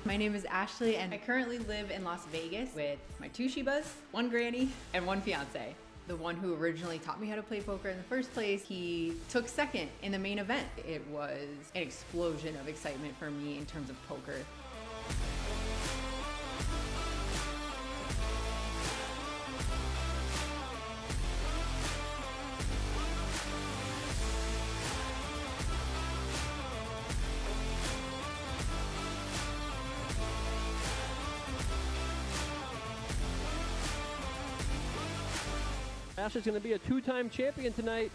My name is Ashley and I currently live in Las Vegas with my two Shibas, one granny, and one fiance. The one who originally taught me how to play poker in the first place, he took second in the main event. It was an explosion of excitement for me in terms of poker. Ashley's going to be a two-time champion tonight.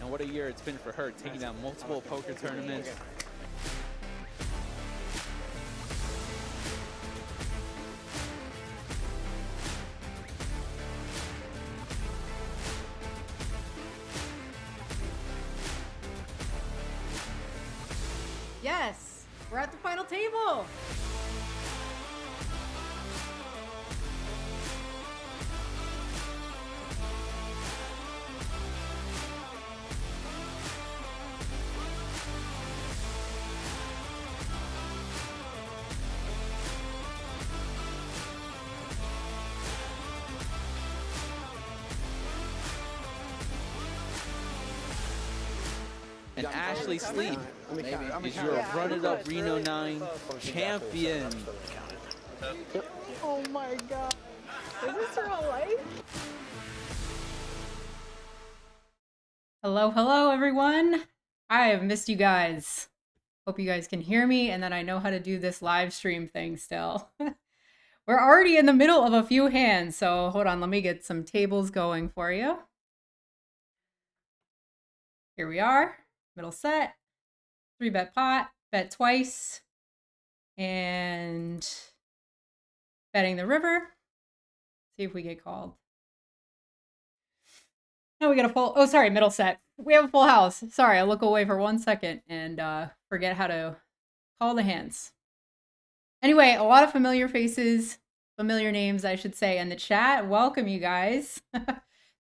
And what a year it's been for her, taking down multiple poker tournaments. Yes, we're at the final table. And Ashley Sleep is your run-it-up Reno 9 champion. Oh my god. Is this real life? Hello, everyone. I have missed you guys. Hope you guys can hear me and that I know how to do this live stream thing still. We're already in the middle of a few hands, so hold on, let me get some tables going for you. Here we are, middle set, 3-bet pot, bet twice, and betting the river. See if we get called. No, we got a full, oh, sorry, middle set. We have a full house. Sorry, I look away for 1 second and forget how to call the hands. Anyway, a lot of familiar faces, familiar names, I should say, in the chat. Welcome, you guys.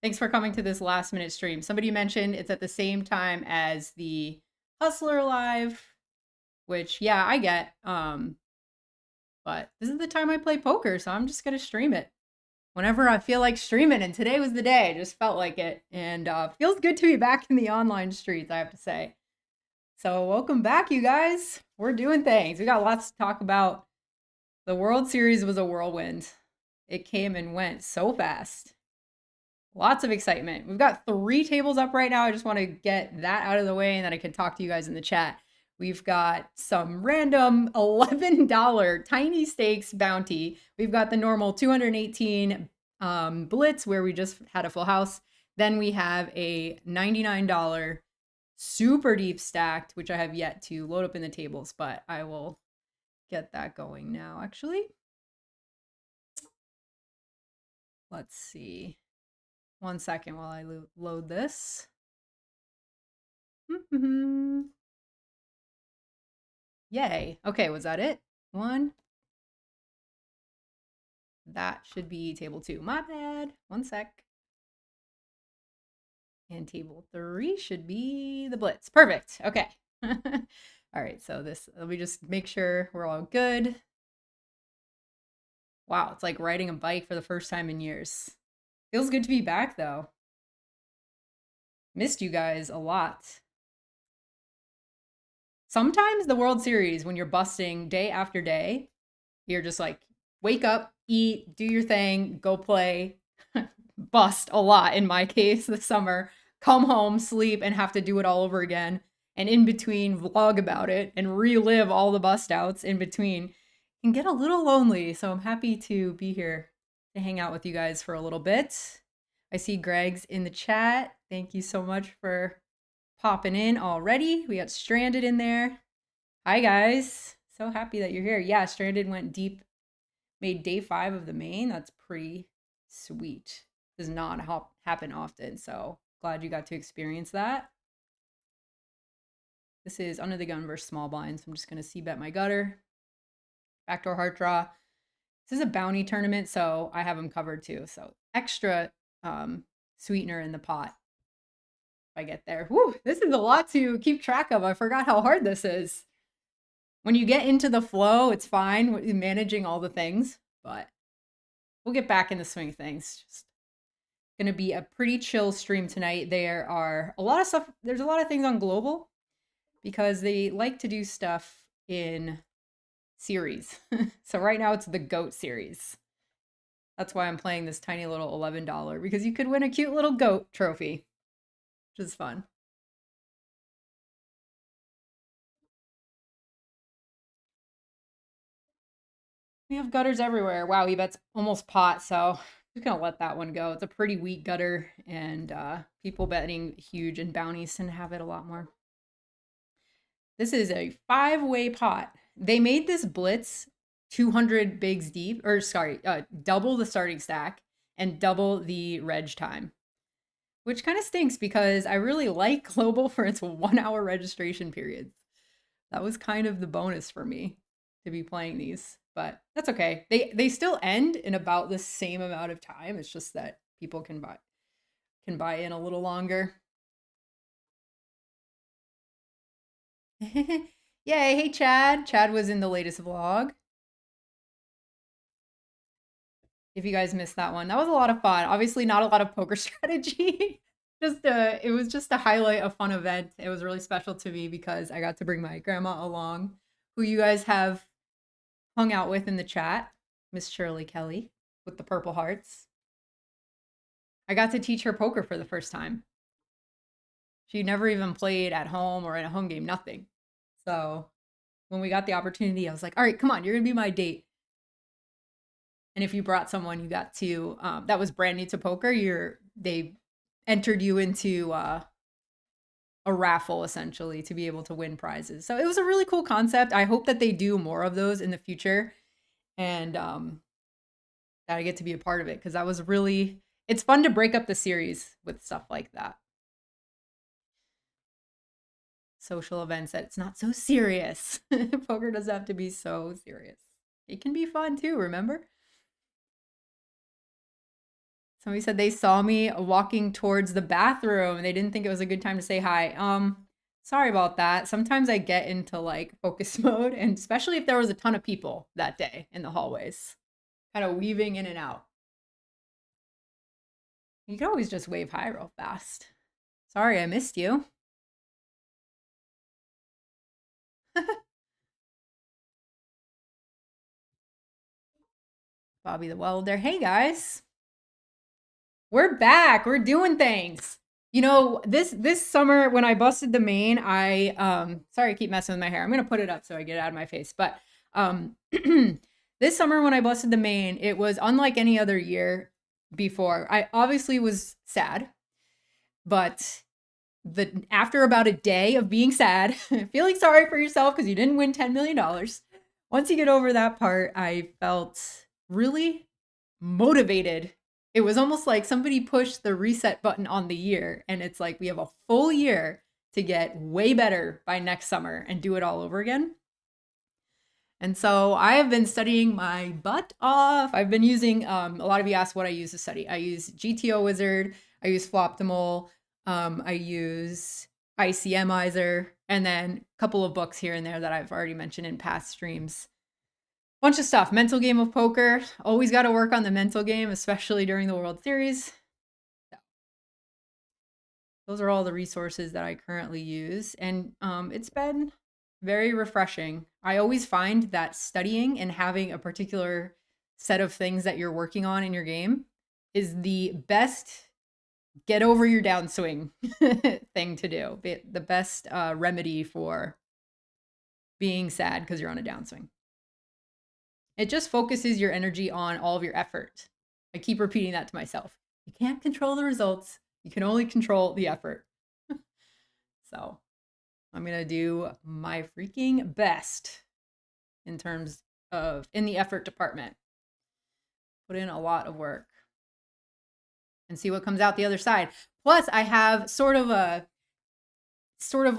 Thanks for coming to this last minute stream. Somebody mentioned it's at the same time as the Hustler Live, which, yeah, I get. But this is the time I play poker, so I'm just going to stream it whenever I feel like streaming, and today was the day. I just felt like it, and feels good to be back in the online streets, I have to say. So welcome back, you guys. We're doing things. We got lots to talk about. The World Series was a whirlwind. It came and went so fast. Lots of excitement. We've got 3 tables up right now. I just want to get that out of the way and then I can talk to you guys in the chat. We've got some random $11 tiny stakes bounty. We've got the normal 218 blitz where we just had a full house. Then we have a $99 super deep stacked, which I have yet to load up in the tables, but I will get that going now, actually. Let's see. 1 second while I load this. Yay. Okay, was that it? 1. That should be table 2. My bad. 1 sec. And table 3 should be the blitz. Perfect. Okay. All right, so this, let me just make sure we're all good. Wow, it's like riding a bike for the first time in years. Feels good to be back, though. Missed you guys a lot. Sometimes the World Series, when you're busting day after day, you're just like, wake up, eat, do your thing, go play, bust a lot in my case this summer, come home, sleep, and have to do it all over again. And in between, vlog about it and relive all the bust outs in between. Can get a little lonely, so I'm happy to be here to hang out with you guys for a little bit. I see Greg's in the chat. Thank you so much for popping in already. We got Stranded in there. Hi, guys. So happy that you're here. Yeah, Stranded went deep, made day 5 of the main. That's pretty sweet. Does not happen often, so glad you got to experience that. This is Under the Gun versus Small Blind, so I'm just going to c-bet my gutter. Backdoor heart draw. This is a bounty tournament, so I have them covered too. So extra sweetener in the pot. I get there. Whew, this is a lot to keep track of. I forgot how hard this is. When you get into the flow, it's fine with managing all the things, but we'll get back in the swing of things. Just gonna be a pretty chill stream tonight. There are a lot of stuff. There's a lot of things on global because they like to do stuff in series. So right now it's the GOAT series. That's why I'm playing this tiny little $11 because you could win a cute little GOAT trophy, which is fun. We have gutters everywhere. Wow, he bets almost pot, so I'm just gonna let that one go. It's a pretty weak gutter, and people betting huge and bounties tend to have it a lot more. This is a 5-way pot. They made this blitz 200 bigs deep, or sorry, double the starting stack and double the reg time, which kind of stinks because I really like global for its 1-hour registration periods. That was kind of the bonus for me to be playing these, but that's okay. They still end in about the same amount of time. It's just that people can buy in a little longer. Yay, hey Chad. Chad was in the latest vlog. If you guys missed that one, that was a lot of fun. Obviously not a lot of poker strategy. It was just a highlight, a fun event. It was really special to me because I got to bring my grandma along, who you guys have hung out with in the chat, Miss Shirley Kelly with the purple hearts. I got to teach her poker for the first time. She never even played at home or in a home game, nothing. So when we got the opportunity, I was like, all right, come on, you're gonna be my date. And if you brought someone you got to that was brand new to poker, they entered you into a raffle essentially to be able to win prizes. So it was a really cool concept. I hope that they do more of those in the future, and that I get to be a part of it because that was really, it's fun to break up the series with stuff like that. Social events that it's not so serious. Poker doesn't have to be so serious. It can be fun too, remember? Somebody said they saw me walking towards the bathroom and they didn't think it was a good time to say hi. Sorry about that. Sometimes I get into like focus mode, and especially if there was a ton of people that day in the hallways, kind of weaving in and out. You can always just wave hi real fast. Sorry, I missed you. Bobby the Welder. Hey guys. We're back. We're doing things. You know, this summer when I busted the main, sorry I keep messing with my hair. I'm gonna put it up so I get it out of my face. But this summer when I busted the main, it was unlike any other year before. I obviously was sad, but after about a day of being sad, feeling sorry for yourself because you didn't win $10 million, once you get over that part, I felt really motivated. It was almost like somebody pushed the reset button on the year, and it's like we have a full year to get way better by next summer and do it all over again. And so I have been studying my butt off. I've been using, a lot of you asked what I use to study. I use GTO Wizard, I use Floptimal, I use ICMizer, and then a couple of books here and there that I've already mentioned in past streams. Bunch of stuff. Mental game of poker. Always got to work on the mental game, especially during the World Series. So, those are all the resources that I currently use. And it's been very refreshing. I always find that studying and having a particular set of things that you're working on in your game is the best get over your downswing thing to do. The best remedy for being sad because you're on a downswing. It just focuses your energy on all of your effort. I keep repeating that to myself. You can't control the results. You can only control the effort. So I'm going to do my freaking best in terms of in the effort department. Put in a lot of work and see what comes out the other side. Plus I have sort of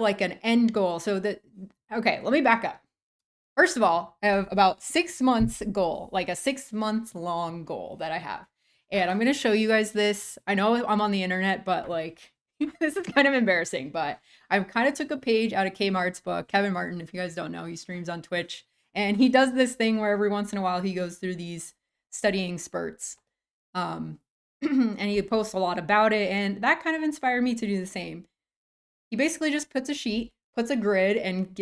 like an end goal. Okay, let me back up. First of all, I have about 6 months goal, like a 6 months long goal that I have. And I'm going to show you guys this. I know I'm on the internet, but like, This is kind of embarrassing, but I kind of took a page out of Kmart's book. Kevin Martin, if you guys don't know, he streams on Twitch. And he does this thing where every once in a while he goes through these studying spurts. And he posts a lot about it. And that kind of inspired me to do the same. He basically just puts a sheet, puts a grid, and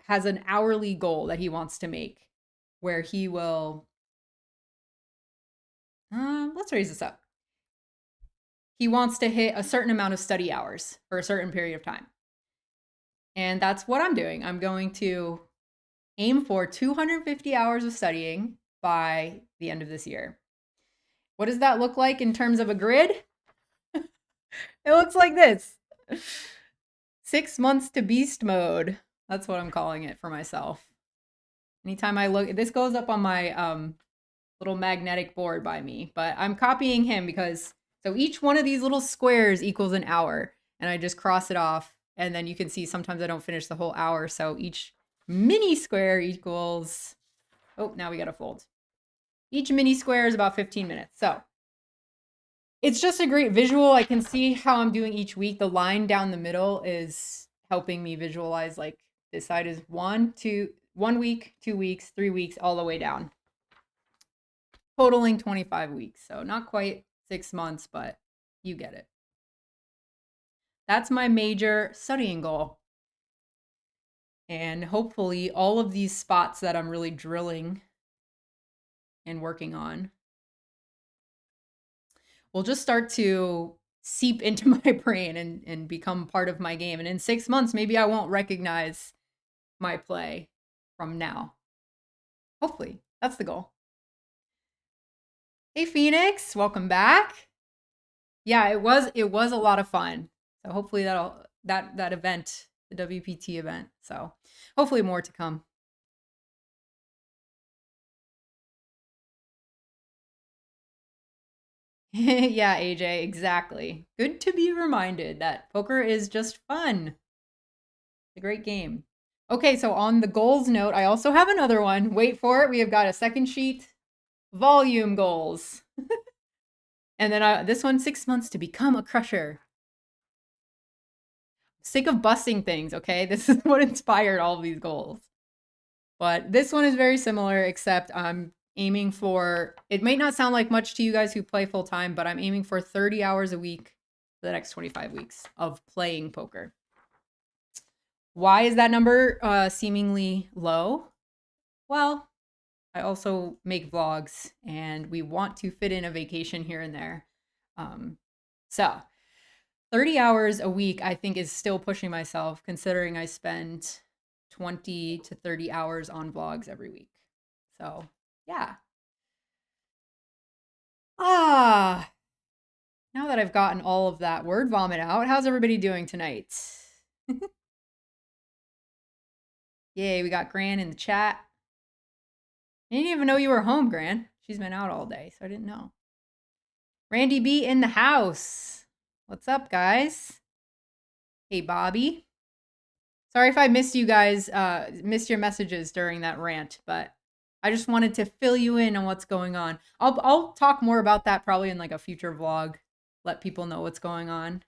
has an hourly goal that he wants to make where he will, let's raise this up. He wants to hit a certain amount of study hours for a certain period of time. And that's what I'm doing. I'm going to aim for 250 hours of studying by the end of this year. What does that look like in terms of a grid? It looks like this. 6 months to beast mode. That's what I'm calling it for myself. Anytime I look, this goes up on my little magnetic board by me, but I'm copying him because so each one of these little squares equals an hour, and I just cross it off, and then you can see sometimes I don't finish the whole hour, so each mini square equals, oh, now we gotta fold. Each mini square is about 15 minutes, so it's just a great visual. I can see how I'm doing each week. The line down the middle is helping me visualize, like, this side is 1 week, 2 weeks, 3 weeks, all the way down. Totaling 25 weeks, so not quite 6 months, but you get it. That's my major studying goal. And hopefully all of these spots that I'm really drilling and working on will just start to seep into my brain and become part of my game. And in 6 months, maybe I won't recognize my play from now. Hopefully, that's the goal. Hey Phoenix, welcome back. Yeah, it was a lot of fun. So hopefully that event, the WPT event. So hopefully more to come. Yeah, AJ, exactly. Good to be reminded that poker is just fun. It's a great game. Okay, so on the goals note, I also have another one. Wait for it. We have got a second sheet. Volume goals. And then this one, 6 months to become a crusher. Sick of busting things, okay? This is what inspired all of these goals. But this one is very similar, except I'm aiming for, it may not sound like much to you guys who play full time, but I'm aiming for 30 hours a week for the next 25 weeks of playing poker. Why is that number seemingly low? Well, I also make vlogs and we want to fit in a vacation here and there. So 30 hours a week, I think, is still pushing myself, considering I spend 20 to 30 hours on vlogs every week. So, yeah. Now that I've gotten all of that word vomit out, how's everybody doing tonight? Yay, we got Gran in the chat. I didn't even know you were home, Gran. She's been out all day, so I didn't know. Randy B in the house. What's up, guys? Hey, Bobby. Sorry if I missed you guys, missed your messages during that rant, but I just wanted to fill you in on what's going on. I'll talk more about that probably in like a future vlog. Let people know what's going on.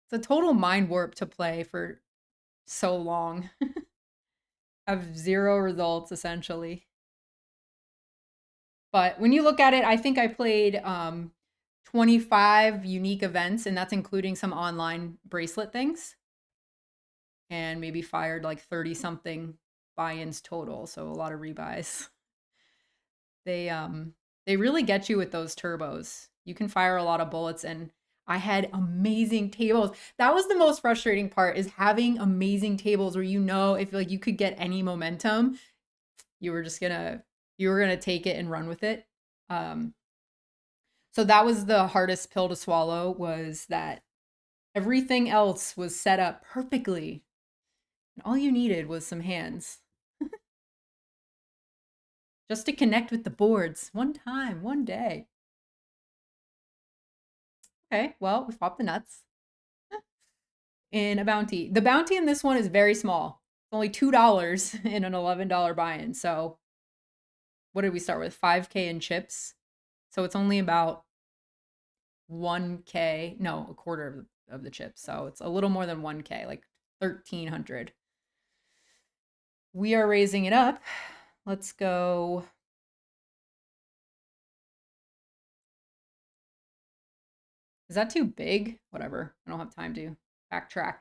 It's a total mind warp to play for so long. Have zero results, essentially. But when you look at it, I think I played 25 unique events, and that's including some online bracelet things. And maybe fired like 30 something buy-ins total, so a lot of rebuys. They really get you with those turbos. You can fire a lot of bullets, and I had amazing tables. That was the most frustrating part, is having amazing tables where if like you could get any momentum, you were gonna take it and run with it. So that was the hardest pill to swallow, was that everything else was set up perfectly. And all you needed was some hands. Just to connect with the boards one time, one day. Okay, well, we popped the nuts. In a bounty. The bounty in this one is very small. It's only $2 in an $11 buy-in. So what did we start with? 5K in chips. So it's only about 1K, no, a quarter of the chips. So it's a little more than 1K, like 1,300. We are raising it up. Let's go. Is that too big? Whatever. I don't have time to backtrack.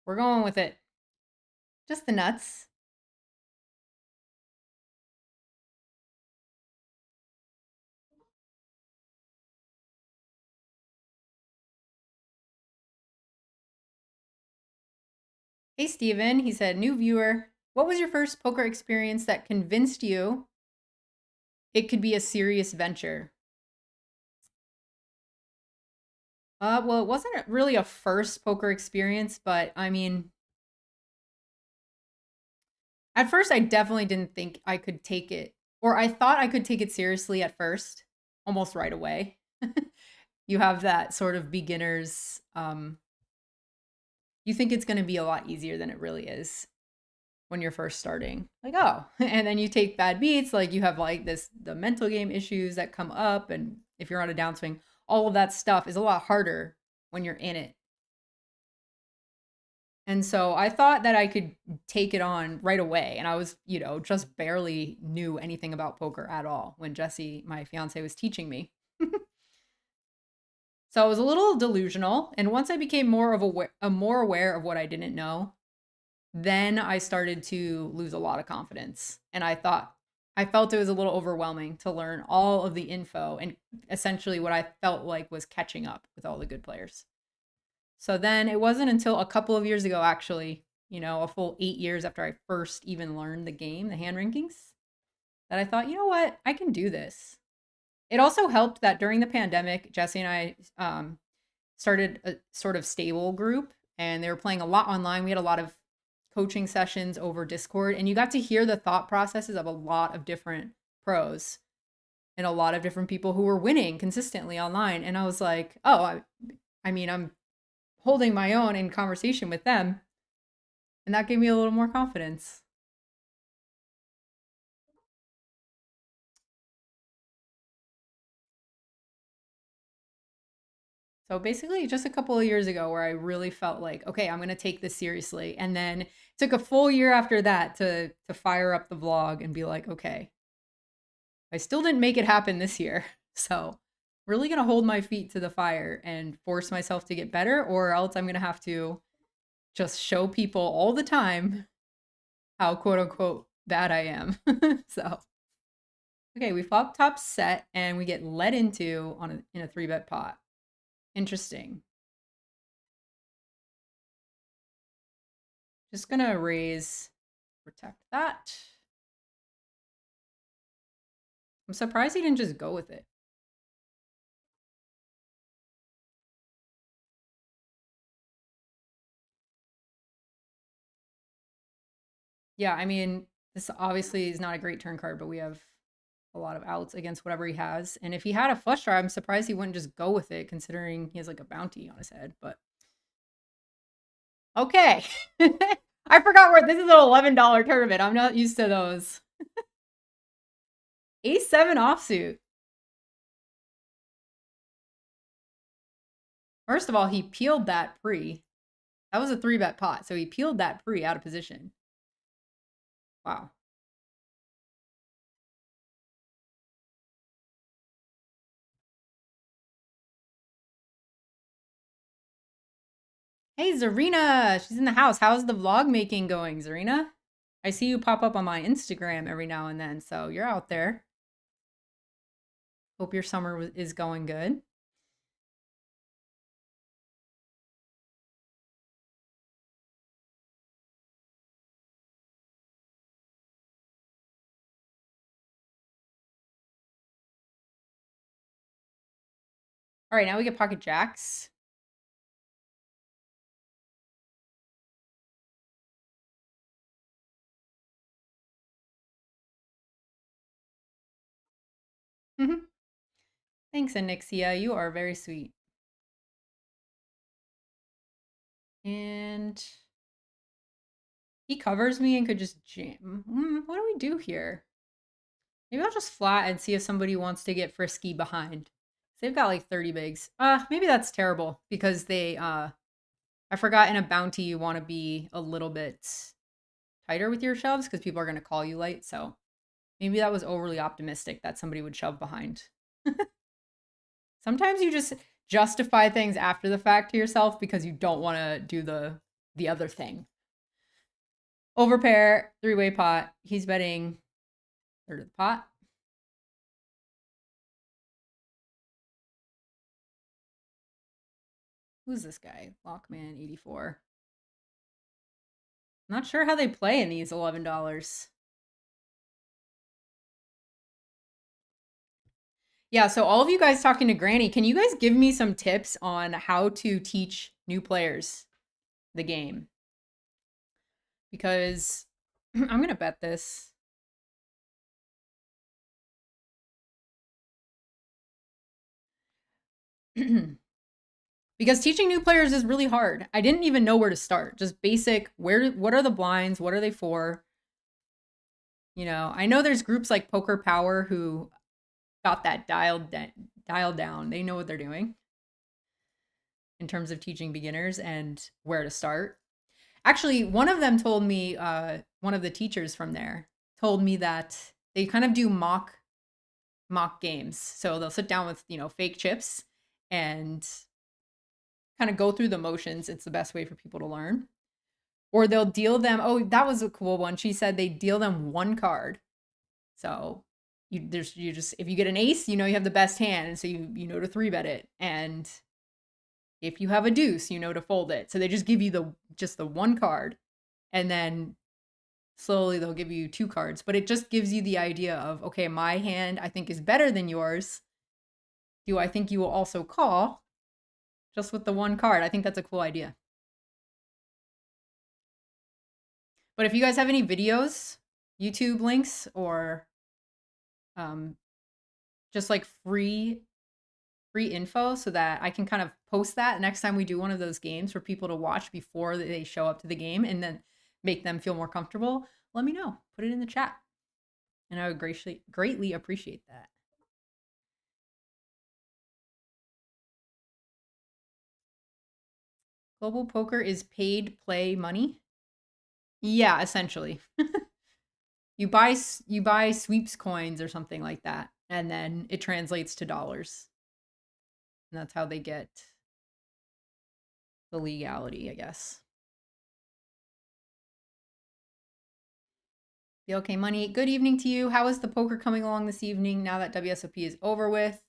We're going with it. Just the nuts. Hey, Steven. He said, new viewer. What was your first poker experience that convinced you it could be a serious venture? Well, it wasn't really a first poker experience, but I mean, at first I definitely didn't think I could take it, or I thought I could take it seriously at first, almost right away. You have that sort of beginner's, you think it's going to be a lot easier than it really is when you're first starting. Like, oh, and then you take bad beats, like you have like the mental game issues that come up, and if you're on a downswing, all of that stuff is a lot harder when you're in it. And so I thought that I could take it on right away. And I was, just barely knew anything about poker at all when Jesse, my fiance, was teaching me. So I was a little delusional. And once I became more aware of what I didn't know, then I started to lose a lot of confidence. And I felt it was a little overwhelming to learn all of the info and essentially what I felt like was catching up with all the good players. So then it wasn't until a couple of years ago, actually, a full 8 years after I first even learned the game, the hand rankings, that I thought, you know what, I can do this. It also helped that during the pandemic, Jesse and I started a sort of stable group, and they were playing a lot online. We had a lot of coaching sessions over Discord, and you got to hear the thought processes of a lot of different pros and a lot of different people who were winning consistently online. And I was like, oh, I mean, I'm holding my own in conversation with them. And that gave me a little more confidence. So basically, just a couple of years ago, where I really felt like, okay, I'm going to take this seriously. And then it took a full year after that to fire up the vlog and be like, okay, I still didn't make it happen this year. So really going to hold my feet to the fire and force myself to get better, or else I'm going to have to just show people all the time how quote unquote bad I am. So, okay, we flop top set and we get led into in a 3-bet pot. Interesting. Just gonna raise, protect that. I'm surprised he didn't just go with it. Yeah, I mean, this obviously is not a great turn card, but we have a lot of outs against whatever he has. And if he had a flush draw, I'm surprised he wouldn't just go with it, considering he has like a bounty on his head. But okay. I forgot this is an $11 tournament. I'm not used to those. A7 offsuit. First of all, he peeled that pre. That was a 3-bet pot, so he peeled that pre out of position. Wow. Hey, Zarina! She's in the house. How's the vlog making going, Zarina? I see you pop up on my Instagram every now and then, so you're out there. Hope your summer is going good. All right, now we get pocket jacks. Thanks, Anixia. You are very sweet. And he covers me and could just jam. What do we do here? Maybe I'll just flat and see if somebody wants to get frisky behind. They've got like 30 bigs. Maybe that's terrible because they I forgot in a bounty you want to be a little bit tighter with your shoves because people are going to call you late. So maybe that was overly optimistic that somebody would shove behind. Sometimes you just justify things after the fact to yourself because you don't want to do the other thing. Overpair, three-way pot. He's betting third of the pot. Who's this guy? Lockman 84. Not sure how they play in these $11. Yeah, so all of you guys talking to Granny, can you guys give me some tips on how to teach new players the game? Because I'm going to bet this. Because teaching new players is really hard. I didn't even know where to start. Just basic, what are the blinds? What are they for? You know, I know there's groups like Poker Power who got that dialed down. They know what they're doing in terms of teaching beginners and where to start. Actually, one of them told me, one of the teachers from there told me that they kind of do mock games. So they'll sit down with, fake chips and kind of go through the motions. It's the best way for people to learn. Or they'll deal them. Oh, that was a cool one. She said they deal them one card. So you just, if you get an ace, you have the best hand. And so you know to 3-bet it. And if you have a deuce, you know to fold it. So they just give you just the one card. And then slowly they'll give you 2 cards. But it just gives you the idea of, okay, my hand I think is better than yours. Do I think you will also call just with the one card? I think that's a cool idea. But if you guys have any videos, YouTube links, or just like free info so that I can kind of post that next time we do one of those games for people to watch before they show up to the game and then make them feel more comfortable, let me know. Put it in the chat. And I would greatly appreciate that. Global poker is paid play money? Yeah, essentially. You buy sweeps coins or something like that, and then it translates to dollars. And that's how they get the legality, I guess. The okay money. Good evening to you. How is the poker coming along this evening now that WSOP is over with?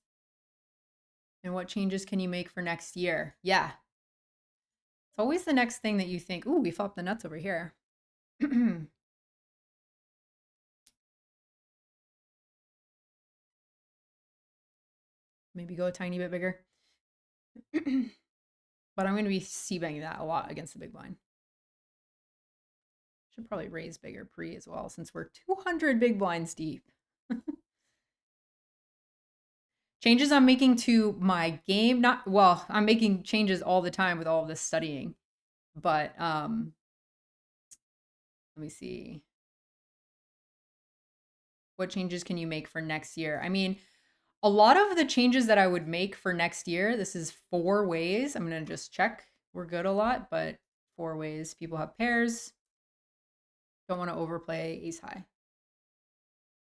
And what changes can you make for next year? Yeah. It's always the next thing that you think, ooh, we flopped the nuts over here. Maybe go a tiny bit bigger. But I'm going to be c-betting that a lot against the big blind. Should probably raise bigger pre as well since we're 200 big blinds deep. Changes I'm making to my game, I'm making changes all the time with all of this studying. But let me see. What changes can you make for next year? I mean, a lot of the changes that I would make for next year, this is 4 ways. I'm going to just check. We're good a lot, but 4 ways. People have pairs. Don't want to overplay ace high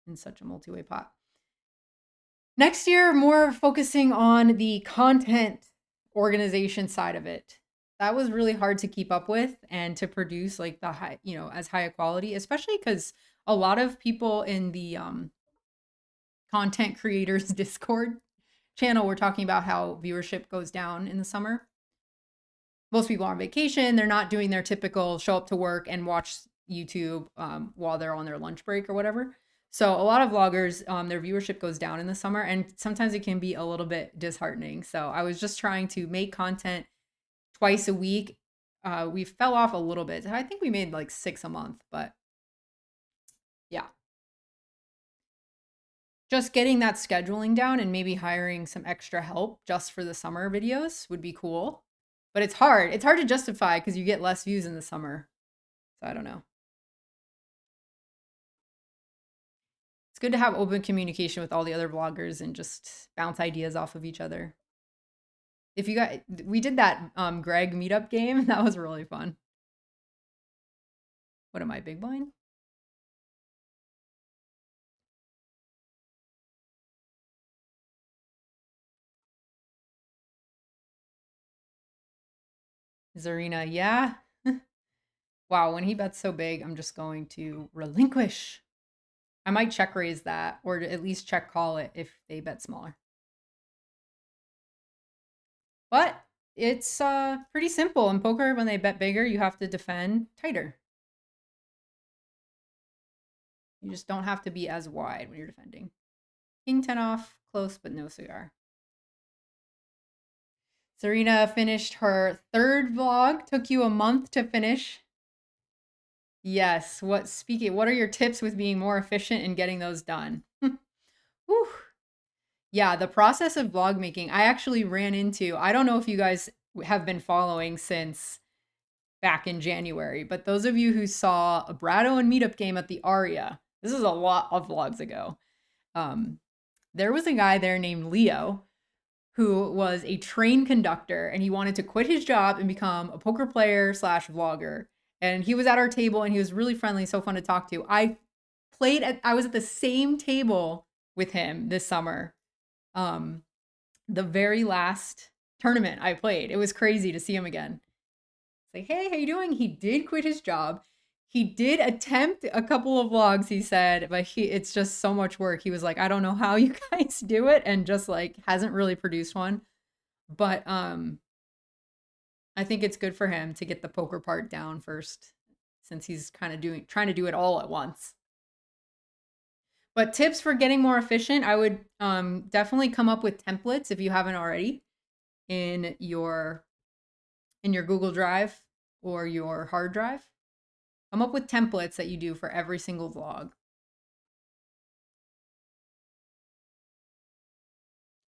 in such a multi-way pot. Next year, more focusing on the content organization side of it. That was really hard to keep up with and to produce like the high, as high a quality, especially because a lot of people in the content creators Discord channel were talking about how viewership goes down in the summer. Most people are on vacation. They're not doing their typical show up to work and watch YouTube while they're on their lunch break or whatever. So a lot of vloggers, their viewership goes down in the summer, and sometimes it can be a little bit disheartening. So I was just trying to make content twice a week. We fell off a little bit. I think we made like 6 a month, but yeah. Just getting that scheduling down and maybe hiring some extra help just for the summer videos would be cool. But it's hard. It's hard to justify because you get less views in the summer. So I don't know. It's good to have open communication with all the other vloggers and just bounce ideas off of each other. If you got, we did that Greg meetup game. That was really fun. What am I, big blind? Zarina, yeah. Wow, when he bets so big, I'm just going to relinquish. I might check raise that, or at least check call it if they bet smaller. But it's pretty simple. In poker, when they bet bigger, you have to defend tighter. You just don't have to be as wide when you're defending. King 10 off, close but no cigar. Serena finished her third vlog. Took you a month to finish. Yes. What are your tips with being more efficient and getting those done? Whew. Yeah, the process of vlog making, I actually ran into, I don't know if you guys have been following since back in January, but those of you who saw a Brado and meetup game at the Aria, this is a lot of vlogs ago. There was a guy there named Leo who was a train conductor, and he wanted to quit his job and become a poker player / vlogger. And he was at our table, and he was really friendly, so fun to talk to. I was at the same table with him this summer. The very last tournament I played. It was crazy to see him again. It's like, hey, how you doing? He did quit his job. He did attempt a couple of vlogs, he said, but it's just so much work. He was like, I don't know how you guys do it, and just like hasn't really produced one. But I think it's good for him to get the poker part down first, since he's kind of trying to do it all at once. But tips for getting more efficient, I would definitely come up with templates if you haven't already in your Google Drive or your hard drive. Come up with templates that you do for every single vlog.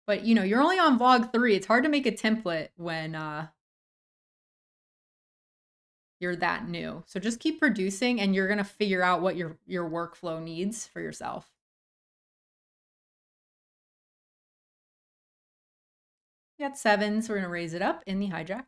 But you know, you're only on vlog 3. It's hard to make a template when you're that new. So just keep producing, and you're gonna figure out what your workflow needs for yourself. We got 7, so we're gonna raise it up in the hijack.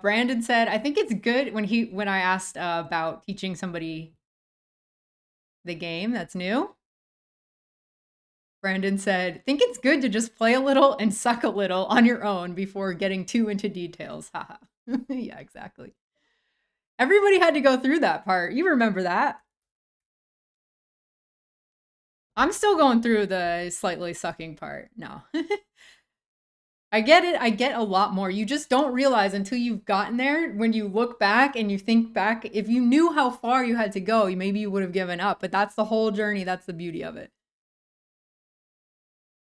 Brandon said, I think it's good when I asked about teaching somebody the game that's new. Brandon said, think it's good to just play a little and suck a little on your own before getting too into details. Haha. Yeah, exactly. Everybody had to go through that part. You remember that. I'm still going through the slightly sucking part. No. I get it. I get a lot more. You just don't realize until you've gotten there. When you look back and you think back, if you knew how far you had to go, maybe you would have given up. But that's the whole journey. That's the beauty of it.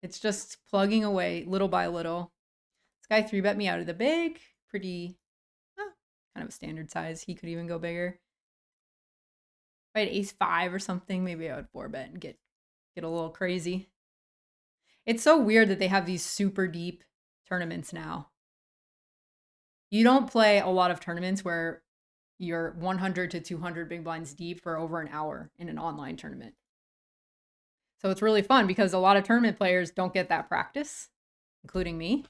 It's just plugging away little by little. This guy 3-bet me out of the big. Pretty, kind of a standard size. He could even go bigger. If I had ace 5 or something, maybe I would 4-bet and get a little crazy. It's so weird that they have these super deep tournaments now. You don't play a lot of tournaments where you're 100 to 200 big blinds deep for over an hour in an online tournament. So it's really fun because a lot of tournament players don't get that practice, including me.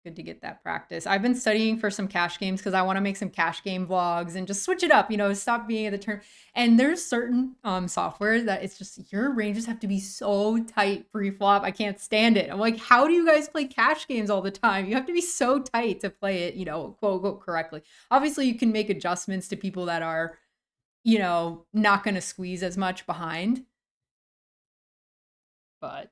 good to get that practice. I've been studying for some cash games because I want to make some cash game vlogs and just switch it up, stop being at the turn. And there's certain software that it's just your ranges have to be so tight pre-flop. I can't stand it. I'm like, how do you guys play cash games all the time? You have to be so tight to play it, quote unquote, correctly. Obviously, you can make adjustments to people that are, not going to squeeze as much behind. But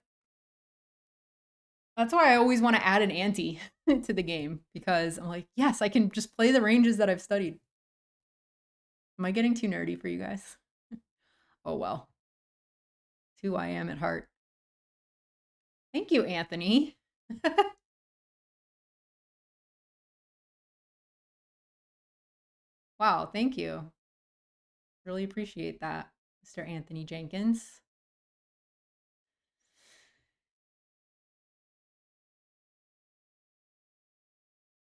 that's why I always want to add an ante to the game, because I'm like, yes, I can just play the ranges that I've studied. Am I getting too nerdy for you guys? Oh, well. It's who I am at heart. Thank you, Anthony. Wow, thank you. Really appreciate that, Mr. Anthony Jenkins.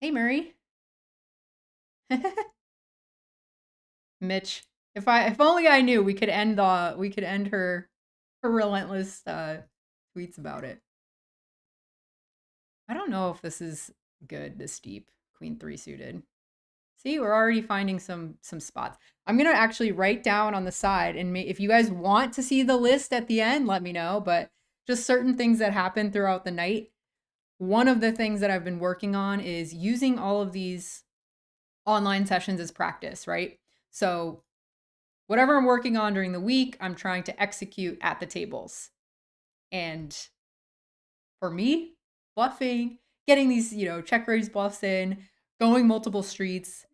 Hey, Murray. Mitch, if only I knew, we could end her relentless tweets about it. I don't know if this is good, this deep Queen 3 suited. See, we're already finding some spots. I'm gonna actually write down on the side, and if you guys want to see the list at the end, let me know. But just certain things that happen throughout the night. One of the things that I've been working on is using all of these online sessions as practice, right? So whatever I'm working on during the week, I'm trying to execute at the tables. And for me, bluffing, getting these, check raise bluffs in, going multiple streets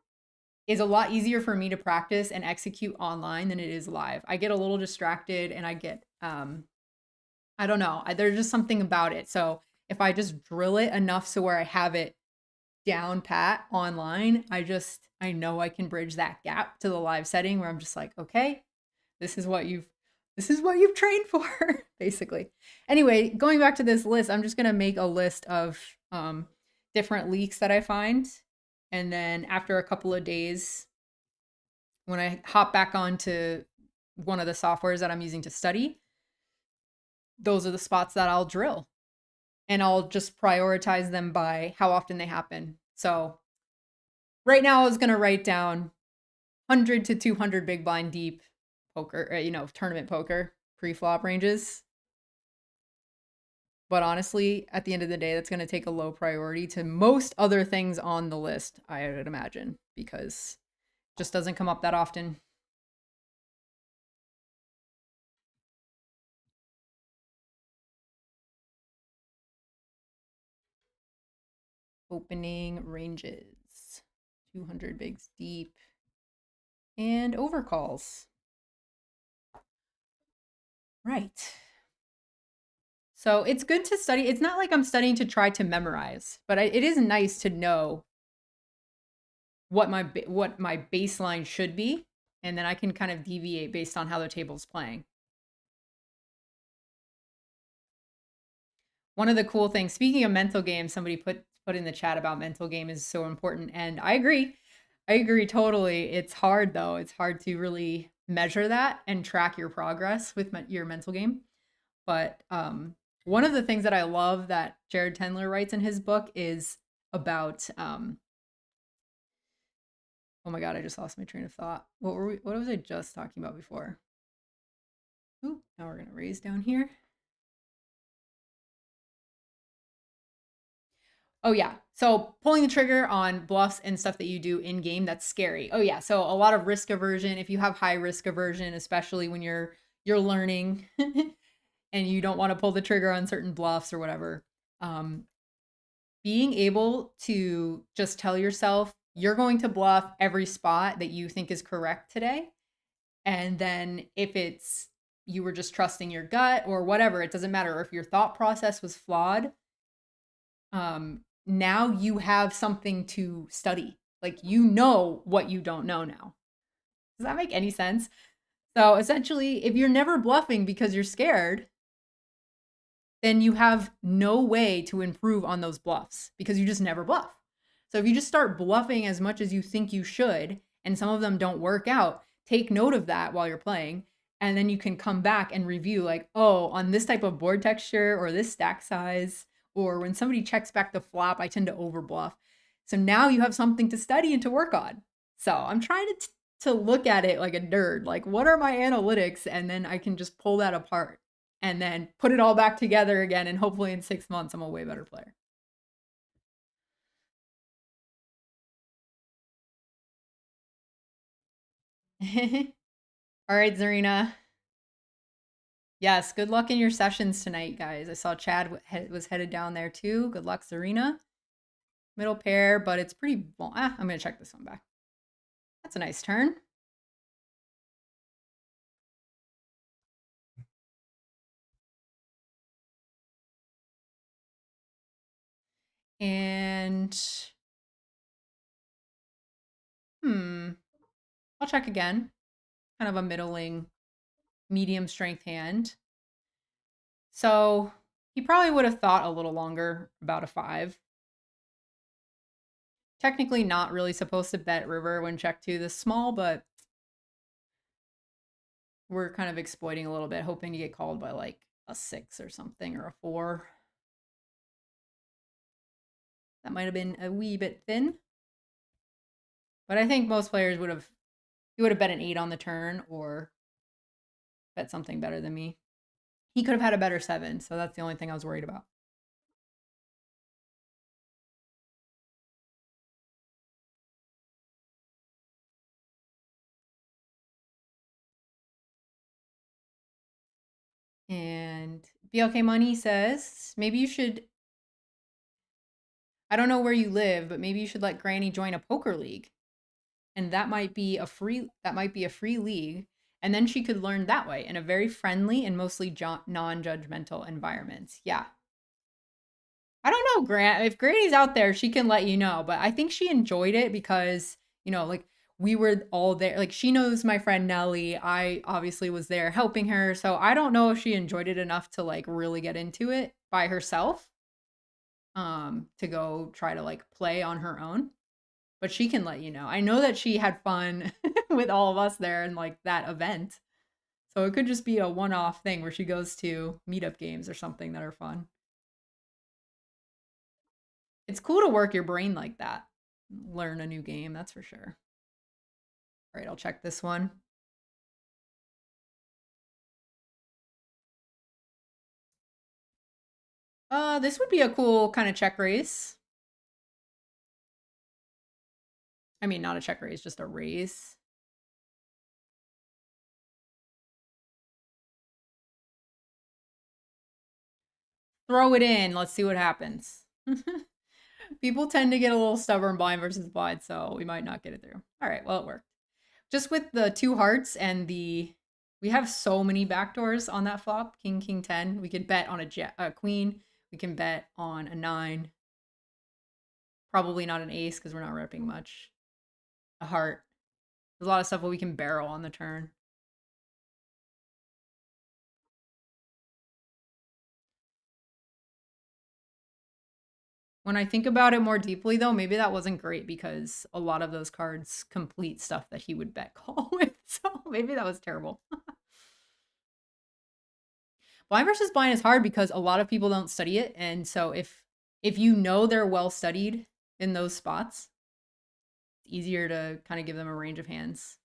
is a lot easier for me to practice and execute online than it is live. I get a little distracted and I get, I don't know, there's just something about it. So if I just drill it enough so where I have it down pat online, I know I can bridge that gap to the live setting where I'm just like, okay, this is what you've trained for, basically. Anyway, going back to this list, I'm just gonna make a list of different leaks that I find. And then after a couple of days, when I hop back onto one of the softwares that I'm using to study, those are the spots that I'll drill. And I'll just prioritize them by how often they happen. So right now I was going to write down 100 to 200 big blind deep poker, tournament poker pre-flop ranges. But honestly, at the end of the day, that's going to take a low priority to most other things on the list, I would imagine, because it just doesn't come up that often. Opening ranges, 200 bigs deep, and overcalls. Right. So it's good to study. It's not like I'm studying to try to memorize, but it is nice to know what my baseline should be, and then I can kind of deviate based on how the table's playing. One of the cool things, speaking of mental games, somebody put in the chat about mental game is so important, and I agree. I agree totally. It's hard though. It's hard to really measure that and track your progress with your mental game. But one of the things that I love that Jared Tendler writes in his book is about oh my god, I just lost my train of thought. What was I just talking about before? Ooh, now we're gonna raise down here. Oh yeah, so pulling the trigger on bluffs and stuff that you do in game, that's scary. Oh yeah, so a lot of risk aversion. If you have high risk aversion, especially when you're learning and you don't want to pull the trigger on certain bluffs or whatever, being able to just tell yourself you're going to bluff every spot that you think is correct today. And then if it's you were just trusting your gut or whatever, it doesn't matter. Or if your thought process was flawed, now you have something to study. Like, you know what you don't know now. Does that make any sense? So essentially, if you're never bluffing because you're scared, then you have no way to improve on those bluffs because you just never bluff. So if you just start bluffing as much as you think you should, and some of them don't work out, take note of that while you're playing. And then you can come back and review like, oh, on this type of board texture or this stack size or when somebody checks back the flop, I tend to overbluff. So now you have something to study and to work on. So I'm trying to look at it like a nerd. Like, what are my analytics? And then I can just pull that apart and then put it all back together again. And hopefully in 6 months, I'm a way better player. All right, Zarina. Yes, good luck in your sessions tonight, guys. I saw Chad was headed down there too. Good luck, Zarina. Middle pair, but it's pretty... I'm going to check this one back. That's a nice turn. And... I'll check again. Kind of a middling, medium strength hand. So he probably would have thought a little longer about a 5. Technically not really supposed to bet river when check 2 this small, but we're kind of exploiting a little bit, hoping to get called by like a 6 or something, or a 4. That might have been a wee bit thin. But I think most players would have, he would have bet an 8 on the turn or bet something better than me. He could have had a better 7, so that's the only thing I was worried about. And BLK Money says, maybe you should, I don't know where you live, but maybe you should let Granny join a poker league. And that might be a free league. And then she could learn that way in a very friendly and mostly non-judgmental environment. Yeah. I don't know, Grant. If Granny's out there, she can let you know. But I think she enjoyed it because, you know, like we were all there. Like she knows my friend Nellie. I obviously was there helping her. So I don't know if she enjoyed it enough to like really get into it by herself. To go try to like play on her own. But she can let you know. I know that she had fun with all of us there in like that event. So it could just be a one-off thing where she goes to meetup games or something that are fun. It's cool to work your brain like that. Learn a new game, that's for sure. All right, I'll check this one. This would be a cool kind of check raise. I mean, not a check raise, just a raise. Throw it in. Let's see what happens. People tend to get a little stubborn blind versus blind, so we might not get it through. All right, well, it worked. Just with the 2 hearts and we have so many backdoors on that flop. King, king, 10. We could bet on a queen. We can bet on a 9. Probably not an ace because we're not repping much. A heart. There's a lot of stuff where we can barrel on the turn. When I think about it more deeply, though, maybe that wasn't great because a lot of those cards complete stuff that he would bet call with. So maybe that was terrible. Blind versus blind is hard because a lot of people don't study it. And so if you know they're well studied in those spots, it's easier to kind of give them a range of hands.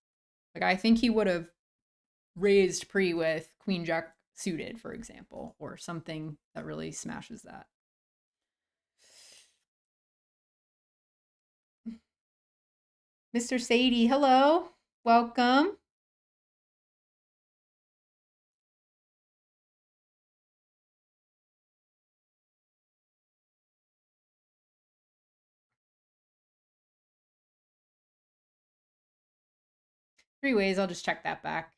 Like I think he would have raised pre with queen jack suited, for example, or something that really smashes that. Mr. Sadie, hello. Welcome. Three ways, I'll just check that back.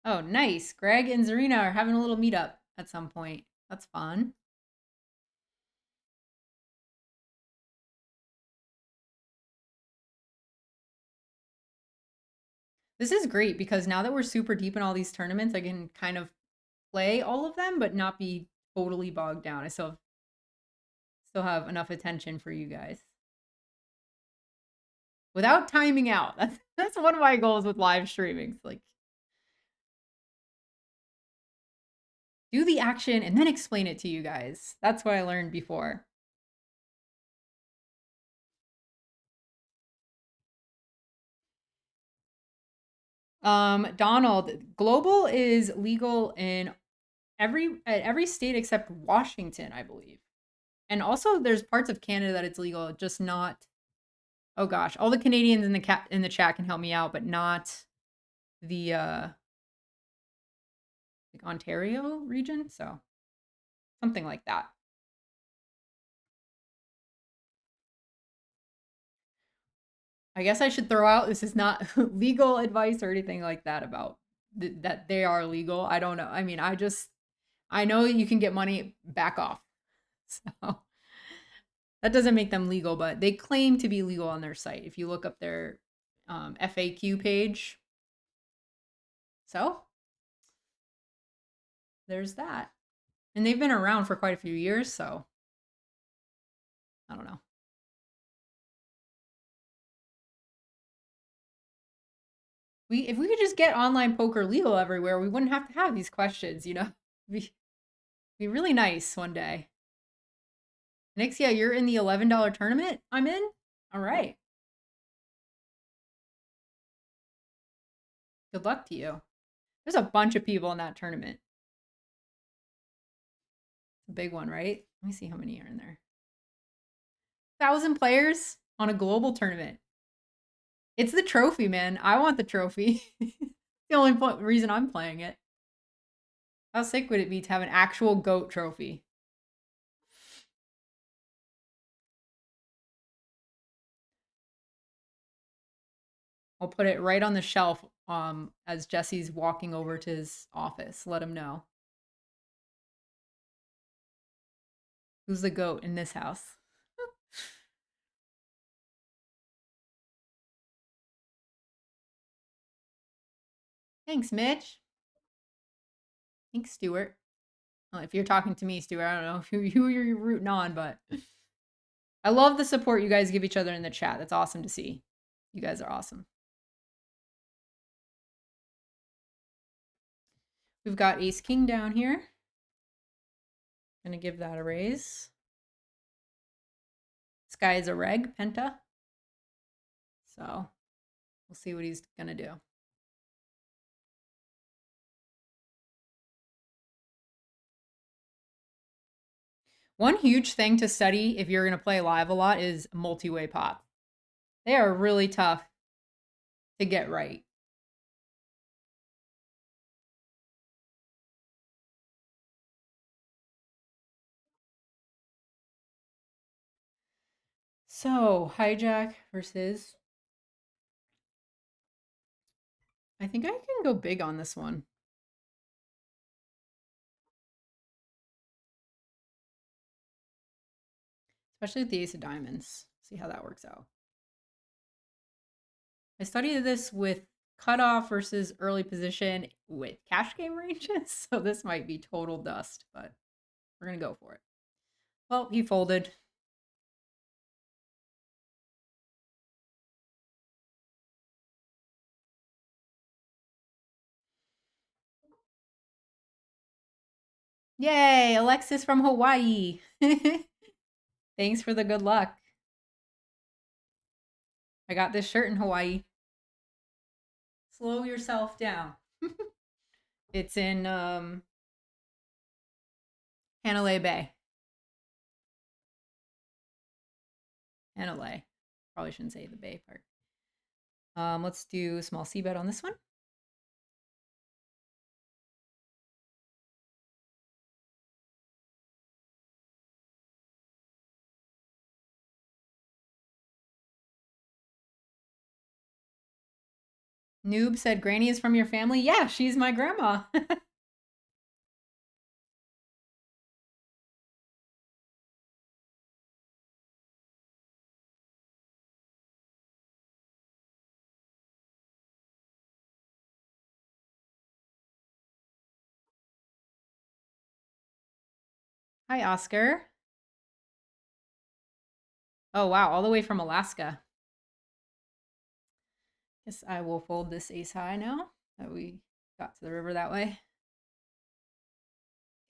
Oh, nice. Greg and Zarina are having a little meetup at some point. That's fun. This is great because now that we're super deep in all these tournaments, I can kind of play all of them, but not be totally bogged down. I still have enough attention for you guys. without timing out. That's one of my goals with live streaming. It's like do the action and then explain it to you guys. That's what I learned before. Donald, global is legal in every state except Washington, I believe. And also there's parts of Canada that it's legal, just not. Oh gosh, all the Canadians in the chat can help me out, but not the like Ontario region, so something like that. I guess I should throw out this is not legal advice or anything like that about that they are legal. I don't know. I mean, I know you can get money back off. So that doesn't make them legal, but they claim to be legal on their site. If you look up their FAQ page. So there's that. And they've been around for quite a few years, so I don't know. If we could just get online poker legal everywhere, we wouldn't have to have these questions, you know? Be really nice one day. Nixia, you're in the $11 tournament I'm in? All right. Good luck to you. There's a bunch of people in that tournament. It's a big one, right? Let me see how many are in there. 1,000 players on a global tournament. It's the trophy, man. I want the trophy. The only reason I'm playing it. How sick would it be to have an actual GOAT trophy? I'll put it right on the shelf as Jesse's walking over to his office. Let him know. Who's the GOAT in this house? Thanks, Mitch. Thanks, Stuart. Well, if you're talking to me, Stuart, I don't know who you're rooting on, but I love the support you guys give each other in the chat. That's awesome to see. You guys are awesome. We've got Ace King down here. Gonna give that a raise. This guy is a reg, Penta. So we'll see what he's gonna do. One huge thing to study if you're gonna play live a lot is multi-way pop. They are really tough to get right. So, hijack versus... I think I can go big on this one. Especially with the ace of diamonds. See how that works out. I studied this with cutoff versus early position with cash game ranges. So this might be total dust, but we're going to go for it. Well, he folded. Yay, Alexis from Hawaii. Thanks for the good luck. I got this shirt in Hawaii. Slow yourself down. It's in Hanalei Bay. Hanalei. Probably shouldn't say the bay part. Let's do a small c bet on this one. Noob said, Granny is from your family? Yeah, she's my grandma. Hi, Oscar. Oh, wow, all the way from Alaska. Guess I will fold this ace high now that we got to the river that way.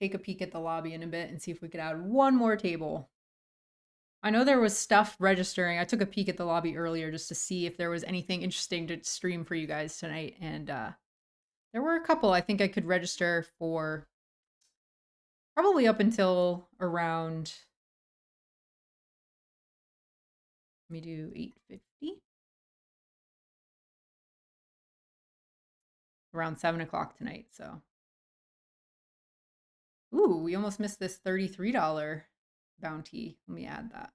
Take a peek at the lobby in a bit and see if we could add one more table. I know there was stuff registering. I took a peek at the lobby earlier just to see if there was anything interesting to stream for you guys tonight. And there were a couple I think I could register for probably up until around, let me do 8:50. Around 7 o'clock tonight, so. Ooh, we almost missed this $33 bounty. Let me add that.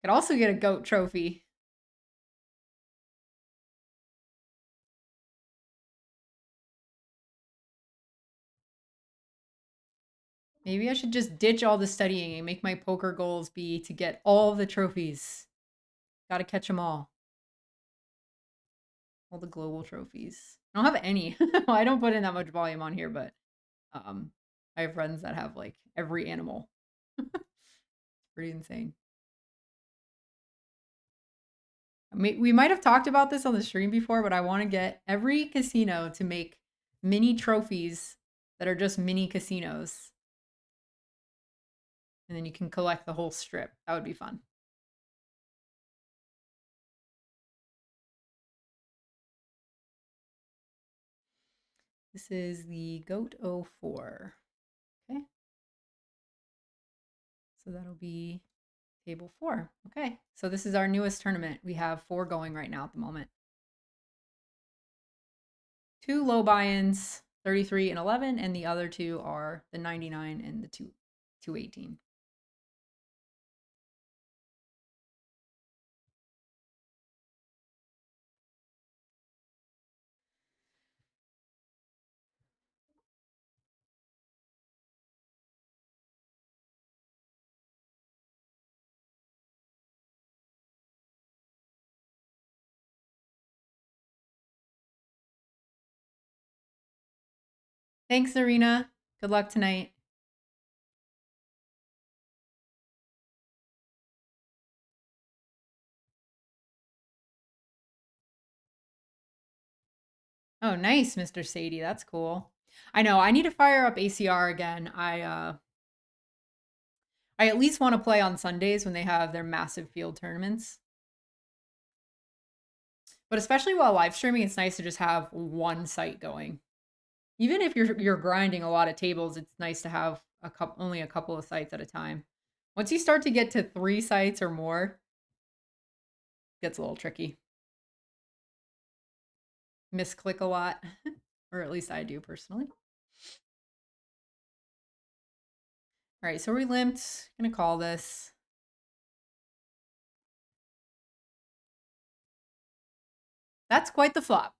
Could also get a goat trophy. Maybe I should just ditch all the studying and make my poker goals be to get all the trophies. Gotta catch them all. All the global trophies. I don't have any. Well, I don't put in that much volume on here, but I have friends that have like every animal. It's pretty insane. We might have talked about this on the stream before, but I want to get every casino to make mini trophies that are just mini casinos. And then you can collect the whole strip. That would be fun. This is the Goat 04. Okay. So that'll be table 4. Okay. So this is our newest tournament. We have 4 going right now at the moment. 2 low buy-ins, 33 and 11, and the other 2 are the 99 and the 218. Thanks, Arena. Good luck tonight. Oh, nice, Mr. Sadie. That's cool. I know. I need to fire up ACR again. I at least want to play on Sundays when they have their massive field tournaments. But especially while live streaming, it's nice to just have one site going. Even if you're grinding a lot of tables, it's nice to have only a couple of sites at a time. Once you start to get to 3 sites or more, it gets a little tricky. Misclick a lot, or at least I do personally. All right, so we limped. Gonna call this. That's quite the flop.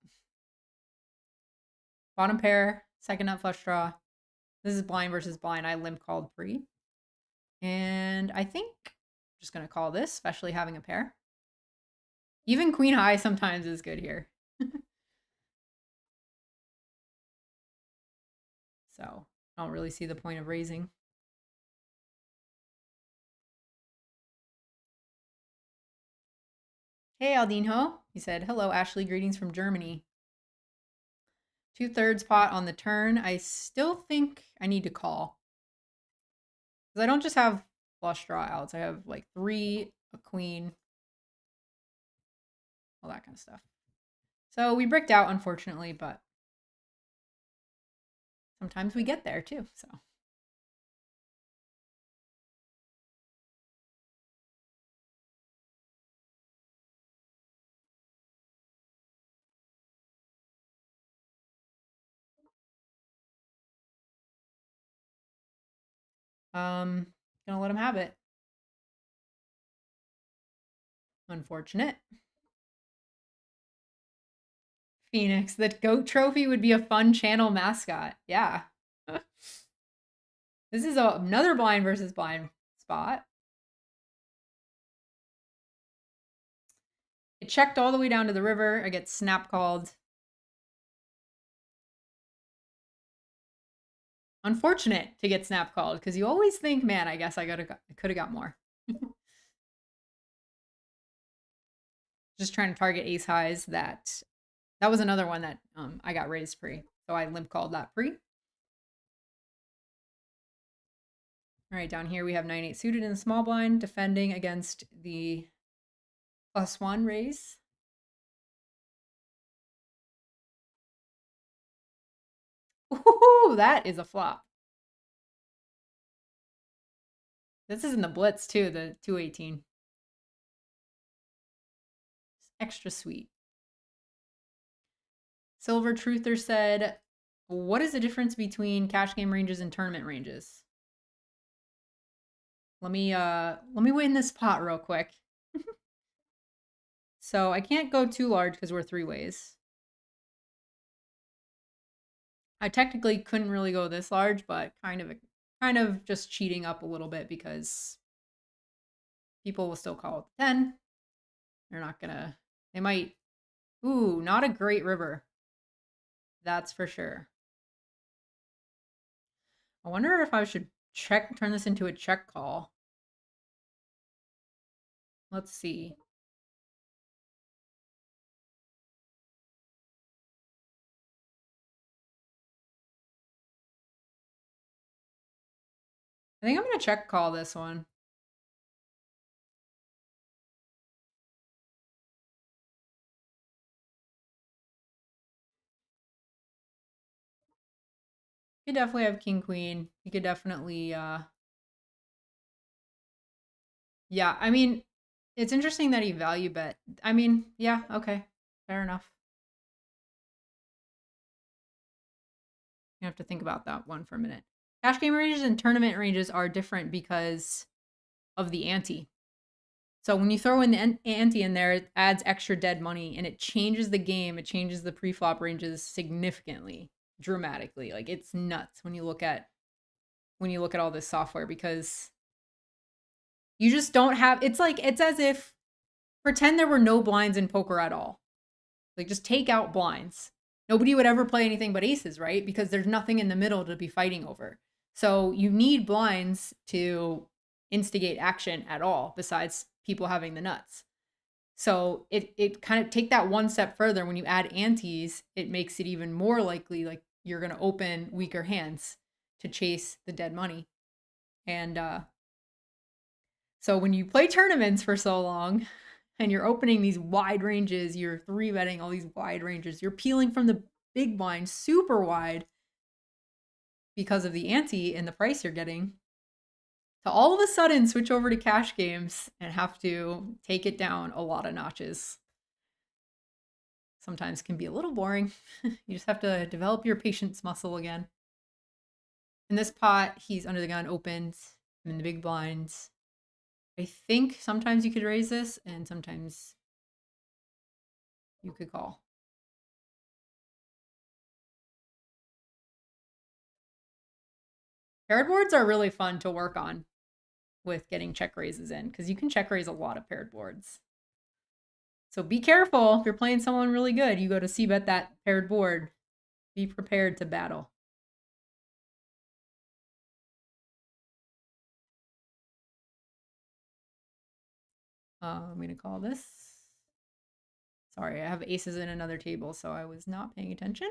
Bottom pair, second nut flush draw. This is blind versus blind. I limp called pre. And I think I'm just gonna call this, especially having a pair. Even queen high sometimes is good here. So I don't really see the point of raising. Hey, Aldinho. He said, hello, Ashley. Greetings from Germany. 2/3 pot on the turn. I still think I need to call. Because I don't just have flush draw outs. I have like 3, a queen, all that kind of stuff. So we bricked out, unfortunately, but sometimes we get there too, so. Gonna let him have it. Unfortunate. Phoenix, the goat trophy would be a fun channel mascot. Yeah. This is another blind versus blind spot. It checked all the way down to the river. I get snap called. Unfortunate to get snap called because you always think, man, I guess I could have got more. just trying to target ace highs. That was another one that I got raised pre. So I limp called that pre. All right, down here we have 9-8 suited in the small blind, defending against the +1 raise. Ooh, that is a flop. This is in the blitz too, the 218. Extra sweet. Silver Truther said, what is the difference between cash game ranges and tournament ranges? Let me win this pot real quick. So I can't go too large because we're 3 ways. I technically couldn't really go this large, but kind of just cheating up a little bit because people will still call it 10. They're not gonna, they might, ooh, not a great river. That's for sure. I wonder if I should turn this into a check call. Let's see. I think I'm gonna check call this one. You could definitely have king queen. You could definitely yeah, I mean, it's interesting that he value bet. I mean, yeah, okay. Fair enough. You have to think about that one for a minute. Cash game ranges and tournament ranges are different because of the ante. So when you throw in the ante in there, it adds extra dead money and it changes the game. It changes the pre-flop ranges significantly, dramatically. Like it's nuts when you look at all this software because you just don't have, it's as if pretend there were no blinds in poker at all. Like just take out blinds. Nobody would ever play anything but aces, right? Because there's nothing in the middle to be fighting over. So you need blinds to instigate action at all besides people having the nuts. So it kind of take that one step further. When you add antes, it makes it even more likely like you're going to open weaker hands to chase the dead money. And so when you play tournaments for so long and you're opening these wide ranges, you're 3-betting all these wide ranges, you're peeling from the big blind super wide because of the ante and the price you're getting, to all of a sudden switch over to cash games and have to take it down a lot of notches. Sometimes can be a little boring. You just have to develop your patience muscle again. In this pot, he's under the gun, opened. I'm in the big blinds. I think sometimes you could raise this and sometimes you could call. Paired boards are really fun to work on with getting check raises in because you can check raise a lot of paired boards. So be careful if you're playing someone really good. You go to c-bet that paired board. Be prepared to battle. I'm going to call this. Sorry, I have aces in another table, so I was not paying attention.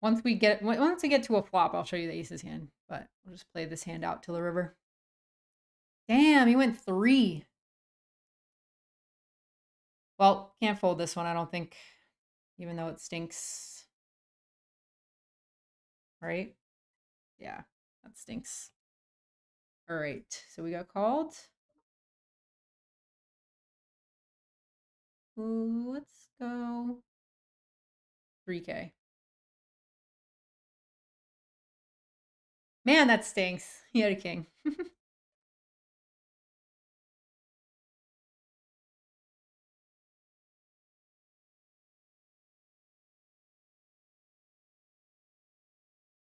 Once we get to a flop, I'll show you the aces hand, but we'll just play this hand out to the river. Damn, he went 3. Well, can't fold this one, I don't think, even though it stinks. Right? Yeah, that stinks. All right, so we got called. Ooh, let's go 3K. Man, that stinks. He had a king.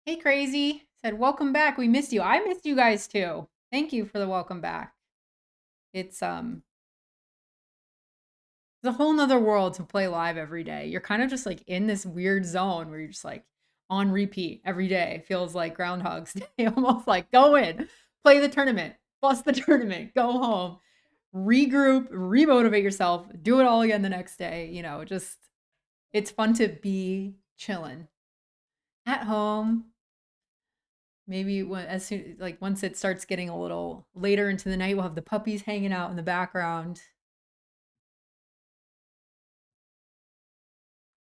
Hey, Crazy. Said, welcome back. We missed you. I missed you guys too. Thank you for the welcome back. It's a whole nother world to play live every day. You're kind of just like in this weird zone where you're just like, on repeat every day. Feels like Groundhog's Day, almost like go in, play the tournament, bust the tournament, go home, regroup, remotivate yourself, do it all again the next day. You know, just it's fun to be chilling at home. Maybe when as soon like once it starts getting a little later into the night, we'll have the puppies hanging out in the background.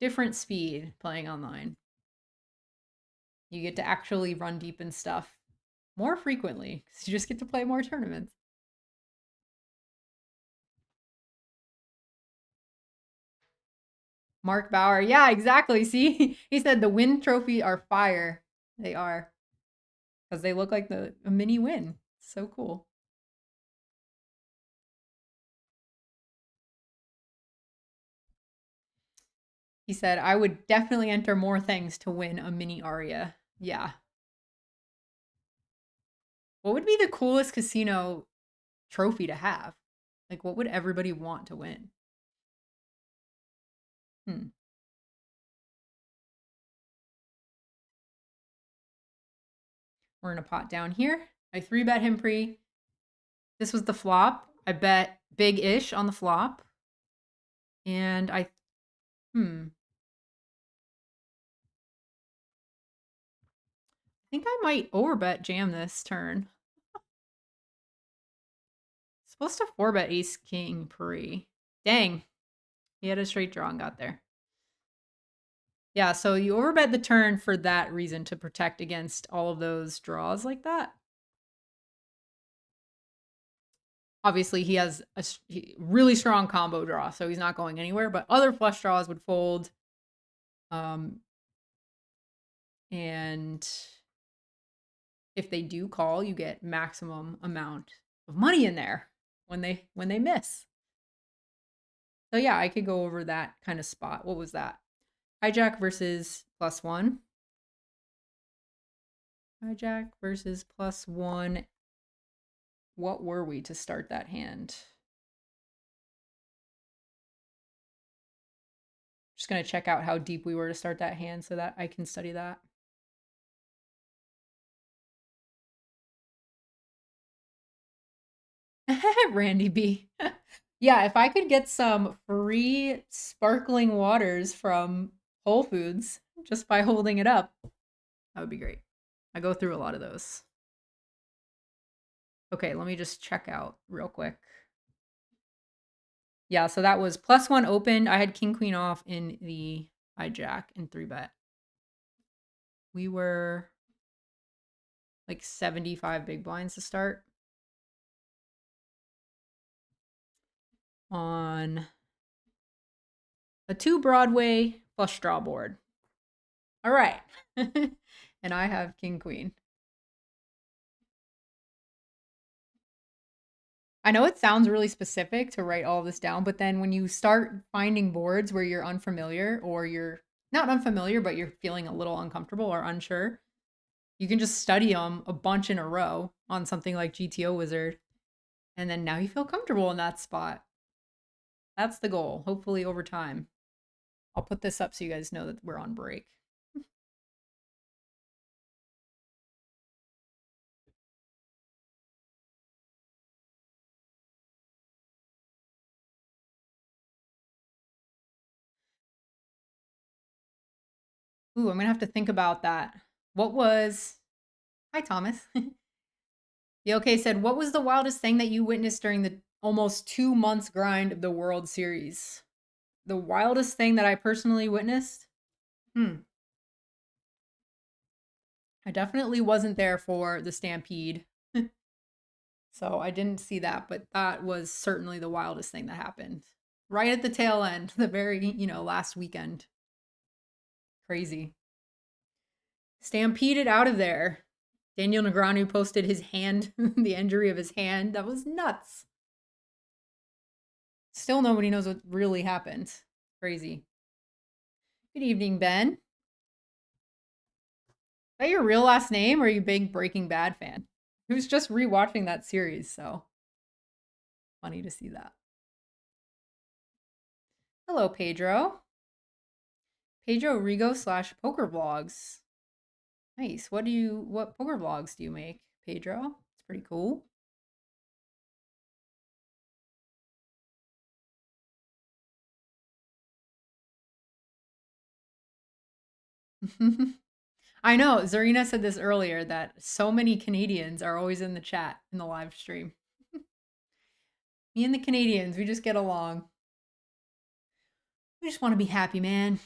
Different speed playing online. You get to actually run deep in stuff more frequently because you just get to play more tournaments. Mark Bauer. Yeah, exactly. See, he said the win trophy are fire. They are because they look like a mini win. So cool. He said, I would definitely enter more things to win a mini Aria. Yeah. What would be the coolest casino trophy to have? Like, what would everybody want to win? We're in a pot down here. I 3-bet him pre. This was the flop. I bet big-ish on the flop. And I think I might overbet jam this turn. Supposed to 4-bet ace king pre. Dang. He had a straight draw and got there. Yeah, so you overbet the turn for that reason, to protect against all of those draws like that. Obviously, he has a really strong combo draw, so he's not going anywhere, but other flush draws would fold. And if they do call, you get maximum amount of money in there when they miss. So yeah, I could go over that kind of spot. What was that? Hijack versus +1. Hijack versus +1. What were we to start that hand? Just going to check out how deep we were to start that hand so that I can study that. Randy B. Yeah, if I could get some free sparkling waters from Whole Foods just by holding it up, that would be great. I go through a lot of those. Okay, let me just check out real quick. Yeah, so that was +1 opened. I had king queen off in the hijack and 3-bet. We were like 75 big blinds to start on a 2 Broadway flush draw board. All right. And I have king queen. I know it sounds really specific to write all this down, but then when you start finding boards where you're unfamiliar, or you're not unfamiliar, but you're feeling a little uncomfortable or unsure, you can just study them a bunch in a row on something like GTO Wizard. And then now you feel comfortable in that spot. That's the goal, hopefully over time. I'll put this up so you guys know that we're on break. Ooh, I'm gonna have to think about that. What was... Hi, Thomas. The OK said, what was the wildest thing that you witnessed during the almost 2 months grind of the World Series? The wildest thing that I personally witnessed? I definitely wasn't there for the Stampede. So I didn't see that, but that was certainly the wildest thing that happened. Right at the tail end, the very, last weekend. Crazy. Stampeded out of there. Daniel Negreanu posted his hand, the injury of his hand. That was nuts. Still nobody knows what really happened. Crazy. Good evening, Ben. Is that your real last name, or are you a big Breaking Bad fan? Who's just rewatching that series, so funny to see that. Hello, Pedro. Pedro Rigo /Poker Vlogs. Nice. What poker vlogs do you make, Pedro? It's pretty cool. I know. Zarina said this earlier that so many Canadians are always in the chat in the live stream. Me and the Canadians, we just get along. We just want to be happy, man.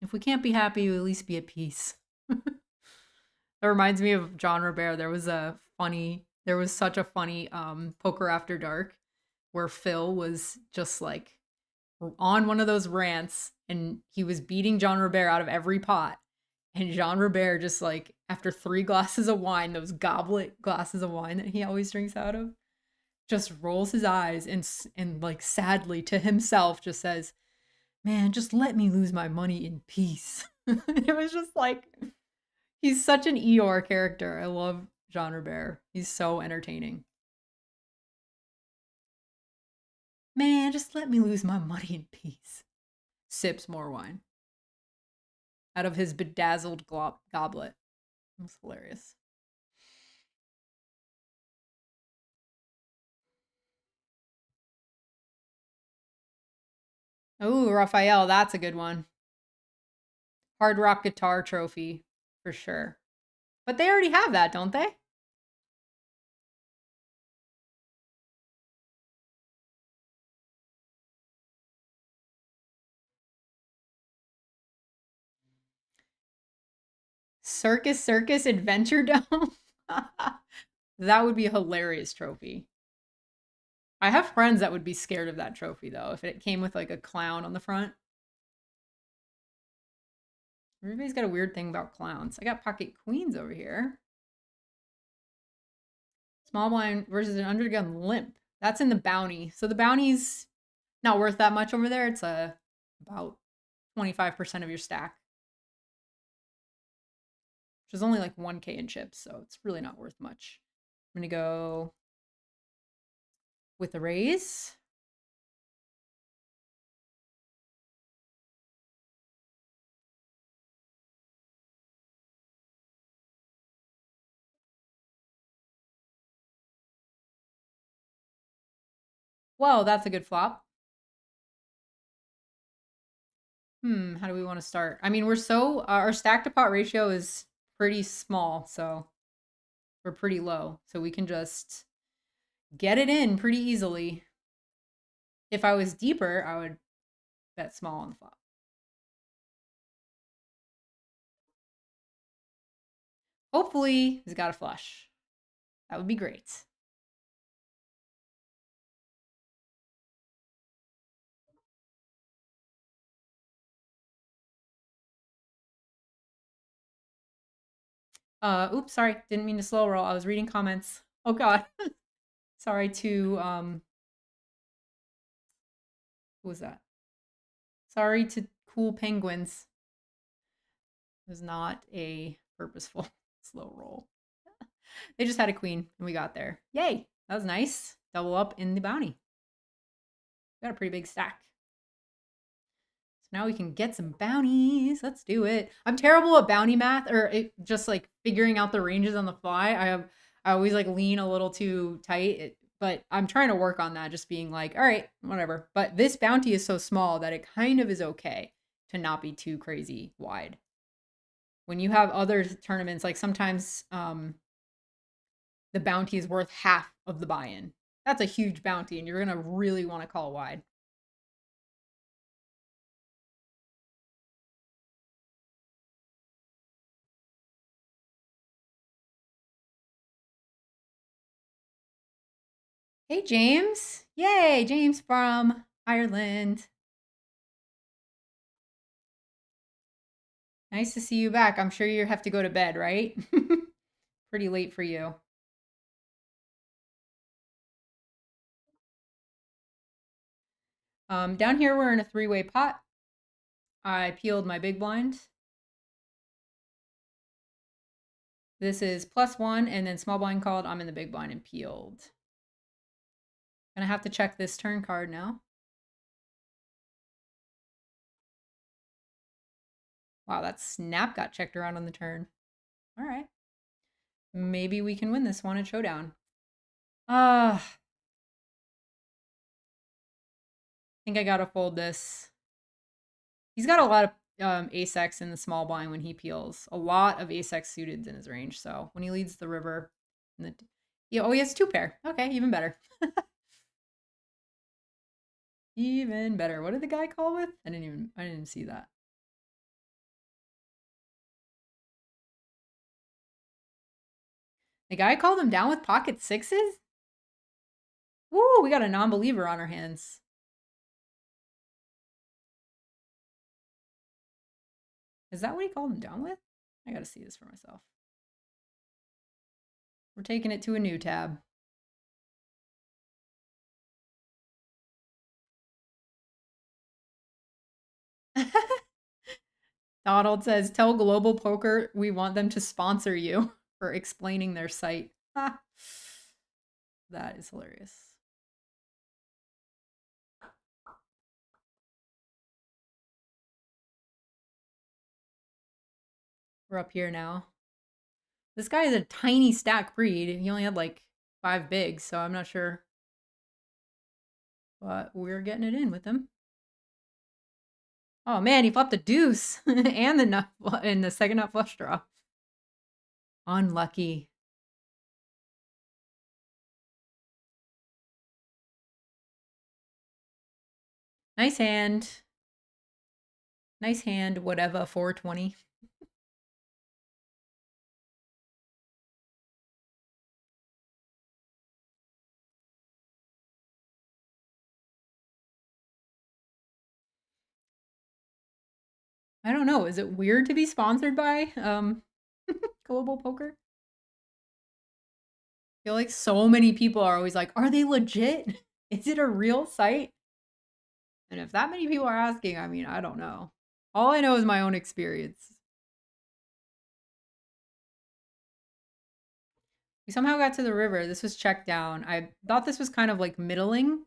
If we can't be happy, we'll at least be at peace. That reminds me of John Robert. There was such a funny Poker After Dark where Phil was just like on one of those rants and he was beating John Robert out of every pot. And Jean Robert just like after 3 glasses of wine, those goblet glasses of wine that he always drinks out of, just rolls his eyes and like sadly to himself just says, "Man, just let me lose my money in peace." It was just like he's such an Eeyore character. I love Jean Robert. He's so entertaining. "Man, just let me lose my money in peace." Sips more wine out of his bedazzled goblet. It was hilarious. Oh, Raphael, that's a good one. Hard Rock Guitar Trophy, for sure. But they already have that, don't they? Circus Adventure Dome? That would be a hilarious trophy. I have friends that would be scared of that trophy, though, if it came with like a clown on the front. Everybody's got a weird thing about clowns. I got pocket queens over here. Small blind versus an undergun limp. That's in the bounty. So the bounty's not worth that much over there. It's about 25% of your stack. Which is only like 1K in chips, so it's really not worth much. I'm gonna go with the raise. Whoa, that's a good flop. How do we want to start? I mean, our stack to pot ratio is pretty small, so we're pretty low. So we can just get it in pretty easily. If I was deeper, I would bet small on the flop. Hopefully, he's got a flush. That would be great. Oops, sorry. Didn't mean to slow roll. I was reading comments. Oh god. Sorry to who was that? Sorry to cool penguins. It was not a purposeful slow roll. They just had a queen and we got there. Yay. That was nice. Double up in the bounty. Got a pretty big stack. So now we can get some bounties. Let's do it. I'm terrible at bounty math or just like figuring out the ranges on the fly. I always like lean a little too tight, but I'm trying to work on that. Just being like, all right, whatever. But this bounty is so small that it kind of is okay to not be too crazy wide. When you have other tournaments, like sometimes the bounty is worth half of the buy-in. That's a huge bounty, and you're gonna really want to call wide. Hey, James. Yay, James from Ireland. Nice to see you back. I'm sure you have to go to bed, right? Pretty late for you. Down here, we're in a 3-way pot. I peeled my big blind. This is +1, and then small blind called. I'm in the big blind and peeled. Gonna have to check this turn card now. Wow, that snap got checked around on the turn. All right. Maybe we can win this one at Showdown. I think I gotta fold this. He's got a lot of ace-x in the small blind when he peels. A lot of ace-x suited in his range. So when he leads the river, he has 2-pair. Okay, even better. Even better. What did the guy call with? I didn't even see that. The guy called him down with pocket sixes? Woo, we got a non-believer on our hands. Is that what he called him down with? I gotta see this for myself. We're taking it to a new tab. Donald says, tell Global Poker we want them to sponsor you for explaining their site. That is hilarious. We're up here now. This guy is a tiny stack breed. He only had like 5 bigs, so I'm not sure. But we're getting it in with him. Oh man, he flopped the deuce and the nut in the second nut flush draw. Unlucky. Nice hand. Nice hand, whatever, 420. I don't know. Is it weird to be sponsored by Global Poker? I feel like so many people are always like, are they legit? Is it a real site? And if that many people are asking, I mean, I don't know. All I know is my own experience. We somehow got to the river. This was checked down. I thought this was kind of like middling.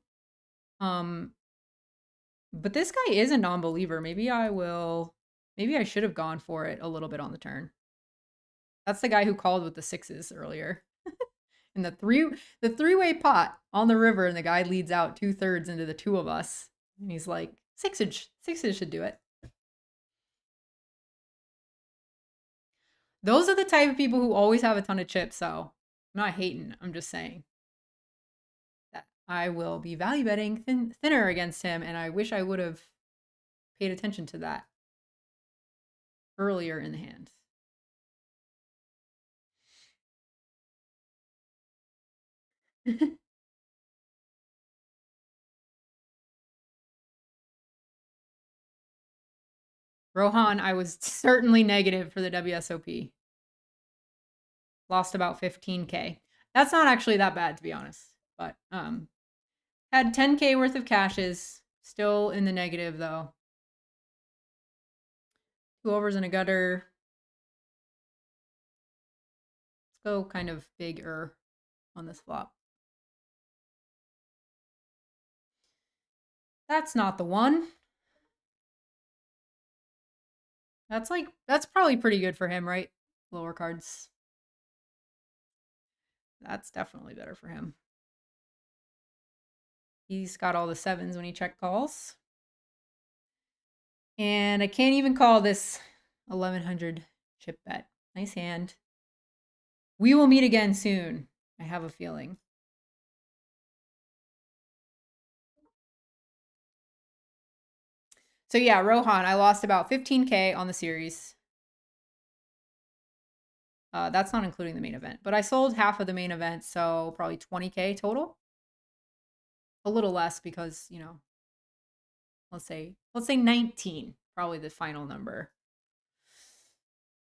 But this guy is a non-believer. Maybe I should have gone for it a little bit on the turn. That's the guy who called with the sixes earlier. And the three-way pot on the river, and the guy leads out 2/3 into the two of us. And he's like, sixes should do it. Those are the type of people who always have a ton of chips, so I'm not hating. I'm just saying that I will be value betting thinner against him, and I wish I would have paid attention to that earlier in the hand. Rohan, I was certainly negative for the WSOP. Lost about 15K. That's not actually that bad, to be honest. But had 10K worth of cashes. Still in the negative, though. 2 overs and a gutter. Let's go kind of bigger on this flop. That's not the one. That's probably pretty good for him, right? Lower cards. That's definitely better for him. He's got all the 7s when he check calls. And I can't even call this 1100 chip bet. Nice hand. We will meet again soon. I have a feeling. So yeah, Rohan, I lost about 15K on the series. That's not including the main event, but I sold half of the main event, so probably 20K total. A little less because, you know, let's say 19, probably the final number.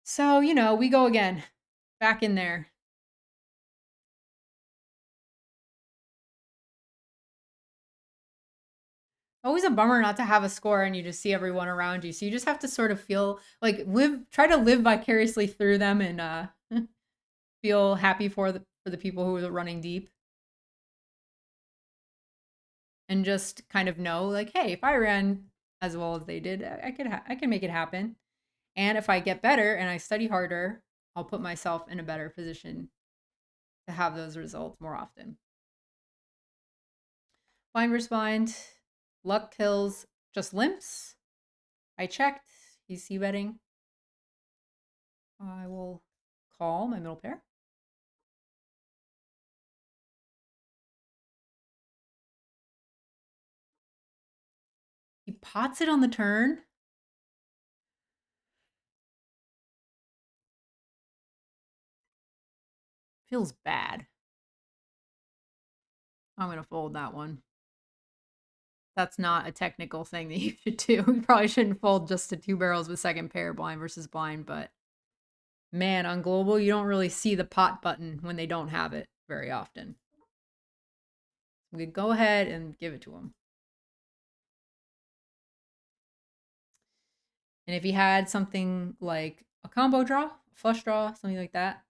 So, you know, we go again. Back in there. Always a bummer not to have a score and you just see everyone around you. So you just have to sort of feel like try to live vicariously through them and feel happy for the people who are running deep. And just kind of know like, hey, if I ran as well as they did, I can make it happen. And if I get better and I study harder, I'll put myself in a better position to have those results more often. Blind versus blind. Luck kills just limps. I checked. He's c-betting. I will call my middle pair. He pots it on the turn. Feels bad. I'm going to fold that one. That's not a technical thing that you should do. You probably shouldn't fold just to 2 barrels with second pair, blind versus blind, but man, on global, you don't really see the pot button when they don't have it very often. We could go ahead and give it to him. And if he had something like a combo draw, flush draw, something like that,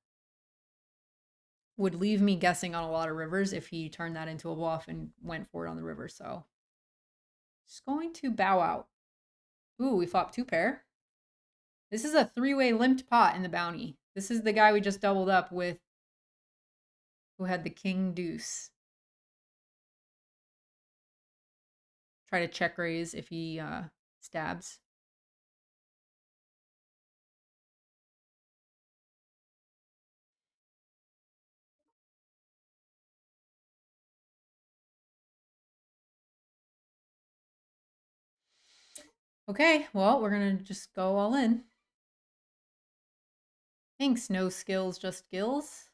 would leave me guessing on a lot of rivers if he turned that into a bluff and went for it on the river. So just going to bow out. Ooh, we flopped 2 pair. This is a 3-way limped pot in the bounty. This is the guy we just doubled up with who had the king deuce. Try to check raise if he stabs. Okay, well, we're going to just go all in. Thanks, no skills, just gills.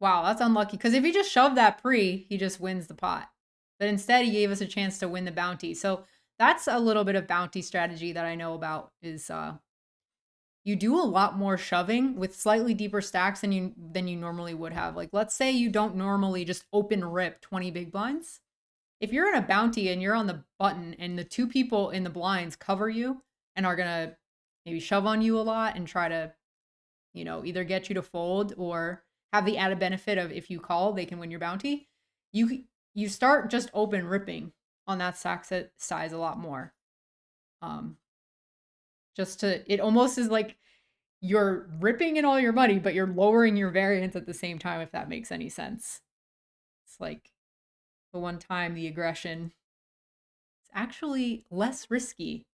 Wow, that's unlucky. Because if he just shoved that pre, he just wins the pot. But instead, he gave us a chance to win the bounty. So that's a little bit of bounty strategy that I know about is you do a lot more shoving with slightly deeper stacks than you normally would have. Like, let's say you don't normally just open rip 20 big blinds. If you're in a bounty and you're on the button and the 2 people in the blinds cover you and are going to maybe shove on you a lot and try to, you know, either get you to fold or have the added benefit of if you call, they can win your bounty. You start just open ripping on that stack size a lot more. It almost is like you're ripping in all your money, but you're lowering your variance at the same time, if that makes any sense. It's like the one time the aggression is actually less risky.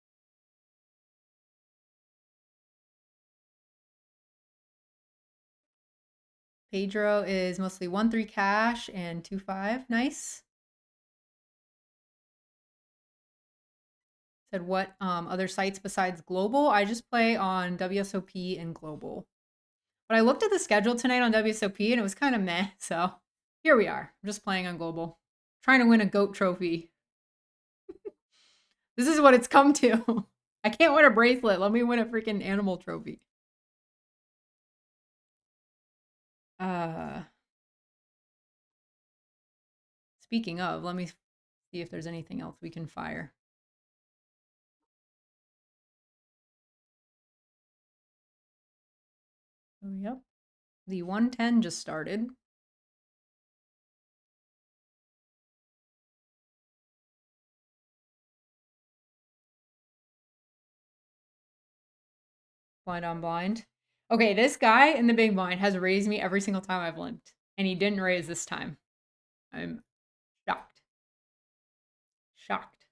Pedro is mostly 1-3 cash and 2-5. Nice. Said what other sites besides global? I just play on WSOP and global. But I looked at the schedule tonight on WSOP and it was kind of meh. So here we are. I'm just playing on global. Trying to win a GOAT trophy. This is what it's come to. I can't win a bracelet. Let me win a freaking animal trophy. Speaking of, let me see if there's anything else we can fire. Oh, yep. The 110 just started. Blind on blind. Okay, this guy in the big blind has raised me every single time I've limped. And he didn't raise this time. I'm shocked. Shocked.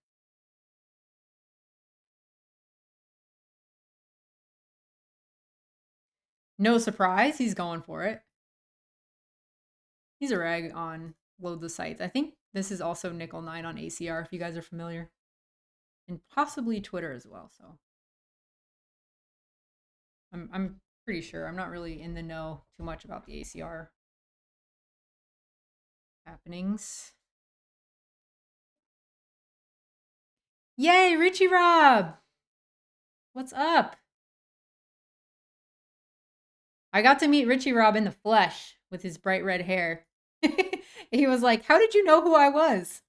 No surprise, he's going for it. He's a rag on loads of sites. I think this is also nickel 9 on ACR, if you guys are familiar. And possibly Twitter as well, so. I'm pretty sure. I'm not really in the know too much about the ACR happenings. Yay, Richie Rob! What's up? I got to meet Richie Rob in the flesh with his bright red hair. He was like, how did you know who I was?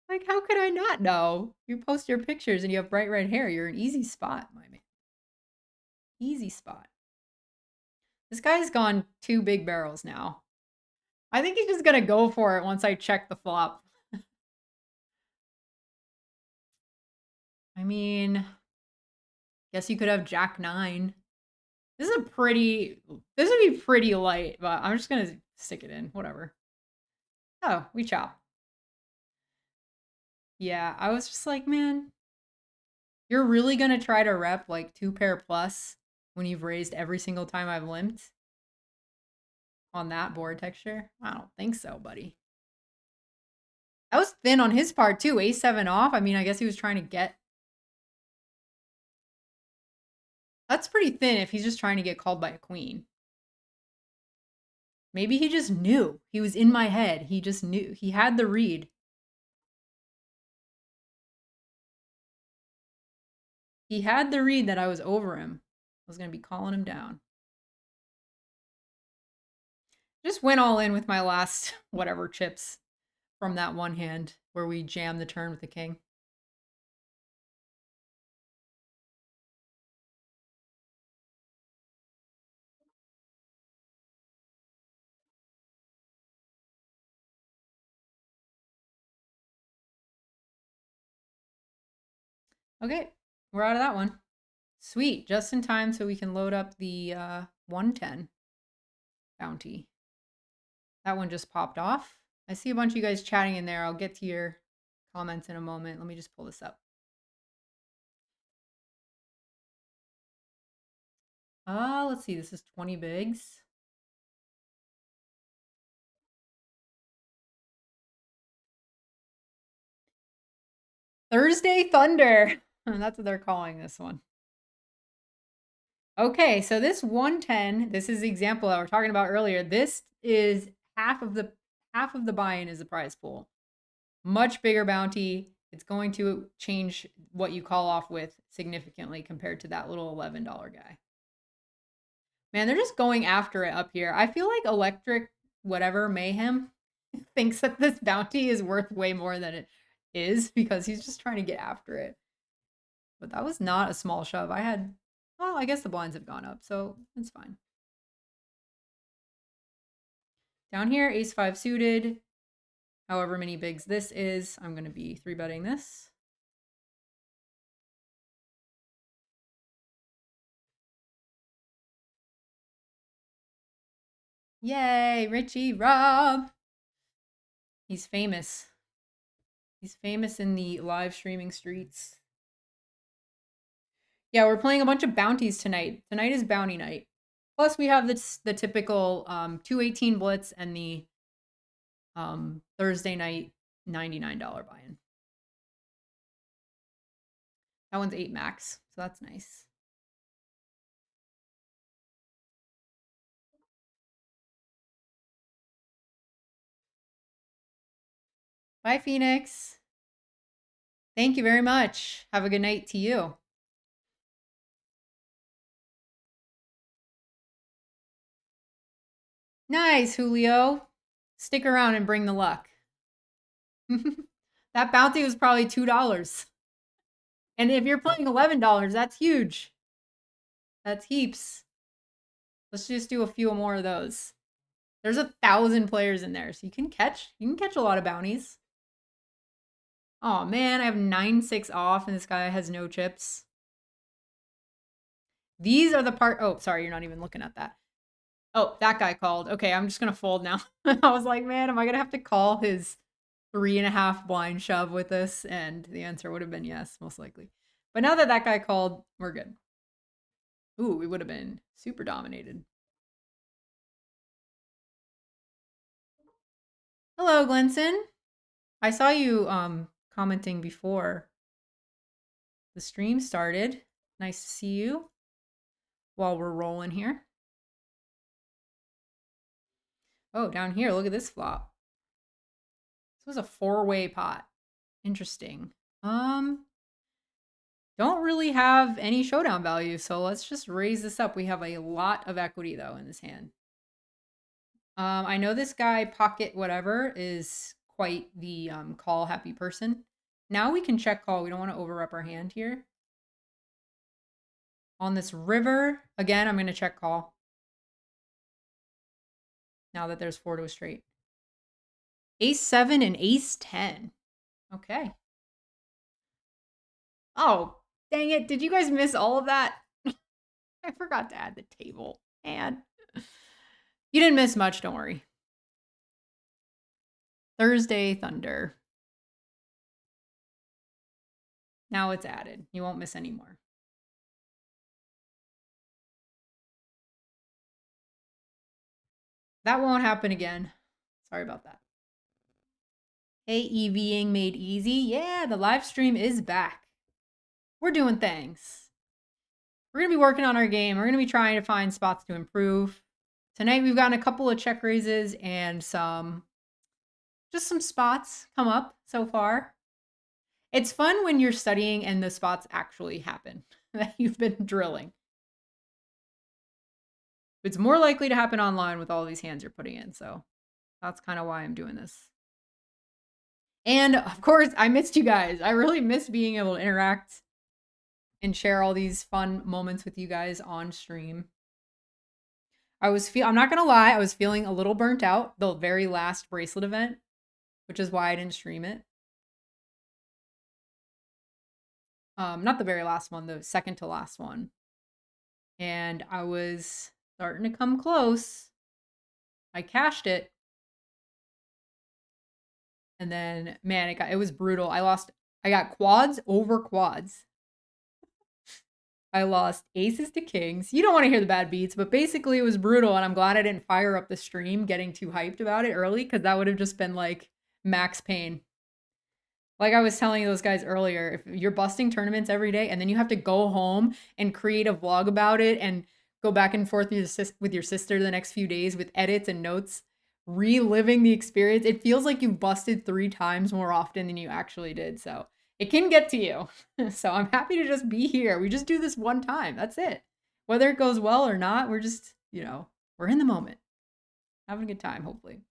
Like, how could I not know? You post your pictures and you have bright red hair. You're an easy spot, my man. Easy spot. This guy's gone 2 big barrels now. I think he's just going to go for it once I check the flop. I mean, guess you could have Jack 9. This would be pretty light, but I'm just gonna stick it in, whatever. Oh, we chop. Yeah, I was just like, man, you're really gonna try to rep like 2 pair plus when you've raised every single time I've limped on that board texture? I don't think so, buddy. That was thin on his part too. A7 off. I mean, I guess he was trying to get. That's pretty thin if he's just trying to get called by a queen. Maybe he just knew. He was in my head. He just knew. He had the read. He had the read that I was over him. I was going to be calling him down. Just went all in with my last whatever chips from that one hand where we jammed the turn with the king. Okay, we're out of that one. Sweet, just in time so we can load up the 110 bounty. That one just popped off. I see a bunch of you guys chatting in there. I'll get to your comments in a moment. Let me just pull this up. Let's see. This is 20 bigs. Thursday Thunder. That's what they're calling this one. Okay, so this 110, this is the example that we're talking about earlier. This is half of the buy-in is the prize pool. Much bigger bounty. It's going to change what you call off with significantly compared to that little $11 guy. Man, they're just going after it up here. I feel like Electric whatever Mayhem thinks that this bounty is worth way more than it is because he's just trying to get after it. But that was not a small shove. Well, I guess the blinds have gone up, so it's fine. Down here, ace 5 suited. However many bigs this is, I'm going to be 3-betting this. Yay, Richie Rob. He's famous. He's famous in the live streaming streets. Yeah, we're playing a bunch of bounties tonight. Tonight is bounty night. Plus, we have the typical 218 blitz and the Thursday night $99 buy-in. That one's 8 max, so that's nice. Bye, Phoenix. Thank you very much. Have a good night to you. Nice, Julio. Stick around and bring the luck. That bounty was probably $2. And if you're playing $11, that's huge. That's heaps. Let's just do a few more of those. There's 1,000 players in there, so you can catch a lot of bounties. Oh man, I have 9-6 off and this guy has no chips. These are the oh, sorry, you're not even looking at that. Oh, that guy called. Okay, I'm just gonna fold now. I was like, man, am I gonna have to call his 3.5 blind shove with this? And the answer would have been yes, most likely. But now that that guy called, we're good. Ooh, we would have been super dominated. Hello, Glenson. I saw you commenting before the stream started. Nice to see you while we're rolling here. Oh, down here, look at this flop. This was a 4-way pot. Interesting. Don't really have any showdown value, so let's just raise this up. We have a lot of equity though in this hand. I know this guy pocket whatever is quite the call happy person. Now we can check call. We don't want to overrep our hand here. On this river, again, I'm going to check call. Now that there's 4 to a straight. Ace 7 and ace 10. Okay. Oh, dang it. Did you guys miss all of that? I forgot to add the table. And you didn't miss much, don't worry. Thursday Thunder. Now it's added. You won't miss any more. That won't happen again. Sorry about that. AEVing made easy. Yeah, the live stream is back. We're doing things. We're going to be working on our game. We're going to be trying to find spots to improve. Tonight we've gotten a couple of check raises and just some spots come up so far. It's fun when you're studying and the spots actually happen that you've been drilling. It's more likely to happen online with all these hands you're putting in, so that's kind of why I'm doing this. And of course, I missed you guys. I really miss being able to interact and share all these fun moments with you guys on stream. I'm not gonna lie, I was feeling a little burnt out the very last bracelet event, which is why I didn't stream it. Not the very last one, the second to last one. And I was starting to come close. I cashed it. And then, man, it was brutal. I got quads over quads. I lost aces to kings. You don't want to hear the bad beats, but basically it was brutal, and I'm glad I didn't fire up the stream getting too hyped about it early, because that would have just been like max pain. Like I was telling those guys earlier, if you're busting tournaments every day and then you have to go home and create a vlog about it and go back and forth with your sister the next few days with edits and notes, reliving the experience, it feels like you've busted 3 times more often than you actually did. So it can get to you. So I'm happy to just be here. We just do this one time. That's it. Whether it goes well or not, we're just, we're in the moment. Having a good time, hopefully.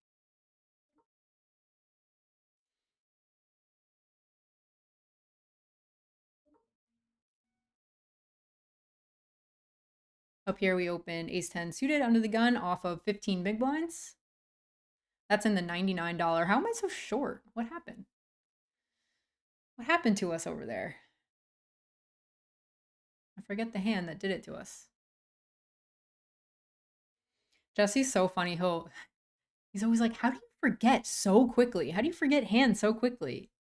Up here we open ace-10 suited under the gun off of 15 big blinds. That's in the $99. How am I so short? What happened? What happened to us over there? I forget the hand that did it to us. Jesse's so funny. He's always like, how do you forget so quickly? How do you forget hands so quickly?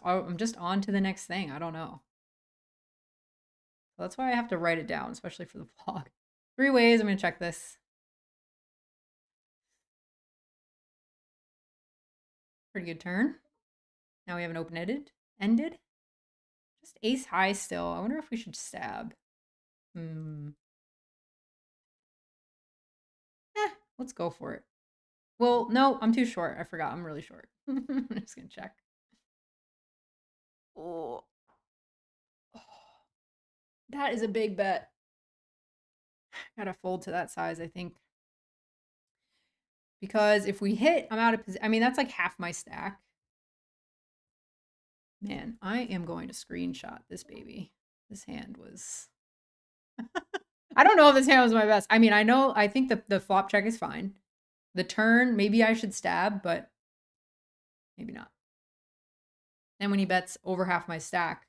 I'm just on to the next thing. I don't know. So that's why I have to write it down, especially for the vlog. 3 ways. I'm going to check this. Pretty good turn. Now we have an open-ended. Just ace high still. I wonder if we should stab. Let's go for it. Well, no, I'm too short. I forgot. I'm really short. I'm just going to check. Oh. That is a big bet. Gotta fold to that size, I think. Because if we hit, I'm out of position. I mean, that's like half my stack. Man, I am going to screenshot this baby. This hand was... I don't know if this hand was my best. I mean, I think the flop check is fine. The turn, maybe I should stab, but maybe not. Then when he bets over half my stack,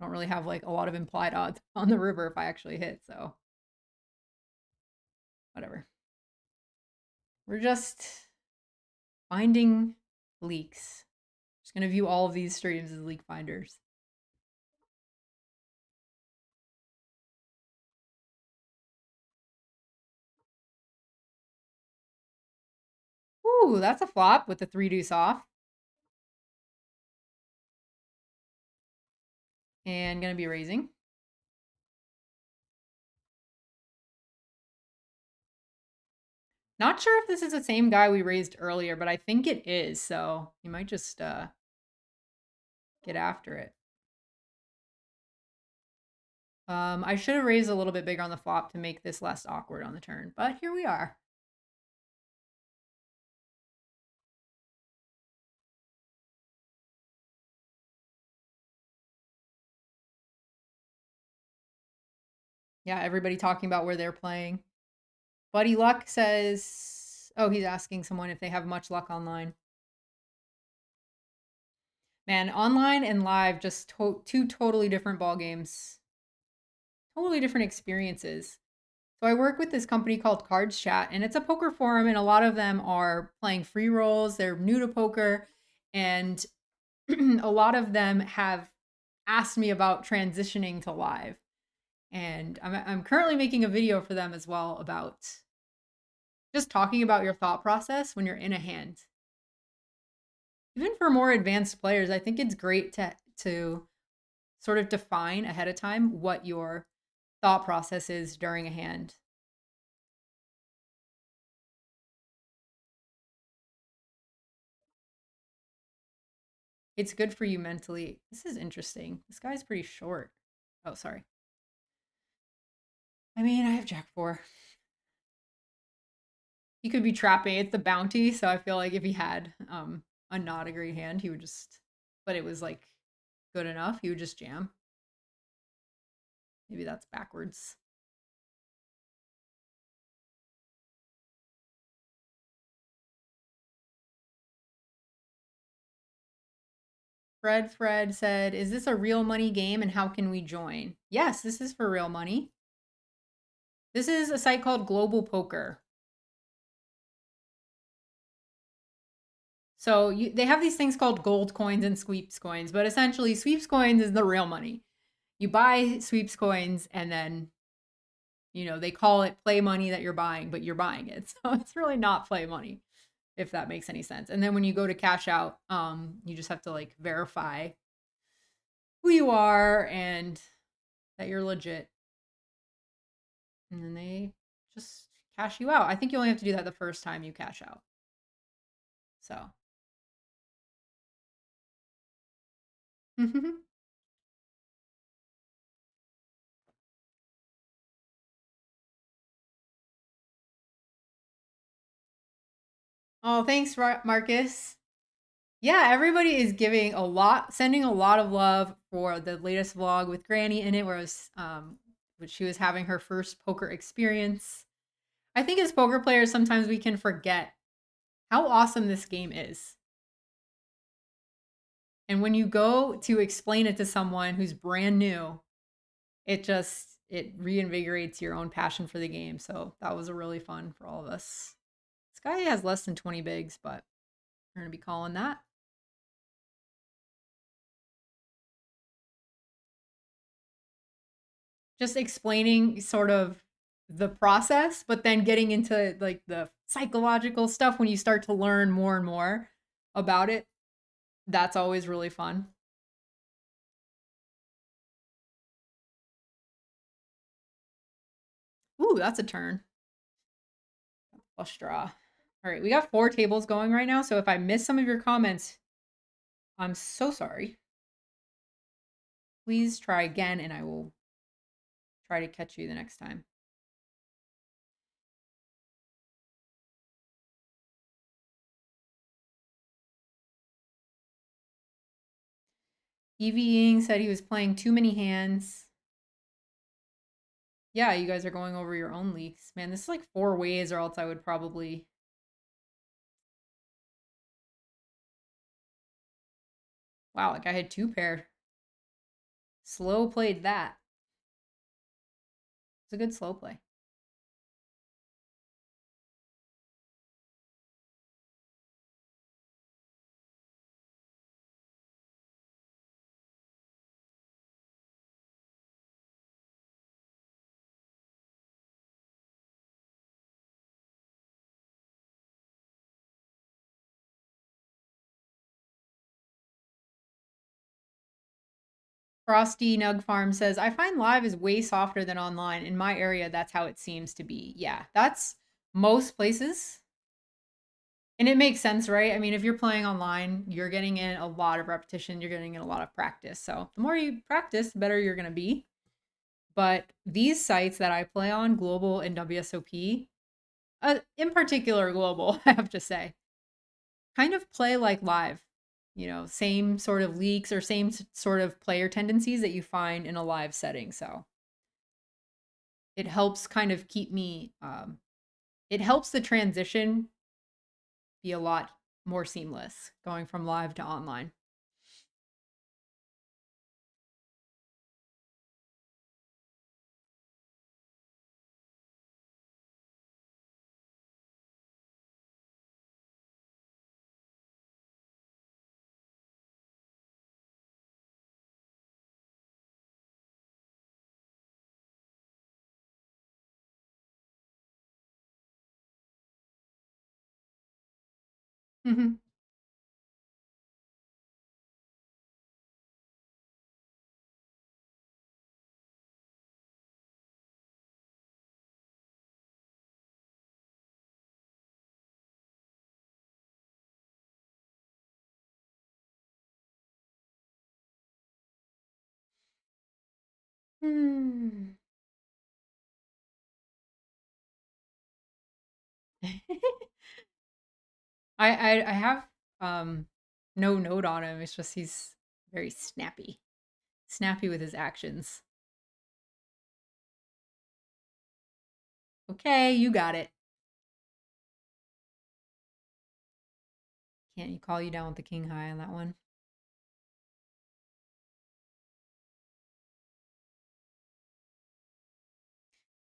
I don't really have like a lot of implied odds on the river if I actually hit, so whatever. We're just finding leaks. Just gonna view all of these streams as leak finders. Ooh, that's a flop with the 3 deuce off. And gonna be raising. Not sure if this is the same guy we raised earlier, but I think it is, so you might just get after it. I should have raised a little bit bigger on the flop to make this less awkward on the turn, but here we are. Yeah, everybody talking about where they're playing. Buddy Luck says, oh, he's asking someone if they have much luck online. Man, online and live, just two totally different ball games, totally different experiences. So I work with this company called Cards Chat, and it's a poker forum, and a lot of them are playing free rolls. They're new to poker, and a lot of them have asked me about transitioning to live. And I'm currently making a video for them as well about just talking about your thought process when you're in a hand. Even for more advanced players, I think it's great to sort of define ahead of time what your thought process is during a hand. It's good for you mentally. This is interesting. This guy's pretty short. Oh, sorry. I mean, I have Jack 4. He could be trapping. It's the bounty, so I feel like if he had a not a great hand, he would just, but it was like good enough, he would just jam. Maybe that's backwards. Fred said, "Is this a real money game and how can we join?" Yes, this is for real money. This is a site called Global Poker. So they have these things called gold coins and sweeps coins, but essentially sweeps coins is the real money. You buy sweeps coins and then, they call it play money that you're buying, but you're buying it. So it's really not play money, if that makes any sense. And then when you go to cash out, you just have to like verify who you are and that you're legit. And then they just cash you out. I think you only have to do that the first time you cash out. So. Oh, thanks, Marcus. Yeah, everybody is sending a lot of love for the latest vlog with Granny in it, where she was having her first poker experience. I think as poker players, sometimes we can forget how awesome this game is. And when you go to explain it to someone who's brand new, it reinvigorates your own passion for the game. So that was a really fun for all of us. This guy has less than 20 bigs, but we're going to be calling that. Just explaining sort of the process, but then getting into like the psychological stuff when you start to learn more and more about it. That's always really fun. Ooh, that's a turn. Flush draw. All right, we got 4 tables going right now, so if I miss some of your comments, I'm so sorry. Please try again, and I will try to catch you the next time. EVing said he was playing too many hands. Yeah, you guys are going over your own leaks. Man, this is like 4 ways, or else I would probably... Wow, like I had 2 pair. Slow played that. It's a good slow play. Frosty Nug Farm says, I find live is way softer than online. In my area, that's how it seems to be. Yeah, that's most places. And it makes sense, right? I mean, if you're playing online, you're getting in a lot of repetition, you're getting in a lot of practice. So the more you practice, the better you're going to be. But these sites that I play on, Global and WSOP, in particular Global, I have to say, kind of play like live. Same sort of leaks or same sort of player tendencies that you find in a live setting. So it helps kind of keep me, it helps the transition be a lot more seamless going from live to online. Mhm. Hmm. I have no note on him. It's just he's very snappy. Snappy with his actions. Okay, you got it. Can't you call you down with the king high on that one?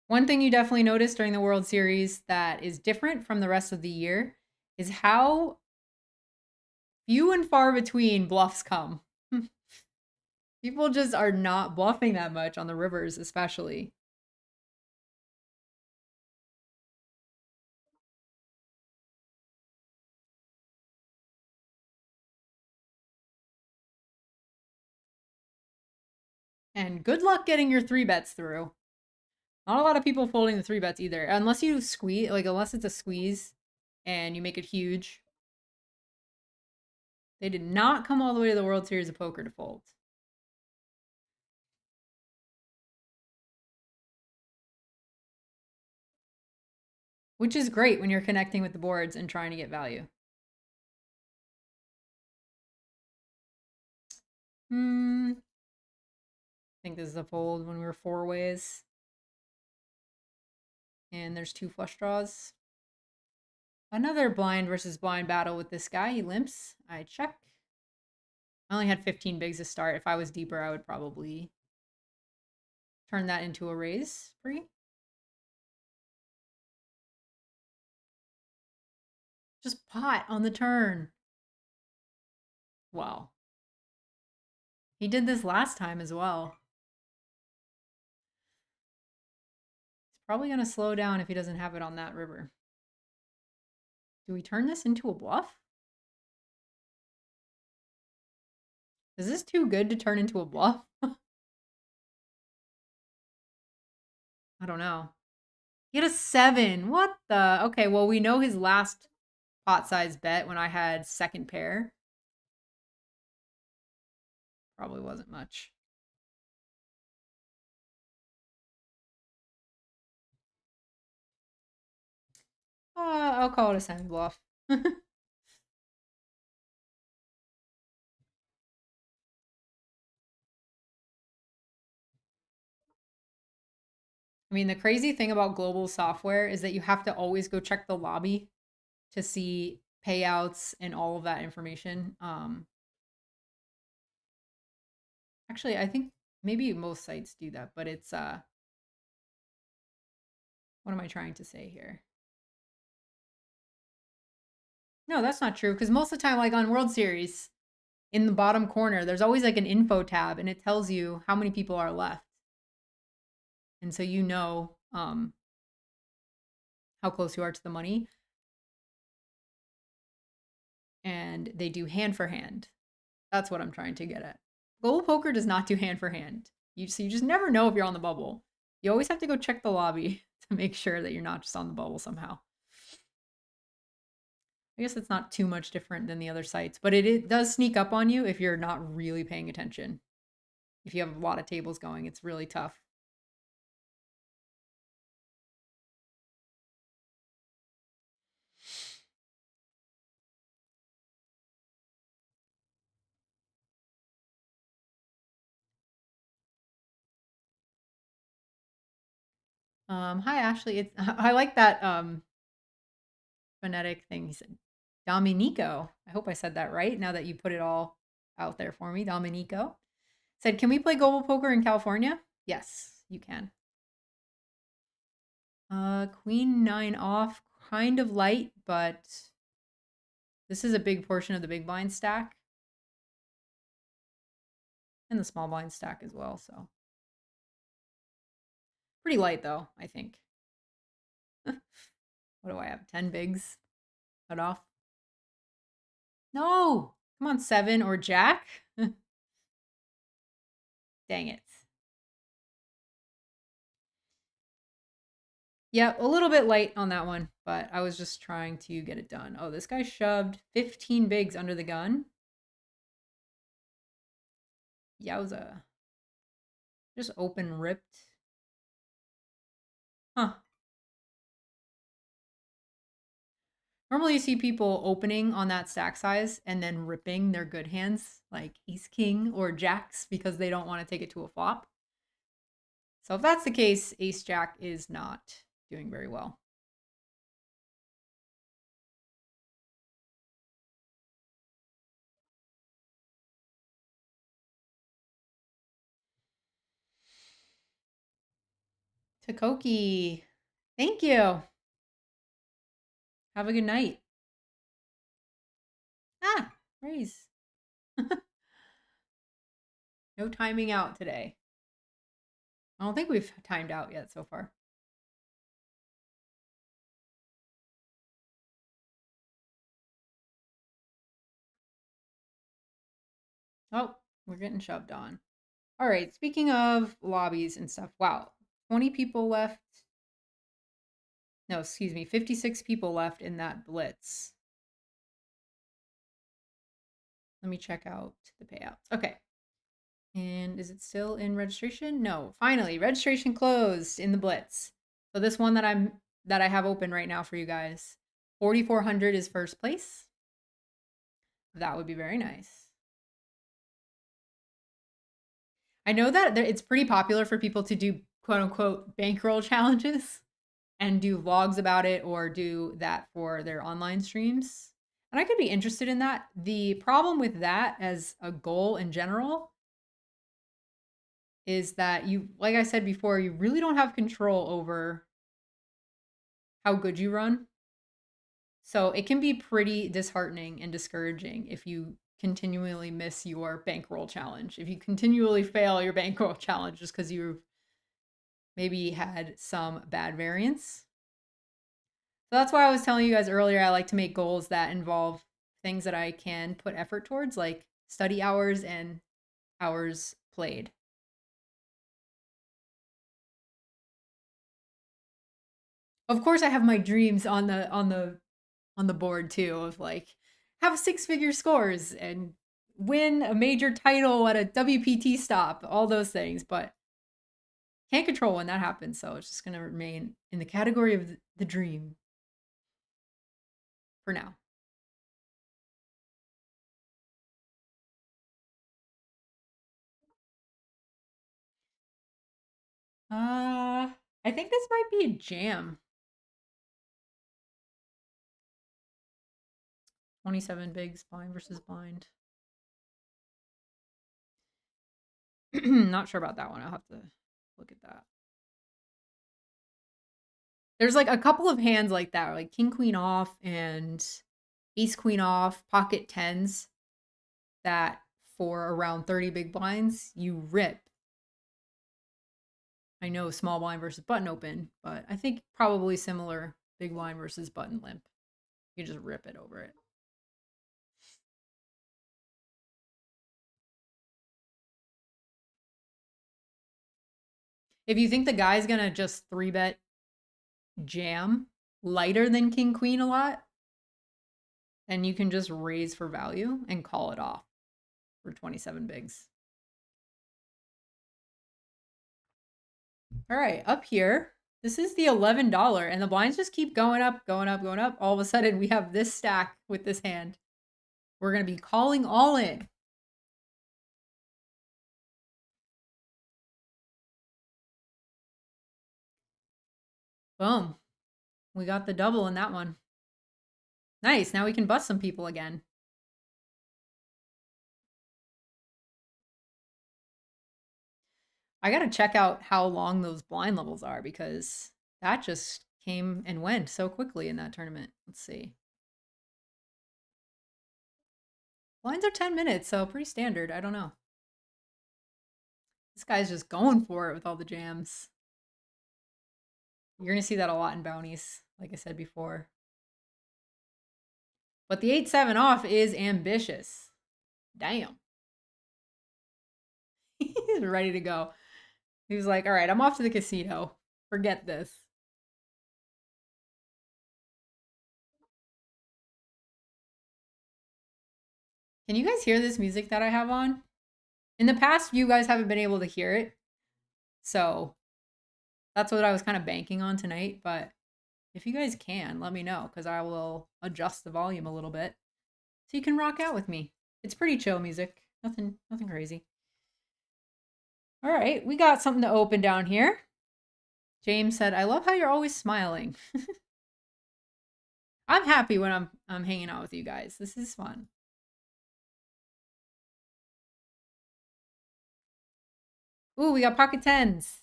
One thing you definitely noticed during the World Series that is different from the rest of the year is how few and far between bluffs come. People just are not bluffing that much on the rivers, especially. And good luck getting your three bets through. Not a lot of people folding the three bets either, unless you squeeze, like unless it's a squeeze and you make it huge. They did not come all the way to the World Series of Poker to fold. Which is great when you're connecting with the boards and trying to get value. I think this is a fold when we were four ways. And there's two flush draws. Another blind versus blind battle with this guy. He limps. I check. I only had 15 bigs to start. If I was deeper, I would probably turn that into a raise free. Just pot on the turn. Wow. He did this last time as well. He's probably going to slow down if he doesn't have it on that river. Do we turn this into a bluff? Is this too good to turn into a bluff? I don't know. He had a 7. What the? Okay, well, we know his last pot size bet when I had second pair. Probably wasn't much. I'll call it a semi bluff. I mean, the crazy thing about global software is that you have to always go check the lobby to see payouts and all of that information. Actually, I think maybe most sites do that, but it's what am I trying to say here? No, that's not true because most of the time, like on World Series, in the bottom corner, there's always like an info tab and it tells you how many people are left. And so you know how close you are to the money. And they do hand for hand. That's what I'm trying to get at. Global poker does not do hand for hand. So you just never know if you're on the bubble. You always have to go check the lobby to make sure that you're not just on the bubble somehow. I guess it's not too much different than the other sites, but it does sneak up on you if you're not really paying attention. If you have a lot of tables going, it's really tough. Hi Ashley. It's I like that phonetic thing. He said Dominico. I hope I said that right. Now that you put it all out there for me, Dominico said, "Can we play global poker in California?" Yes, you can. Queen 9 off, kind of light, but this is a big portion of the big blind stack and the small blind stack as well. So pretty light though, I think. What do I have? 10 bigs cut off. No. Come on, 7 or jack. Dang it. Yep, a little bit light on that one, but I was just trying to get it done. Oh, this guy shoved 15 bigs under the gun. Yowza. Just open ripped. Huh. Normally you see people opening on that stack size and then ripping their good hands like ace king or jacks because they don't want to take it to a flop. So if that's the case, ace jack is not doing very well. Takoki, thank you. Have a good night. Ah, raise. No timing out today. I don't think we've timed out yet so far. Oh, we're getting shoved on. All right, speaking of lobbies and stuff, wow, 20 people left. No, excuse me, 56 people left in that blitz. Let me check out the payouts. Okay. And is it still in registration? No. Finally, registration closed in the blitz. So this one that I have open right now for you guys. 4,400 is first place. That would be very nice. I know that it's pretty popular for people to do quote unquote bankroll challenges and do vlogs about it or do that for their online streams. And I could be interested in that. The problem with that as a goal in general is that you, like I said before, you really don't have control over how good you run. So it can be pretty disheartening and discouraging if you continually miss your bankroll challenge. If you continually fail your bankroll challenge just because you've maybe had some bad variance. So that's why I was telling you guys earlier, I like to make goals that involve things that I can put effort towards, like study hours and hours played. Of course, I have my dreams on the board too of like have 6-figure scores and win a major title at a WPT stop, all those things, but can't control when that happens, so it's just going to remain in the category of the dream for now. I think this might be a jam. 27 bigs, blind versus blind. Not sure about that one. I'll have to look at that. There's like a couple of hands like that, like king queen off and ace queen off, pocket tens, that for around 30 big blinds you rip. I know small blind versus button open, but I think probably similar big blind versus button limp. You just rip it over it. If you think the guy's gonna just 3-bet jam lighter than king queen a lot, and you can just raise for value and call it off for 27 bigs. All right, up here, this is the $11, and the blinds just keep going up, going up, going up. All of a sudden, we have this stack with this hand. We're going to be calling all in. Boom. We got the double in that one. Nice. Now we can bust some people again. I got to check out how long those blind levels are because that just came and went so quickly in that tournament. Let's see. Blinds are 10 minutes, so pretty standard. I don't know. This guy's just going for it with all the jams. You're going to see that a lot in bounties, like I said before. But the 8-7 off is ambitious. Damn. He's ready to go. He was like, all right, I'm off to the casino. Forget this. Can you guys hear this music that I have on? In the past, you guys haven't been able to hear it. So that's what I was kind of banking on tonight. But if you guys can, let me know because I will adjust the volume a little bit so you can rock out with me. It's pretty chill music. Nothing crazy. All right, we got something to open down here. James said, "I love how you're always smiling." I'm happy when I'm hanging out with you guys. This is fun. Ooh, we got pocket tens.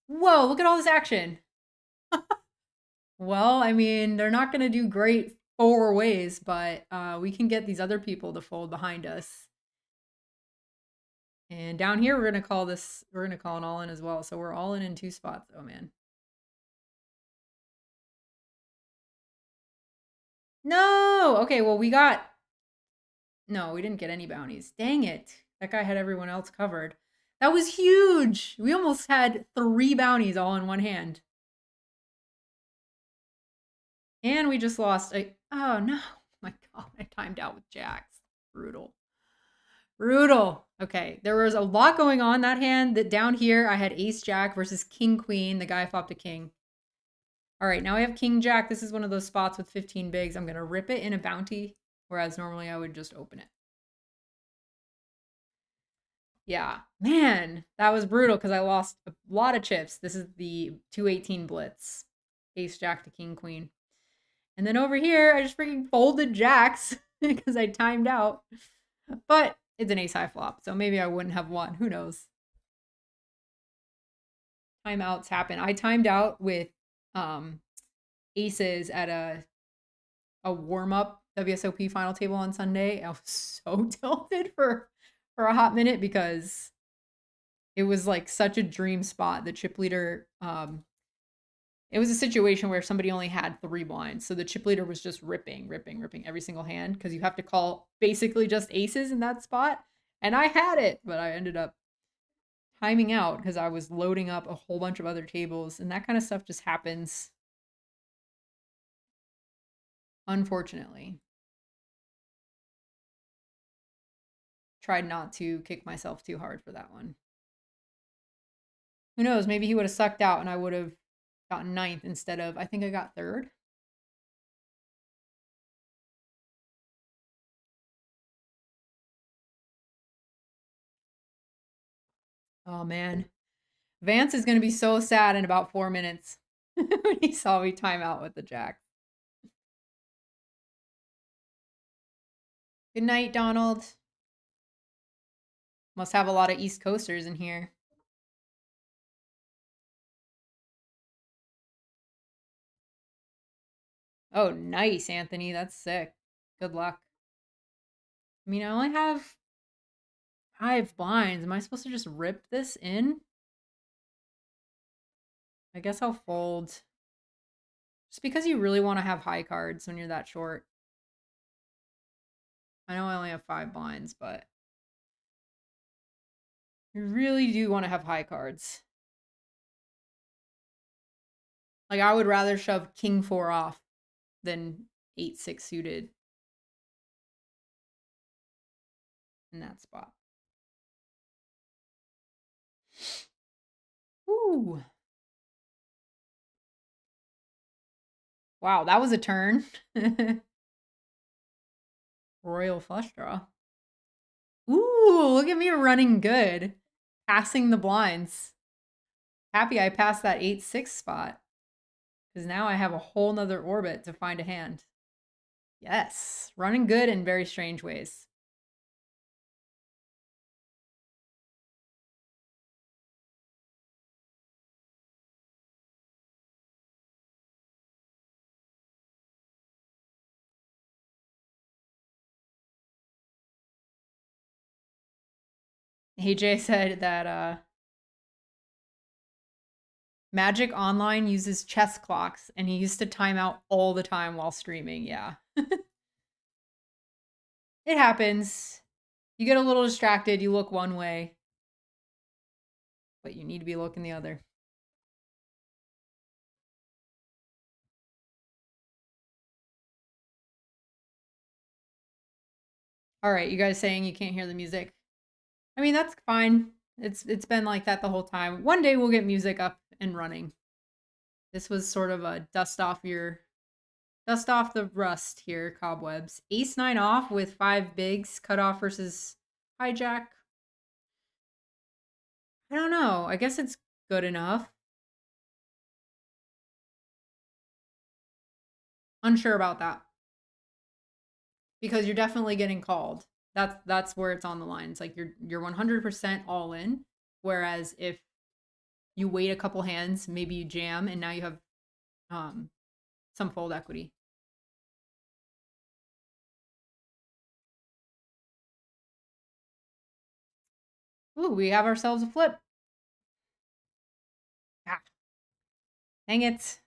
Whoa, look at all this action. Well, I mean, they're not going to do great 4 ways, but we can get these other people to fold behind us. And down here, we're going to call an all in as well. So we're all in 2 spots. Oh, man. No! Okay, well, no, we didn't get any bounties. Dang it. That guy had everyone else covered. That was huge. We almost had 3 bounties all in one hand. And we just lost oh no. My God, I timed out with jacks. Brutal. Brutal. Okay, there was a lot going on that hand. That down here, I had ace jack versus king queen. The guy flopped a king. All right, now I have king jack. This is one of those spots with 15 bigs. I'm going to rip it in a bounty, whereas normally I would just open it. Yeah, man, that was brutal because I lost a lot of chips. This is the 218 blitz. Ace jack to king queen. And then over here, I just freaking folded jacks because I timed out. But it's an ace high flop, so maybe I wouldn't have won. Who knows? Timeouts happen. I timed out with aces at a warm-up WSOP final table on Sunday. I was so tilted for a hot minute because it was like such a dream spot. The chip leader, it was a situation where somebody only had 3 blinds. So the chip leader was just ripping every single hand because you have to call basically just aces in that spot. And I had it, but I ended up timing out because I was loading up a whole bunch of other tables, and that kind of stuff just happens. Unfortunately. Tried not to kick myself too hard for that one. Who knows? Maybe he would have sucked out and I would have gotten 9th instead of, I think I got 3rd. Oh man. Vance is going to be so sad in about 4 minutes when he saw me time out with the jack. Good night, Donald. Must have a lot of East Coasters in here. Oh, nice, Anthony. That's sick. Good luck. I mean, I only have 5 blinds. Am I supposed to just rip this in? I guess I'll fold. Just because you really want to have high cards when you're that short. I know I only have 5 blinds, but you really do want to have high cards. Like, I would rather shove king 4 off than 8-6 suited in that spot. Ooh. Wow, that was a turn. Royal flush draw. Ooh, look at me running good. Passing the blinds. Happy I passed that 8-6 spot. Because now I have a whole nother orbit to find a hand. Yes, running good in very strange ways. AJ said that Magic Online uses chess clocks, and he used to time out all the time while streaming. Yeah. It happens. You get a little distracted, you look one way, but you need to be looking the other. All right, you guys saying you can't hear the music. I mean, that's fine. It's been like that the whole time. One day we'll get music up and running. This was sort of a dust off the rust here, cobwebs. Ace 9 off with 5 bigs, cutoff versus hijack. I don't know. I guess it's good enough. Unsure about that. Because you're definitely getting called. That's where it's on the line. It's like you're 100% all in. Whereas if you wait a couple hands, maybe you jam, and now you have some fold equity. Ooh, we have ourselves a flip. Ah, dang it.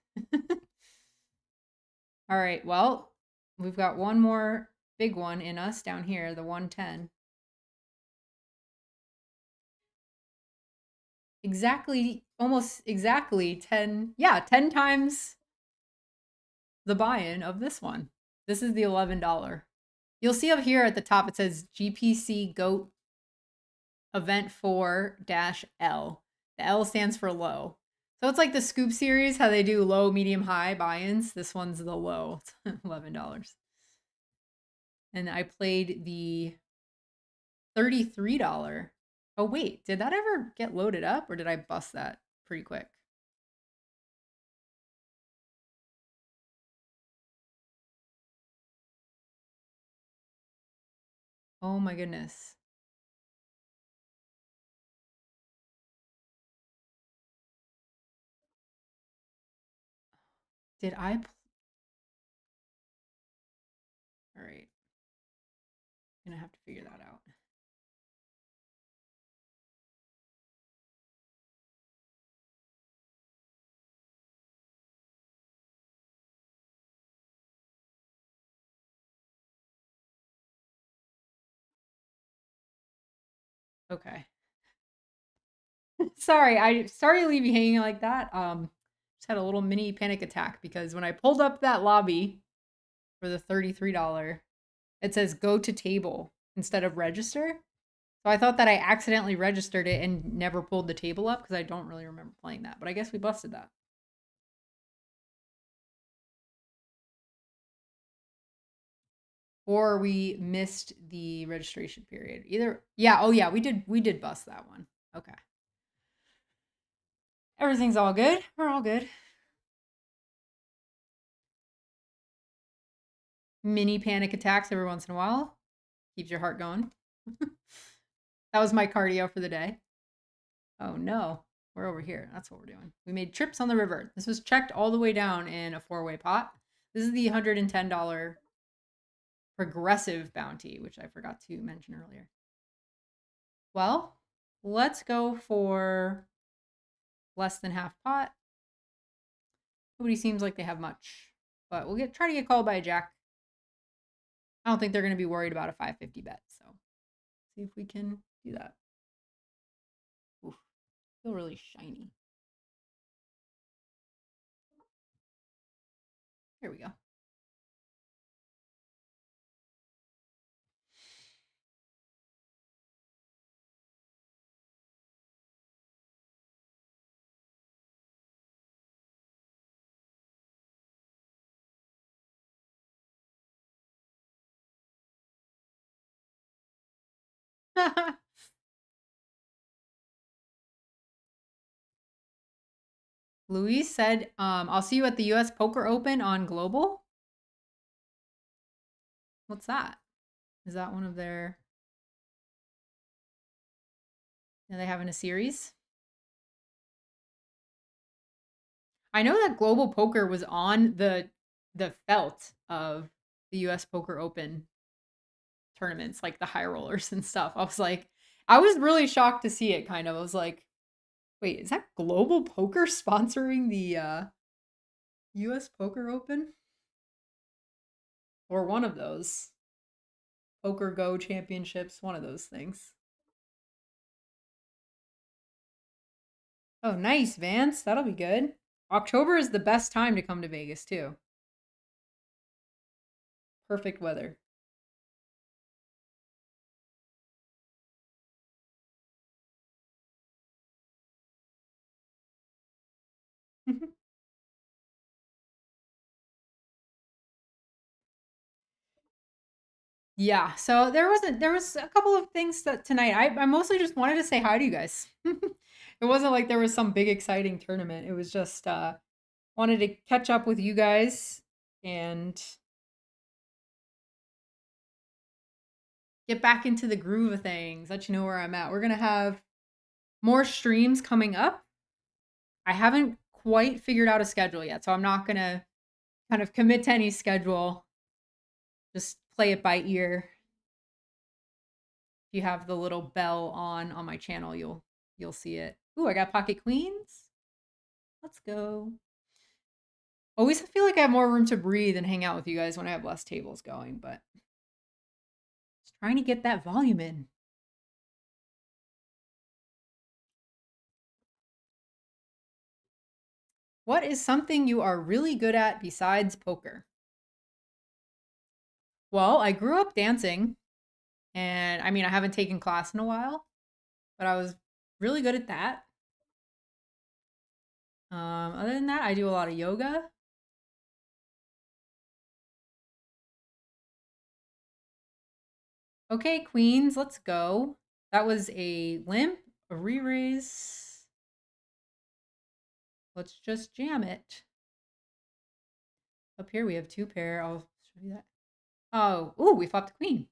All right, well, we've got one more big one in us down here, the 110. Exactly, almost exactly 10, yeah, 10 times the buy-in of this one. This is the $11. You'll see up here at the top, it says GPC GOAT Event 4-L. The L stands for low. So it's like the Scoop series, how they do low, medium, high buy-ins. This one's the low. It's $11. And I played the $33. Oh, wait. Did that ever get loaded up, or did I bust that pretty quick? Oh, my goodness. Did I? All right. Gonna have to figure that out. Okay. Sorry, to leave you hanging like that. Just had a little mini panic attack because when I pulled up that lobby for the $33, it says go to table instead of register. So I thought that I accidentally registered it and never pulled the table up because I don't really remember playing that. But I guess we busted that. Or we missed the registration period. Either, yeah, oh yeah, we did bust that one. Okay. Everything's all good. We're all good. Mini panic attacks every once in a while. Keeps your heart going. That was my cardio for the day. Oh no, we're over here. That's what we're doing. We made trips on the river. This was checked all the way down in a 4-way pot. This is the $110 progressive bounty, which I forgot to mention earlier. Well, let's go for less than half pot. Nobody seems like they have much, but we'll try to get called by a jack. I don't think they're going to be worried about a 550 bet, so see if we can do that. Oof, feel really shiny. Here we go. Luis said, I'll see you at the US Poker Open on Global. What's that? Is that one of their... Are they having a series? I know that Global Poker was on the felt of the US Poker Open tournaments, like the high rollers and stuff. I was really shocked to see it, kind of. I was like, Wait, is that Global Poker sponsoring the US Poker Open? Or one of those? Poker Go Championships, one of those things. Oh, nice, Vance. That'll be good. October is the best time to come to Vegas, too. Perfect weather. Yeah, so there was a couple of things that tonight I mostly just wanted to say hi to you guys. It wasn't like there was some big exciting tournament. It was just wanted to catch up with you guys and get back into the groove of things, let you know where I'm at. We're gonna have more streams coming up. I haven't quite figured out a schedule yet, so I'm not gonna kind of commit to any schedule. Just play it by ear. If you have the little bell on my channel, you'll see it. Ooh, I got pocket queens. Let's go. Always feel like I have more room to breathe and hang out with you guys when I have less tables going, but just trying to get that volume in. What is something you are really good at besides poker? Well, I grew up dancing, and I mean, I haven't taken class in a while, but I was really good at that. Other than that, I do a lot of yoga. Okay, queens, let's go. That was a limp, a re-raise. Let's just jam it. Up here we have two pair. I'll show you that. Oh, ooh, we flopped the queen.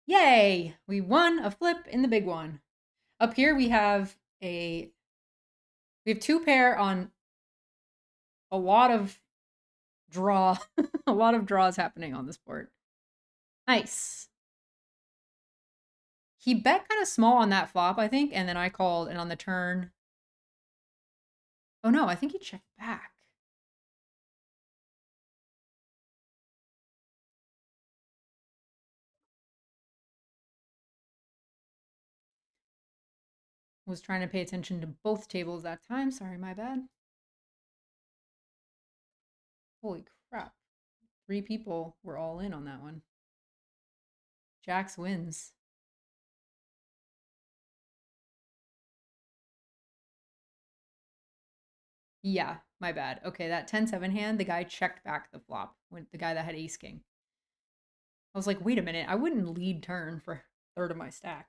Yay! We won a flip in the big one. Up here we have two pair on a lot of draw, a lot of draws happening on this board. Nice. He bet kind of small on that flop, I think, and then I called, and on the turn, oh no, I think he checked back. Was trying to pay attention to both tables that time. Sorry, my bad. Holy crap. 3 people were all in on that one. Jax wins. Yeah, my bad. Okay, that 10-7 hand, the guy checked back the flop. When the guy that had ace king. I was like, wait a minute, I wouldn't lead turn for a third of my stack.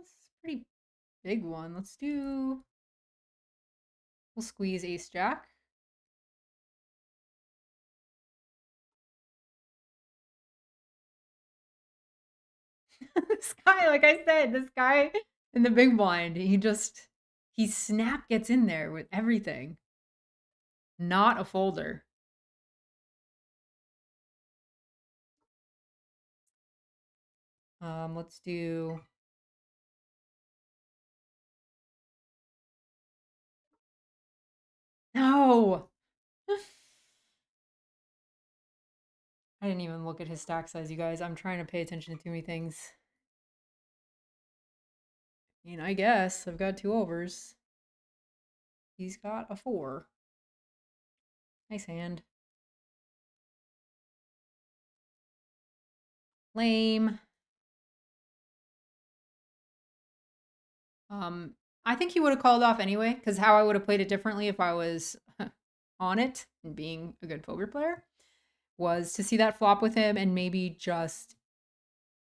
It's a pretty big one. We'll squeeze ace jack. This guy, like I said, this guy in the big blind, he snap gets in there with everything. Not a folder. Let's do no. I didn't even look at his stack size, you guys. I'm trying to pay attention to too many things. I mean, I guess I've got 2 overs. He's got a 4. Nice hand. Lame. I think he would have called off anyway, because how I would have played it differently if I was on it and being a good poker player was to see that flop with him and maybe just,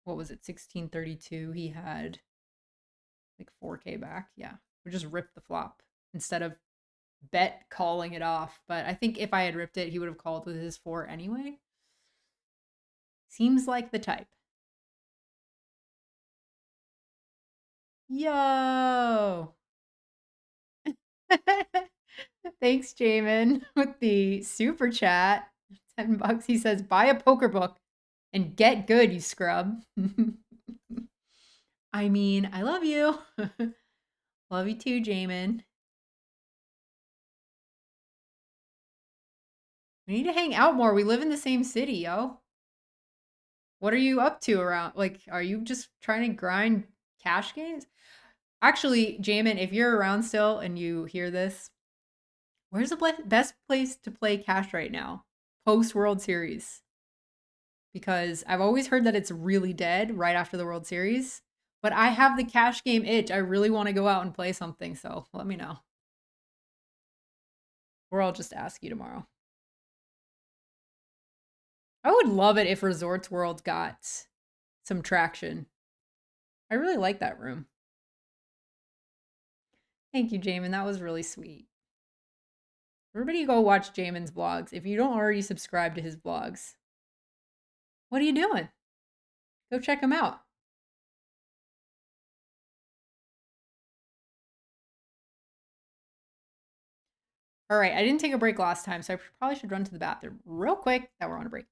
what was it, 1632. He had like 4K back. Yeah, we just ripped the flop instead of bet calling it off. But I think if I had ripped it, he would have called with his 4 anyway. Seems like the type. Yo! Thanks, Jamin, with the super chat. $10. He says, buy a poker book and get good, you scrub. I mean, I love you. Love you too, Jamin. We need to hang out more. We live in the same city, yo. What are you up to around? Like, are you just trying to grind cash games? Actually, Jamin, if you're around still and you hear this, where's the best place to play cash right now? Post World Series. Because I've always heard that it's really dead right after the World Series. But I have the cash game itch. I really want to go out and play something, so let me know. Or I'll just ask you tomorrow. I would love it if Resorts World got some traction. I really like that room. Thank you, Jamin. That was really sweet. Everybody go watch Jamin's vlogs if you don't already subscribe to his vlogs. What are you doing? Go check him out. All right, I didn't take a break last time, so I probably should run to the bathroom real quick. Now we're on a break.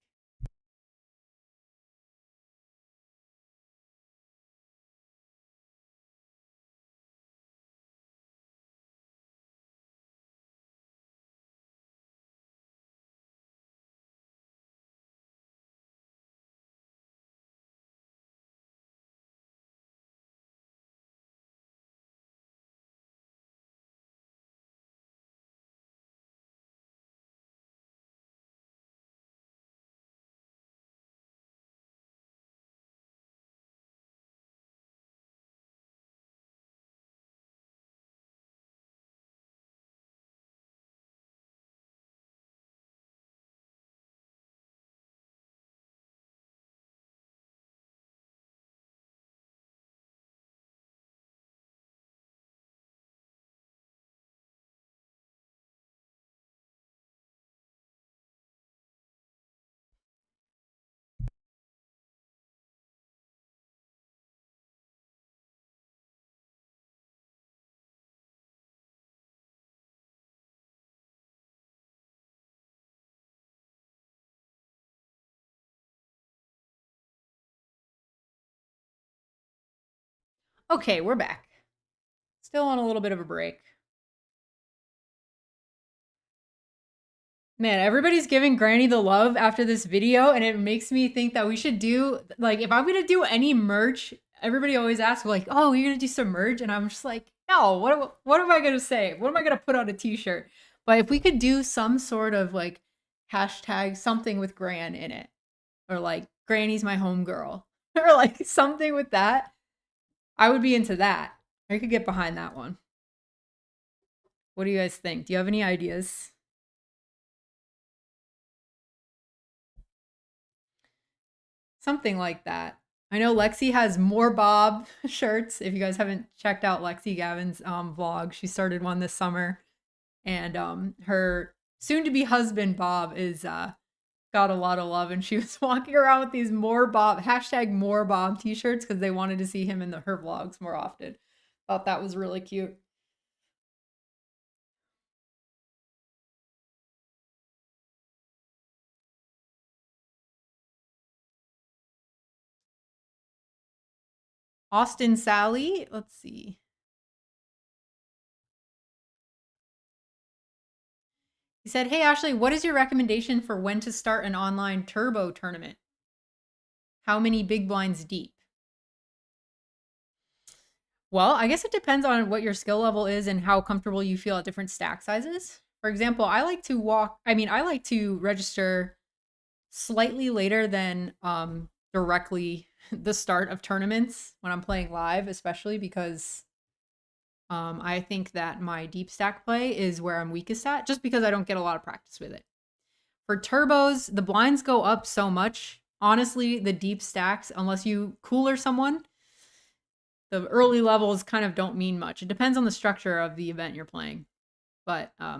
Okay, we're back. Still on a little bit of a break. Man, everybody's giving Granny the love after this video, and it makes me think that we should do, like, if I'm gonna do any merch, everybody always asks, like, oh, you're gonna do some merch? And I'm just like, no, what am I gonna say? What am I gonna put on a t-shirt? But if we could do some sort of, like, hashtag something with Gran in it, or, like, Granny's my homegirl, or, like, something with that, I would be into that. I could get behind that one. What do you guys think? Do you have any ideas? Something like that. I know Lexi has more Bob shirts. If you guys haven't checked out Lexi Gavin's vlog, she started one this summer. And her soon-to-be husband, Bob, is got a lot of love. And she was walking around with these more Bob, hashtag more Bob t-shirts because they wanted to see him in her vlogs more often. Thought that was really cute. Austin Sally, let's see. He said, hey, Ashley, what is your recommendation for when to start an online turbo tournament? How many big blinds deep? Well, I guess it depends on what your skill level is and how comfortable you feel at different stack sizes. For example, I like to register slightly later than directly the start of tournaments when I'm playing live, especially because I think that my deep stack play is where I'm weakest at, just because I don't get a lot of practice with it. For turbos, the blinds go up so much. Honestly, the deep stacks, unless you cooler someone, the early levels kind of don't mean much. It depends on the structure of the event you're playing. But I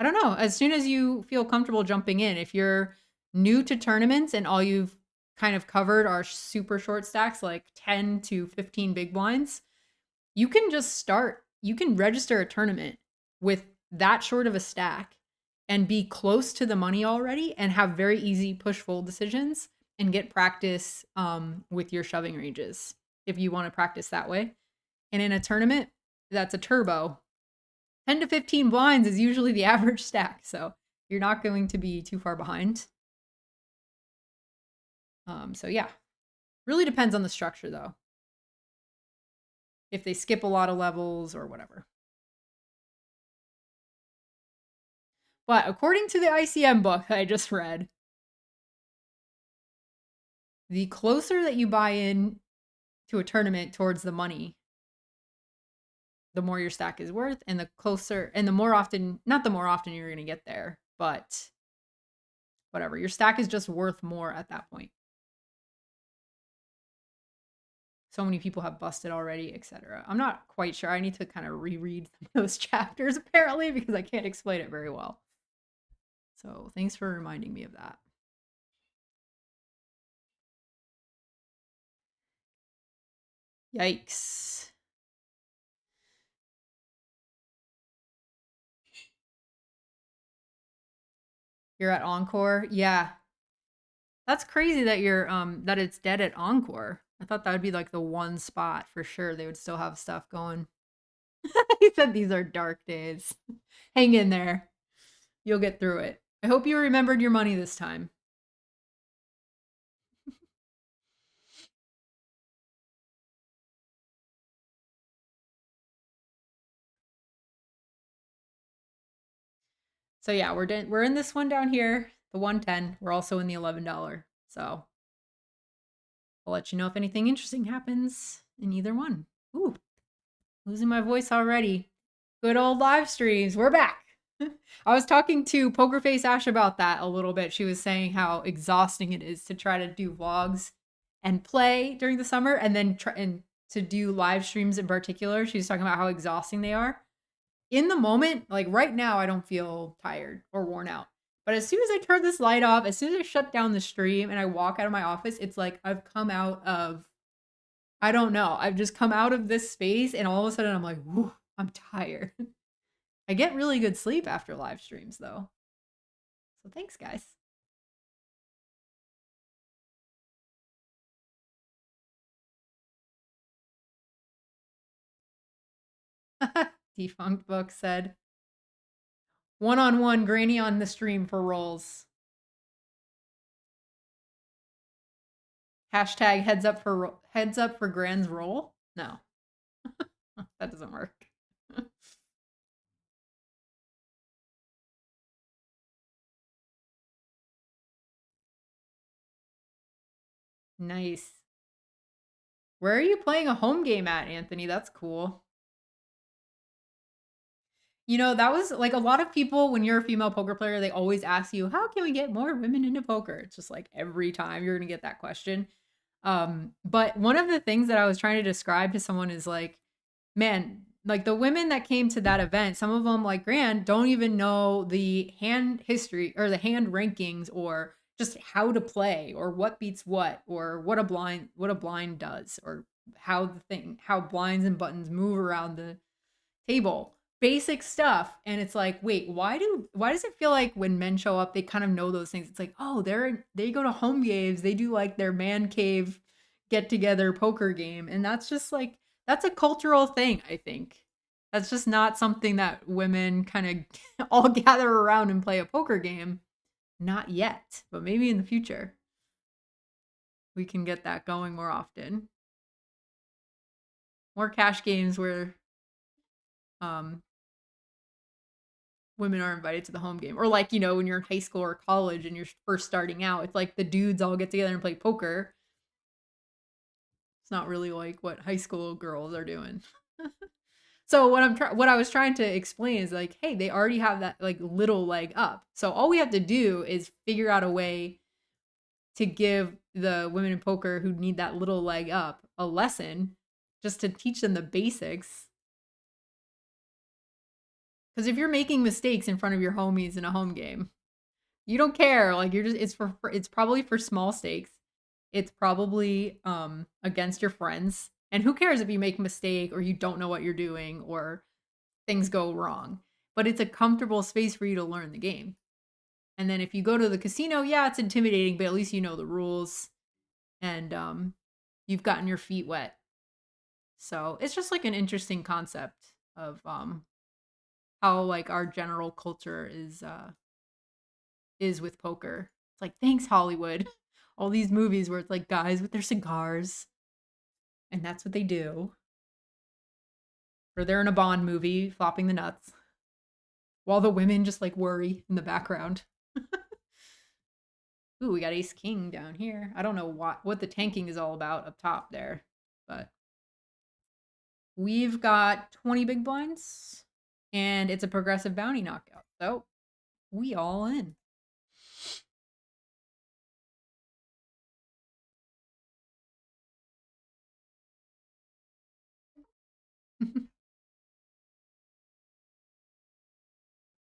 don't know. As soon as you feel comfortable jumping in, if you're new to tournaments and all you've kind of covered are super short stacks, like 10 to 15 big blinds, you can just start. You can register a tournament with that short of a stack and be close to the money already and have very easy push fold decisions and get practice with your shoving ranges if you want to practice that way. And in a tournament, that's a turbo. 10 to 15 blinds is usually the average stack, so you're not going to be too far behind. So yeah, really depends on the structure though. If they skip a lot of levels or whatever. But according to the ICM book that I just read, the closer that you buy in to a tournament towards the money, the more your stack is worth, and the closer and the more often, not the more often you're going to get there, but whatever, your stack is just worth more at that point. So many people have busted already, etc. I'm not quite sure. I need to kind of reread those chapters apparently because I can't explain it very well. So thanks for reminding me of that. Yikes. You're at Encore? Yeah. That's crazy that you're that it's dead at Encore. I thought that would be like the one spot for sure. They would still have stuff going. He said these are dark days. Hang in there. You'll get through it. I hope you remembered your money this time. So yeah, we're in this one down here, the 110. We're also in the $11. So I'll let you know if anything interesting happens in either one. Ooh, losing my voice already. Good old live streams. We're back. I was talking to Pokerface Ash about that a little bit. She was saying how exhausting it is to try to do vlogs and play during the summer and then and to do live streams in particular. She was talking about how exhausting they are. In the moment, like right now, I don't feel tired or worn out. But as soon as I turn this light off, as soon as I shut down the stream and I walk out of my office, it's like I've come out of, I don't know, I've just come out of this space and all of a sudden I'm like, whew, I'm tired. I get really good sleep after live streams though. So thanks, guys. Defunct Book said, one-on-one granny on the stream for rolls. Hashtag heads up for Gran's roll? No. That doesn't work. Nice. Where are you playing a home game at, Anthony? That's cool. You know, that was like a lot of people, when you're a female poker player, they always ask you, how can we get more women into poker? It's just like every time you're going to get that question. But one of the things that I was trying to describe to someone is like, man, like the women that came to that event, some of them like Gran don't even know the hand history or the hand rankings or just how to play or what beats what or what a blind does or how blinds and buttons move around the table. Basic stuff. And it's like, wait, why does it feel like when men show up, they kind of know those things? It's like, oh, they go to home games, they do like their man cave get together poker game. And that's just like, that's a cultural thing, I think. That's just not something that women kind of all gather around and play a poker game. Not yet, but maybe in the future we can get that going more often. More cash games where women are invited to the home game. Or like, you know, when you're in high school or college and you're first starting out, it's like the dudes all get together and play poker. It's not really like what high school girls are doing. So what I was trying to explain is like, hey, they already have that like little leg up. So all we have to do is figure out a way to give the women in poker who need that little leg up a lesson just to teach them the basics. Because if you're making mistakes in front of your homies in a home game, you don't care. Like you're just it's probably for small stakes. It's probably against your friends. And who cares if you make a mistake or you don't know what you're doing or things go wrong. But it's a comfortable space for you to learn the game. And then if you go to the casino, yeah, it's intimidating, but at least you know the rules and you've gotten your feet wet. So it's just like an interesting concept of how like our general culture is with poker. It's like, thanks Hollywood. All these movies where it's like guys with their cigars and that's what they do. Or they're in a Bond movie flopping the nuts while the women just like worry in the background. Ooh, we got ace king down here. I don't know what the tanking is all about up top there, but we've got 20 big blinds and it's a progressive bounty knockout. So we all in.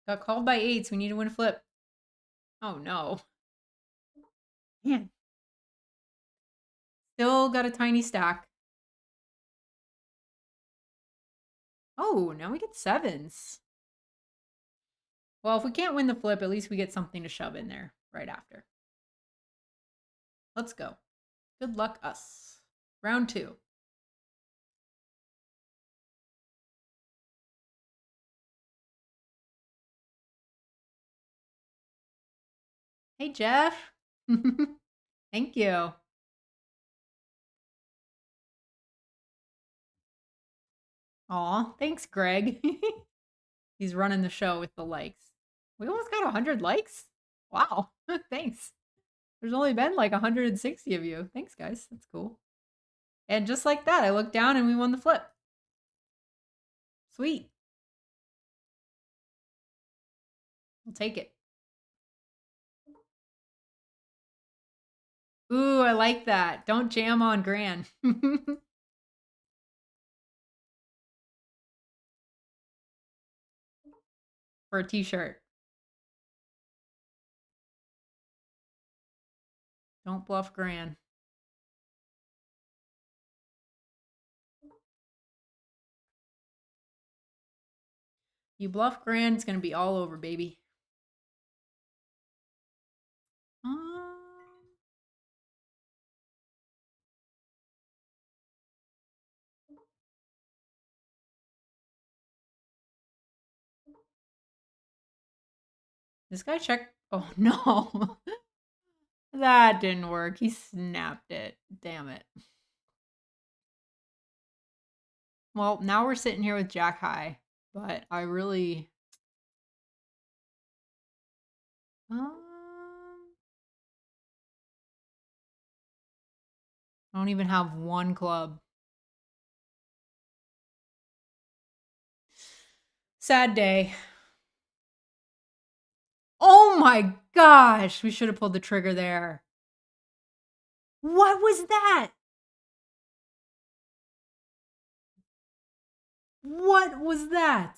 Got called by eights. We need to win a flip. Oh no. Man. Still got a tiny stack. Oh, now we get sevens. Well, if we can't win the flip, at least we get something to shove in there right after. Let's go. Good luck us. Round 2. Hey, Jeff. Thank you. Aw, thanks, Greg. He's running the show with the likes. We almost got 100 likes? Wow, thanks. There's only been like 160 of you. Thanks, guys. That's cool. And just like that, I looked down and we won the flip. Sweet. We'll take it. Ooh, I like that. Don't jam on Gran. For a t-shirt. Don't bluff Gran. You bluff Gran, it's going to be all over, baby. This guy checked. Oh, no. That didn't work. He snapped it. Damn it. Well, now we're sitting here with Jack High, but I really... I don't even have one club. Sad day. Oh my gosh, we should have pulled the trigger there. What was that? What was that?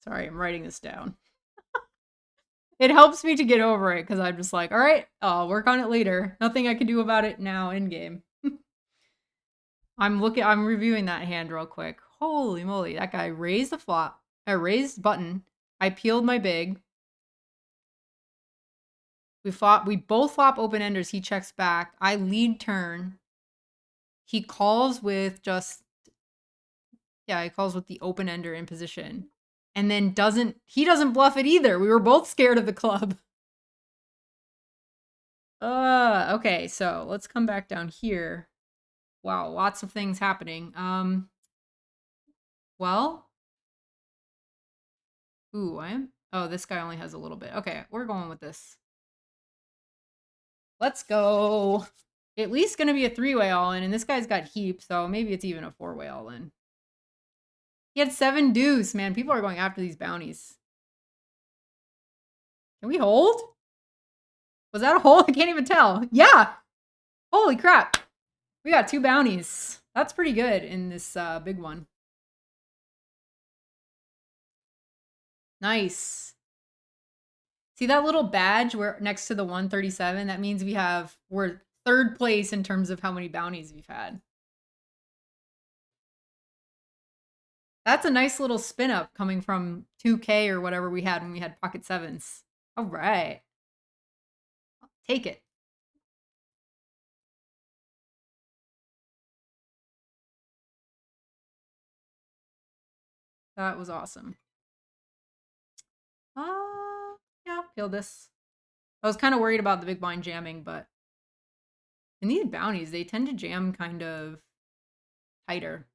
Sorry, I'm writing this down. It helps me to get over it because I'm just like, all right, I'll work on it later. Nothing I can do about it now in game. I'm reviewing that hand real quick. Holy moly, that guy raised the flop. I raised button. I peeled my big. We both flop open enders. He checks back. I lead turn. He calls with he calls with the open ender in position. And then he doesn't bluff it either. We were both scared of the club. Okay, so let's come back down here. Wow, lots of things happening. Well. Ooh, this guy only has a little bit. Okay, we're going with this. Let's go. At least gonna be a 3-way all-in, and this guy's got heap, so maybe it's even a 4-way all-in. He had 7 deuce, man. People are going after these bounties. Can we hold? Was that a hold? I can't even tell. Yeah! Holy crap. We got 2 bounties. That's pretty good in this big one. Nice. See that little badge where next to the 137? That means we're third place in terms of how many bounties we've had. That's a nice little spin up coming from 2K or whatever we had when we had Pocket 7s. All right. I'll take it. That was awesome. Yeah, peel this. I was kind of worried about the big blind jamming, but in these bounties, they tend to jam kind of tighter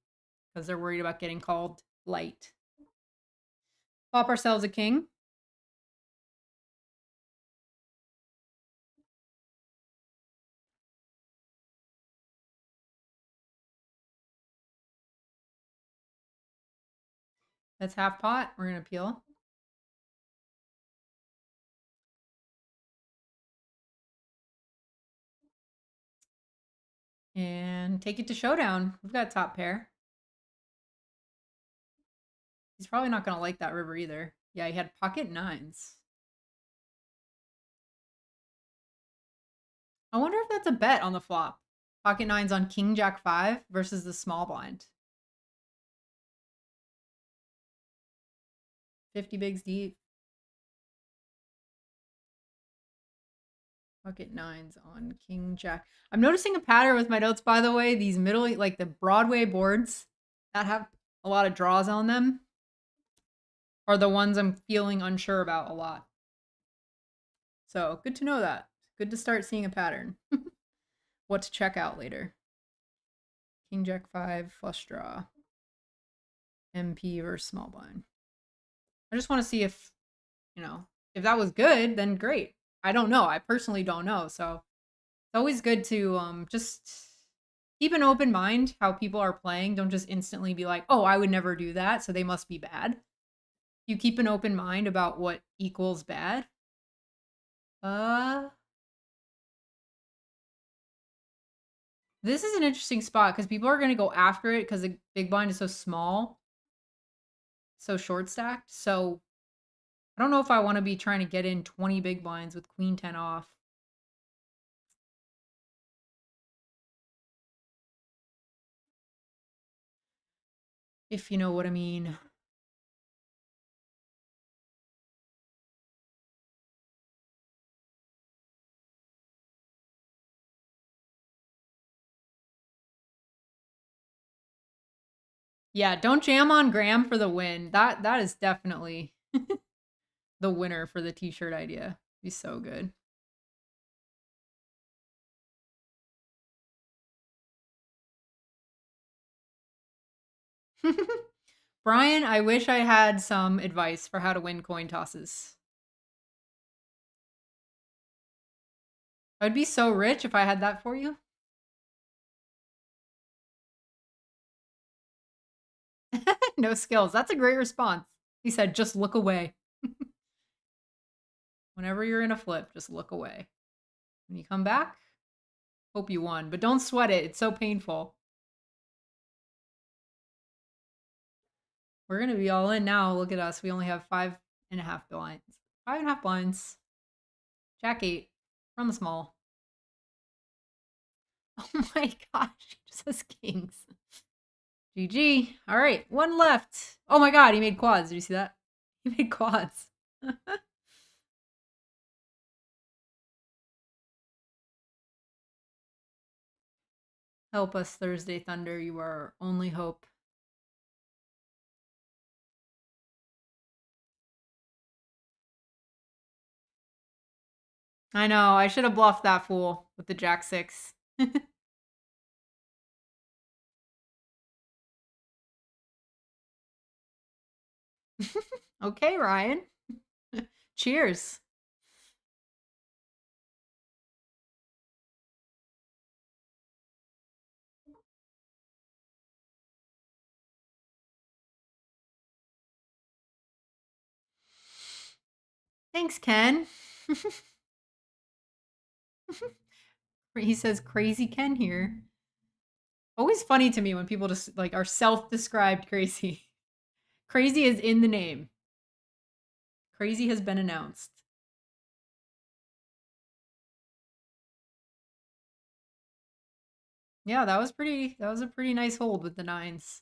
because they're worried about getting called light. Pop ourselves a king. That's half pot. We're going to peel. And take it to showdown. We've got top pair. He's probably not going to like that river either. Yeah, he had pocket 9s. I wonder if that's a bet on the flop. Pocket 9s on king jack 5 versus the small blind. 50 bigs deep. Pocket 9s on king jack. I'm noticing a pattern with my notes, by the way. These middle, like the Broadway boards that have a lot of draws on them are the ones I'm feeling unsure about a lot. So good to know that. Good to start seeing a pattern. What to check out later. King jack 5 flush draw. MP versus small blind. I just want to see if, if that was good, then great. I don't know. I personally don't know. So it's always good to just keep an open mind how people are playing. Don't just instantly be like, oh, I would never do that, so they must be bad. You keep an open mind about what equals bad. This is an interesting spot because people are going to go after it because the big blind is so small, so short stacked. So I don't know if I want to be trying to get in 20 big blinds with queen 10 off. If you know what I mean. Yeah, don't jam on Graham for the win. That is definitely the winner for the t-shirt idea. Be so good. Brian, I wish I had some advice for how to win coin tosses. I'd be so rich if I had that for you. No skills. That's a great response. He said, just look away. Whenever you're in a flip, just look away. When you come back, hope you won. But don't sweat it. It's so painful. We're going to be all in now. Look at us. We only have 5.5 blinds. 5.5 blinds. Jack 8 from the small. Oh my gosh. He just has kings. GG. All right. One left. Oh my god. He made quads. Did you see that? He made quads. Help us, Thursday Thunder. You are our only hope. I know. I should have bluffed that fool with the Jack 6. Okay, Ryan. Cheers. Thanks, Ken. He says crazy Ken here. Always funny to me when people just like are self-described crazy. Crazy is in the name. Crazy has been announced. Yeah, that was a pretty nice hold with the nines.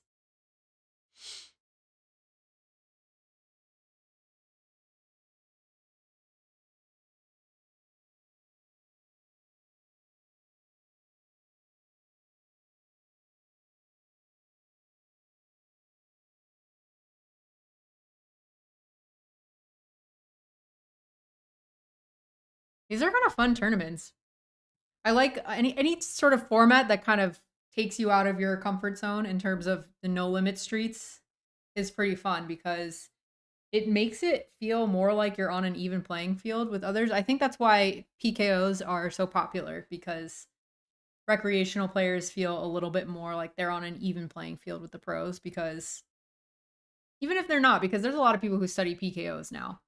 These are kind of fun tournaments. I like any sort of format that kind of takes you out of your comfort zone in terms of the no limit streets is pretty fun because it makes it feel more like you're on an even playing field with others. I think that's why PKOs are so popular because recreational players feel a little bit more like they're on an even playing field with the pros because even if they're not, because there's a lot of people who study PKOs now.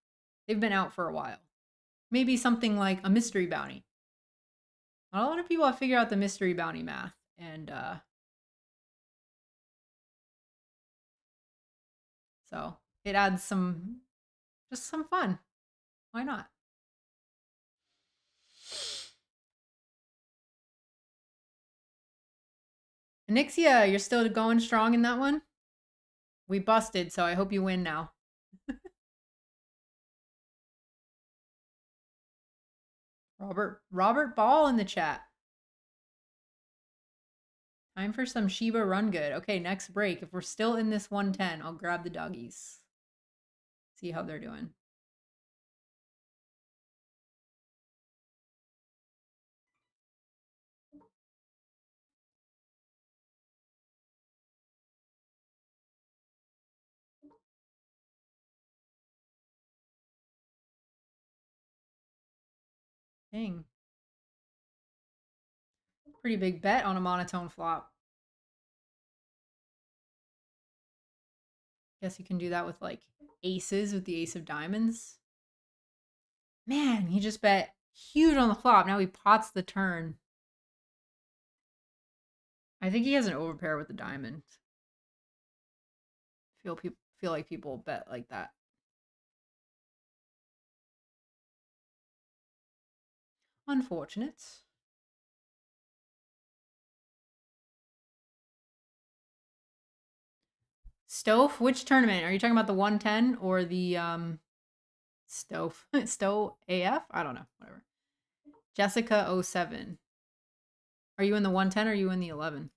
They've been out for a while. Maybe something like a mystery bounty. Not a lot of people have figured out the mystery bounty math, and so it adds some fun. Why not? Anixia, you're still going strong in that one? We busted, so I hope you win now. Robert Ball in the chat. Time for some Shiba Run Good. Okay, next break. If we're still in this 110, I'll grab the doggies. See how they're doing. Dang. Pretty big bet on a monotone flop. Guess you can do that with like aces with the ace of diamonds. Man, he just bet huge on the flop. Now he pots the turn. I think he has an overpair with the diamond. Feel like people bet like that. Unfortunate. Stove, which tournament? Are you talking about the 110 or the Stove? Stowe AF? I don't know. Whatever. Jessica 07. Are you in the 110 or are you in the 11?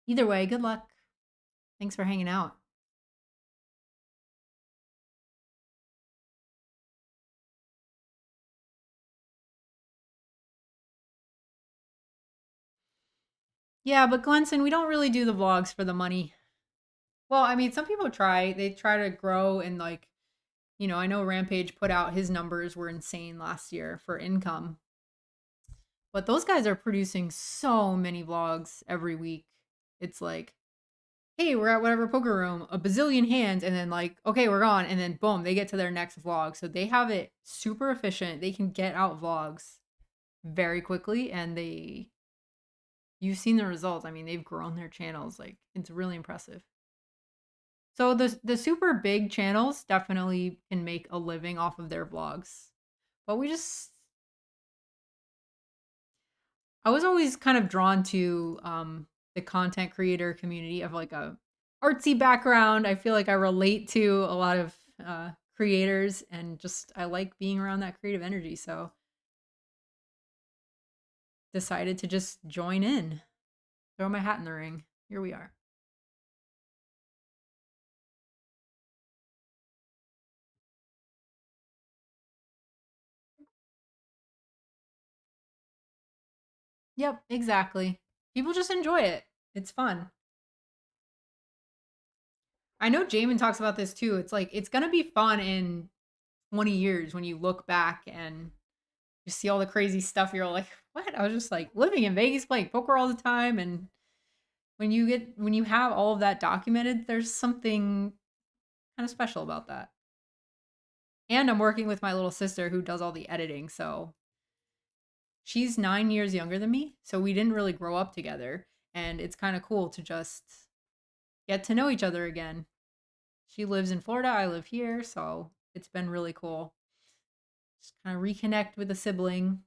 Either way, good luck. Thanks for hanging out. Yeah, but Glenson, we don't really do the vlogs for the money. Well, I mean, some people try. They try to grow and like, I know Rampage put out his numbers were insane last year for income. But those guys are producing so many vlogs every week. It's like, hey, we're at whatever poker room, a bazillion hands, and then like, okay, we're gone, and then boom, they get to their next vlog. So they have it super efficient. They can get out vlogs very quickly, and you've seen the results. I mean, they've grown their channels. Like, it's really impressive. So the super big channels definitely can make a living off of their vlogs. But I was always kind of drawn to the content creator community of like a artsy background. I feel like I relate to a lot of creators and just I like being around that creative energy. So decided to just join in, throw my hat in the ring. Here we are. Yep, exactly. People just enjoy it. It's fun. I know Jamin talks about this too. It's like it's gonna be fun in 20 years when you look back and you see all the crazy stuff. You're like, what? I was just like living in Vegas, playing poker all the time, and when you have all of that documented, there's something kind of special about that. And I'm working with my little sister who does all the editing, so she's 9 years younger than me, so we didn't really grow up together, and it's kind of cool to just get to know each other again. She lives in Florida, I live here, so it's been really cool. Just kind of reconnect with a sibling.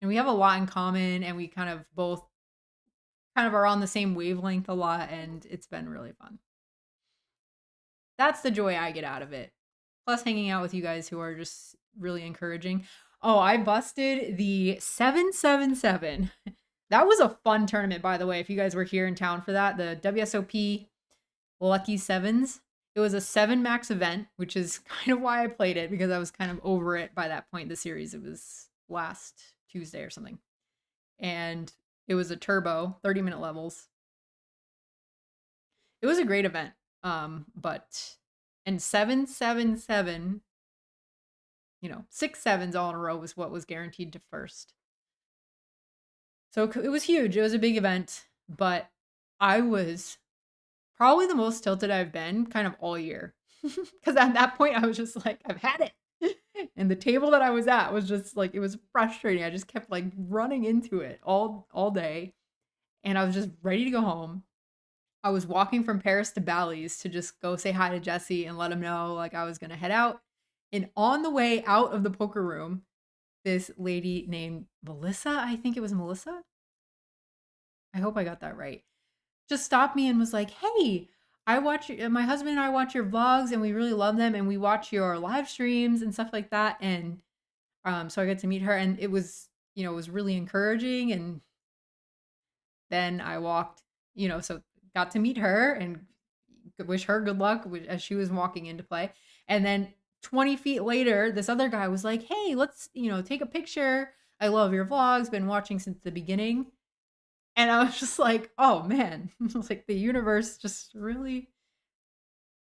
And we have a lot in common, and we kind of both kind of are on the same wavelength a lot, and it's been really fun. That's the joy I get out of it. Plus hanging out with you guys who are just really encouraging. Oh, I busted the 777. That was a fun tournament, by the way, if you guys were here in town for that. The WSOP Lucky Sevens. It was a 7 max event, which is kind of why I played it, because I was kind of over it by that point in the series. It was last Tuesday or something. And it was a turbo, 30-minute levels. It was a great event. But and 777, 6 sevens all in a row was what was guaranteed to first. So it was huge. It was a big event, but I was probably the most tilted I've been kind of all year. Because at that point, I was just like, I've had it. And the table that I was at was just like, it was frustrating. I just kept like running into it all day. And I was just ready to go home. I was walking from Paris to Bally's to just go say hi to Jesse and let him know like I was going to head out. And on the way out of the poker room, this lady named Melissa, I think it was Melissa. I hope I got that right. Just stopped me and was like, "Hey, my husband and I watch your vlogs and we really love them, and we watch your live streams and stuff like that." And so I got to meet her, and it was, it was really encouraging. And then I walked, so got to meet her and wish her good luck as she was walking into play. And then 20 feet later, this other guy was like, "Hey, let's, take a picture. I love your vlogs, been watching since the beginning." And I was just like, oh man, it was like the universe just really,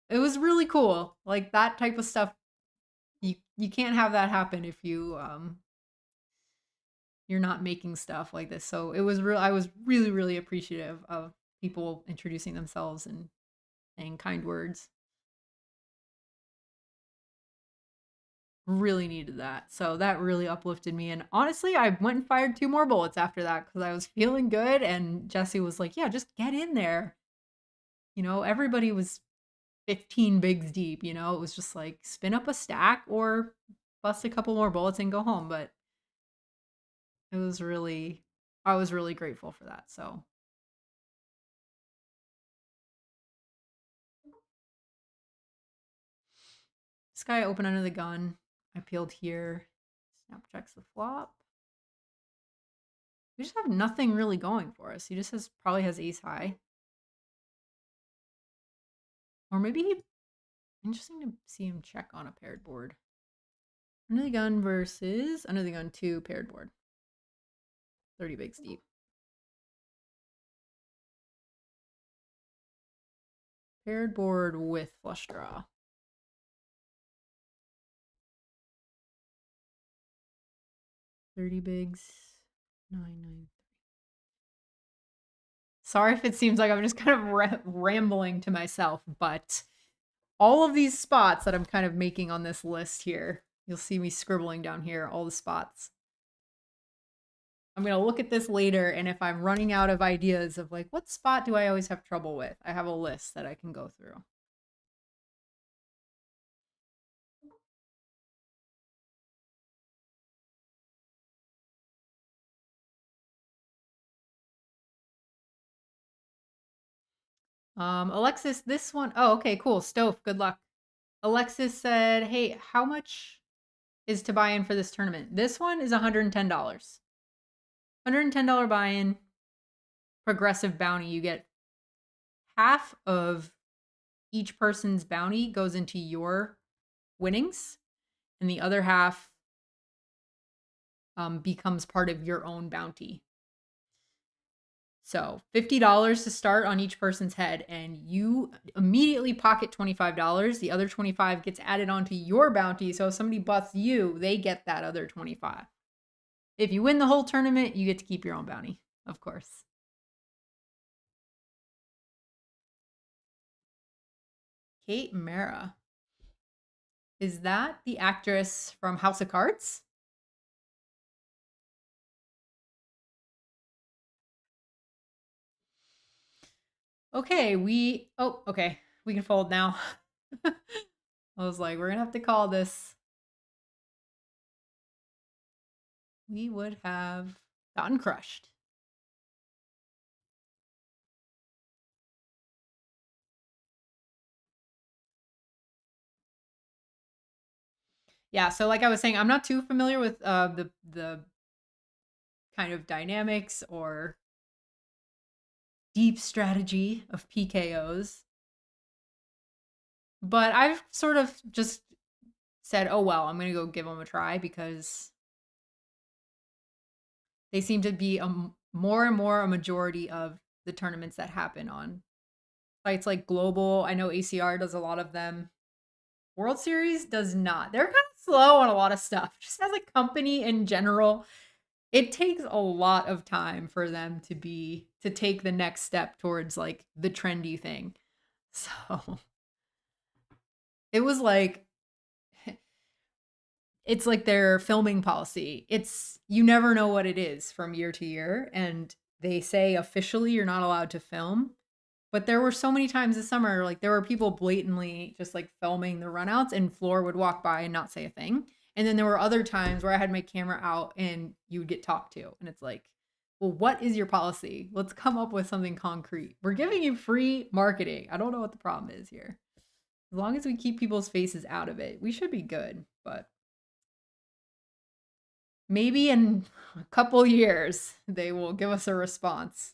it was really cool. Like that type of stuff, you can't have that happen if you're not making stuff like this. So it was real. I was really, really appreciative of people introducing themselves and saying kind words. Really needed that. So that really uplifted me. And honestly, I went and fired 2 more bullets after that because I was feeling good. And Jesse was like, "Yeah, just get in there." Everybody was 15 bigs deep. It was just like spin up a stack or bust a couple more bullets and go home. But I was really grateful for that. So this guy opened under the gun. I peeled here. Snap checks the flop. We just have nothing really going for us. He just probably has ace high. Or maybe interesting to see him check on a paired board. Under the gun versus under the gun 2 paired board. 30 bigs deep. Paired board with flush draw. 30 bigs. 9. Sorry if it seems like I'm just kind of rambling to myself, but all of these spots that I'm kind of making on this list here, you'll see me scribbling down here, all the spots. I'm going to look at this later, and if I'm running out of ideas of like, what spot do I always have trouble with? I have a list that I can go through. Alexis, this one, oh, okay, cool. Stove, good luck. Alexis said, "Hey, how much is to buy in for this tournament?" This one is $110. $110 buy-in. Progressive bounty. You get half of each person's bounty goes into your winnings, and the other half becomes part of your own bounty. So $50 to start on each person's head, and you immediately pocket $25. The other $25 gets added onto your bounty. So if somebody busts you, they get that other $25. If you win the whole tournament, you get to keep your own bounty, of course. Kate Mara. Is that the actress from House of Cards? Okay, okay. We can fold now. I was like, we're gonna have to call this. we would have gotten crushed. Yeah, so like I was saying, I'm not too familiar with the kind of dynamics or deep strategy of PKOs. But I've sort of just said, "Oh well, I'm going to go give them a try," because they seem to be more and more a majority of the tournaments that happen on sites like Global. I know ACR does a lot of them. World Series does not. They're kind of slow on a lot of stuff. Just as a company in general, it takes a lot of time for them to take the next step towards like the trendy thing. So it was like it's like their filming policy. It's you never know what it is from year to year, and they say officially you're not allowed to film. But there were so many times this summer, like there were people blatantly just like filming the runouts, and Floor would walk by and not say a thing. And then there were other times where I had my camera out and you would get talked to, and it's like, well, what is your policy? Let's come up with something concrete. We're giving you free marketing. I don't know what the problem is here. As long as we keep people's faces out of it, we should be good. But maybe in a couple years they will give us a response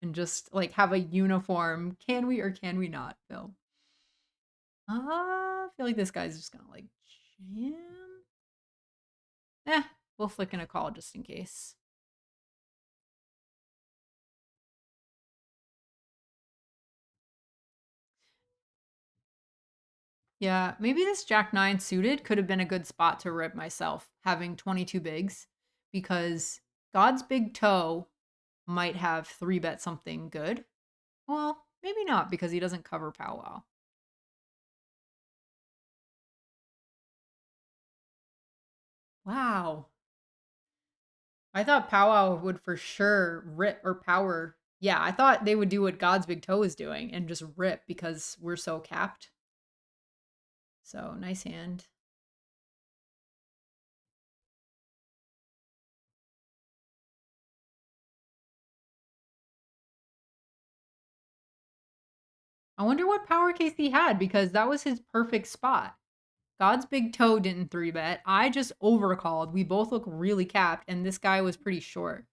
and just like have a uniform can we or can we not film. I feel like this guy's just gonna like jam. We'll flick in a call just in case. Yeah, maybe this Jack 9 suited could have been a good spot to rip myself, having 22 bigs, because God's big toe might have 3-bet something good. Well, maybe not, because he doesn't cover powwow. Wow. I thought powwow would for sure rip or power. Yeah, I thought they would do what God's big toe is doing and just rip because we're so capped. So, nice hand. I wonder what power case he had, because that was his perfect spot. God's big toe didn't 3-bet. I just overcalled. We both look really capped, and this guy was pretty short.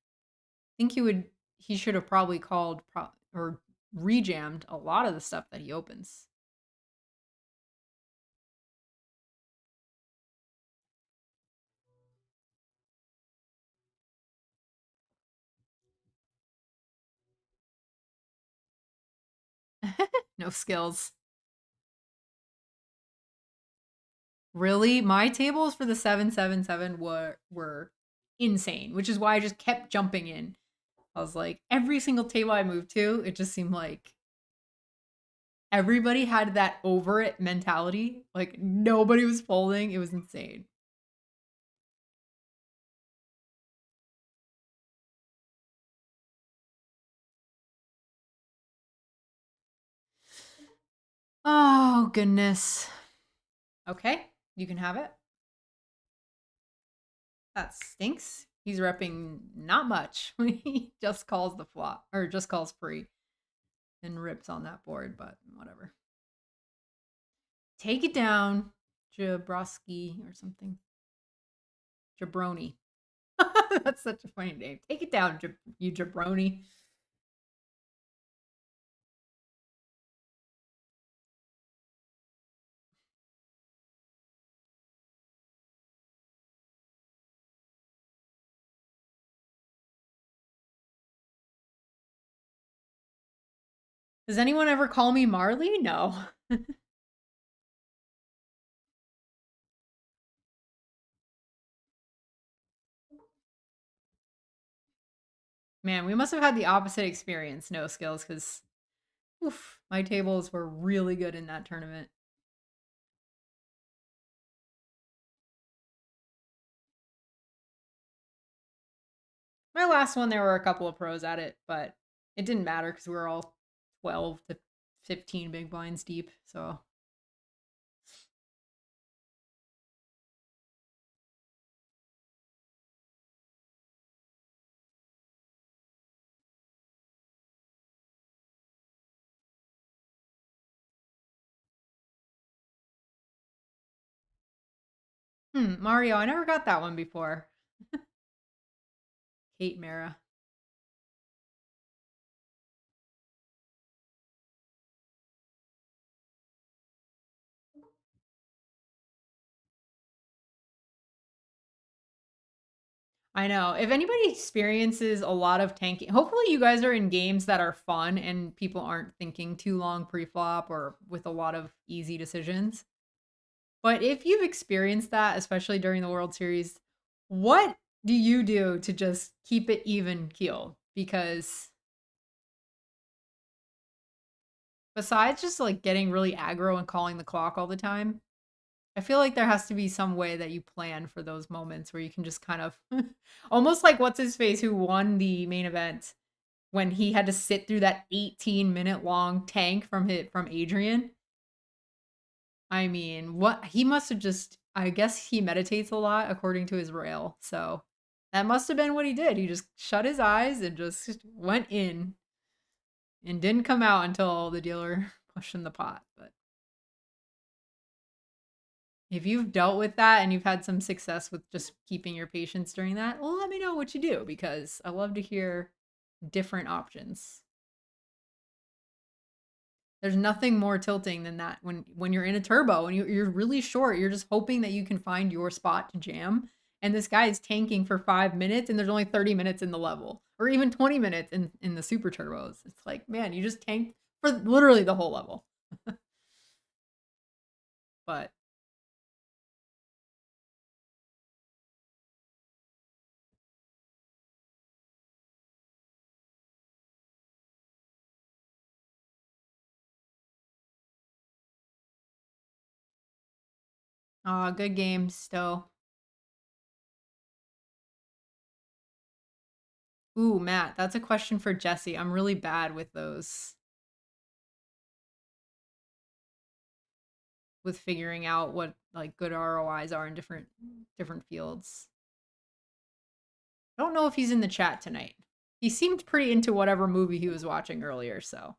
I think he should have probably called or rejammed a lot of the stuff that he opens. No skills. Really? My tables for the 777 were insane, which is why I just kept jumping in. I was like, every single table I moved to, it just seemed like everybody had that over it mentality. Like nobody was folding. It was insane. Oh, goodness. Okay, you can have it. That stinks. He's repping not much. He just calls the flop, or just calls free and rips on that board, but whatever. Take it down, Jabrowski or something. Jabroni. That's such a funny name. Take it down, you jabroni. Does anyone ever call me Marley? No. Man, we must have had the opposite experience, no skills, because my tables were really good in that tournament. My last one, there were a couple of pros at it, but it didn't matter because we were all 12 to 15 big blinds deep. So Mario, I never got that one before. Kate Mara. I know. If anybody experiences a lot of tanking, hopefully you guys are in games that are fun and people aren't thinking too long pre-flop or with a lot of easy decisions. But if you've experienced that, especially during the World Series, what do you do to just keep it even keel? Because besides just like getting really aggro and calling the clock all the time, I feel like there has to be some way that you plan for those moments where you can just kind of almost like what's his face who won the main event when he had to sit through that 18-minute long tank from Adrian. I mean, what he must have just I guess he meditates a lot according to his rail. So that must have been what he did. He just shut his eyes and just went in and didn't come out until the dealer pushed in the pot. But if you've dealt with that and you've had some success with just keeping your patience during that, well, let me know what you do because I love to hear different options. There's nothing more tilting than that when you're in a turbo and you're really short. You're just hoping that you can find your spot to jam. And this guy is tanking for 5 minutes and there's only 30 minutes in the level or even 20 minutes in the super turbos. It's like, man, you just tanked for literally the whole level. But good game, Stowe. Ooh, Matt, that's a question for Jesse. I'm really bad with those. With figuring out what like good ROIs are in different fields. I don't know if he's in the chat tonight. He seemed pretty into whatever movie he was watching earlier, so.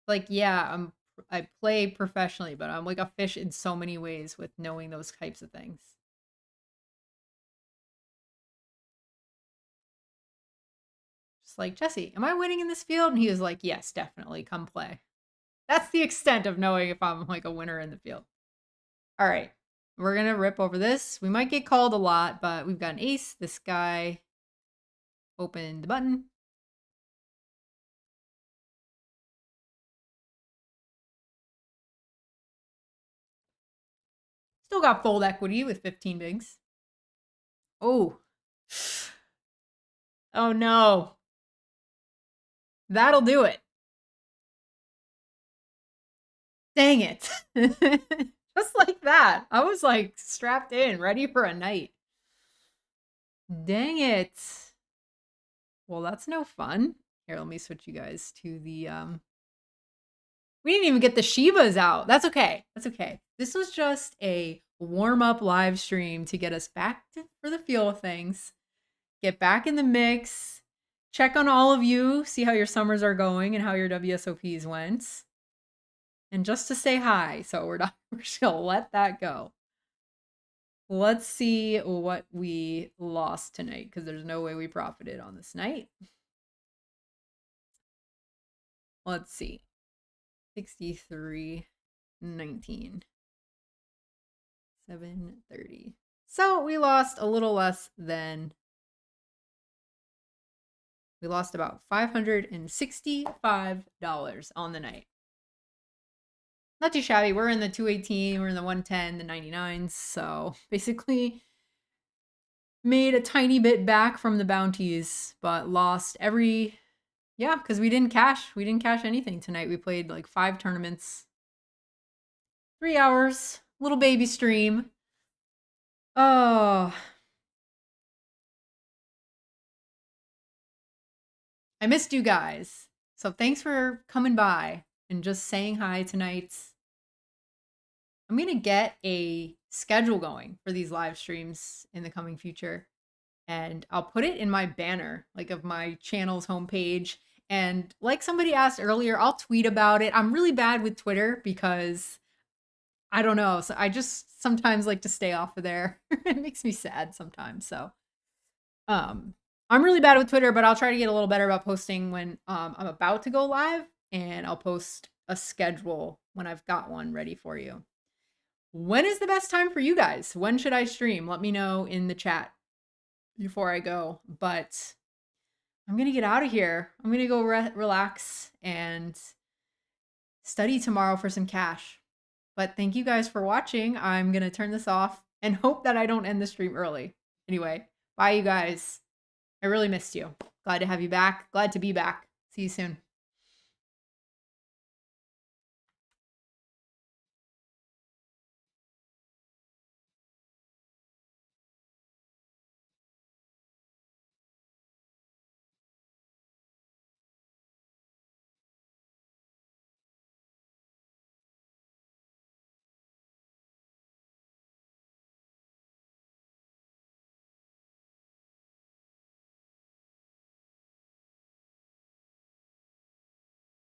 Like, yeah, I play professionally, but I'm like a fish in so many ways with knowing those types of things. Just like, Jesse, am I winning in this field? And he was like, yes, definitely, come play. That's the extent of knowing if I'm like a winner in the field. All right, we're gonna rip over this. We might get called a lot, but we've got an ace. This guy opened the button. Still got fold equity with 15 bigs. Oh. Oh no. That'll do it. Dang it. Just like that. I was like strapped in, ready for a night. Dang it. Well, that's no fun. Here, let me switch you guys to the we didn't even get the Shibas out. That's okay. That's okay. This was just a warm-up live stream to get us back for the feel of things. Get back in the mix. Check on all of you, see how your summers are going and how your WSOPs went. And just to say hi. So we're just gonna let that go. Let's see what we lost tonight because there's no way we profited on this night. Let's see. 63, 19, 730. So we lost a little less than, we lost about $565 on the night. Not too shabby. We're in the 218, we're in the 110, the 99s. So basically made a tiny bit back from the bounties, but lost every, yeah, because we didn't cash. We didn't cash anything tonight. We played like 5 tournaments, 3 hours, little baby stream. Oh, I missed you guys. So thanks for coming by and just saying hi tonight. I'm going to get a schedule going for these live streams in the coming future. and I'll put it in my banner, like of my channel's homepage. And like somebody asked earlier, I'll tweet about it. I'm really bad with Twitter because I don't know. So I just sometimes like to stay off of there. It makes me sad sometimes. So I'm really bad with Twitter, but I'll try to get a little better about posting when I'm about to go live, and I'll post a schedule when I've got one ready for you. When is the best time for you guys? When should I stream? Let me know in the chat before I go. But I'm going to get out of here. I'm going to go relax and study tomorrow for some cash. But thank you guys for watching. I'm going to turn this off and hope that I don't end the stream early. Anyway, bye you guys. I really missed you. Glad to have you back. Glad to be back. See you soon.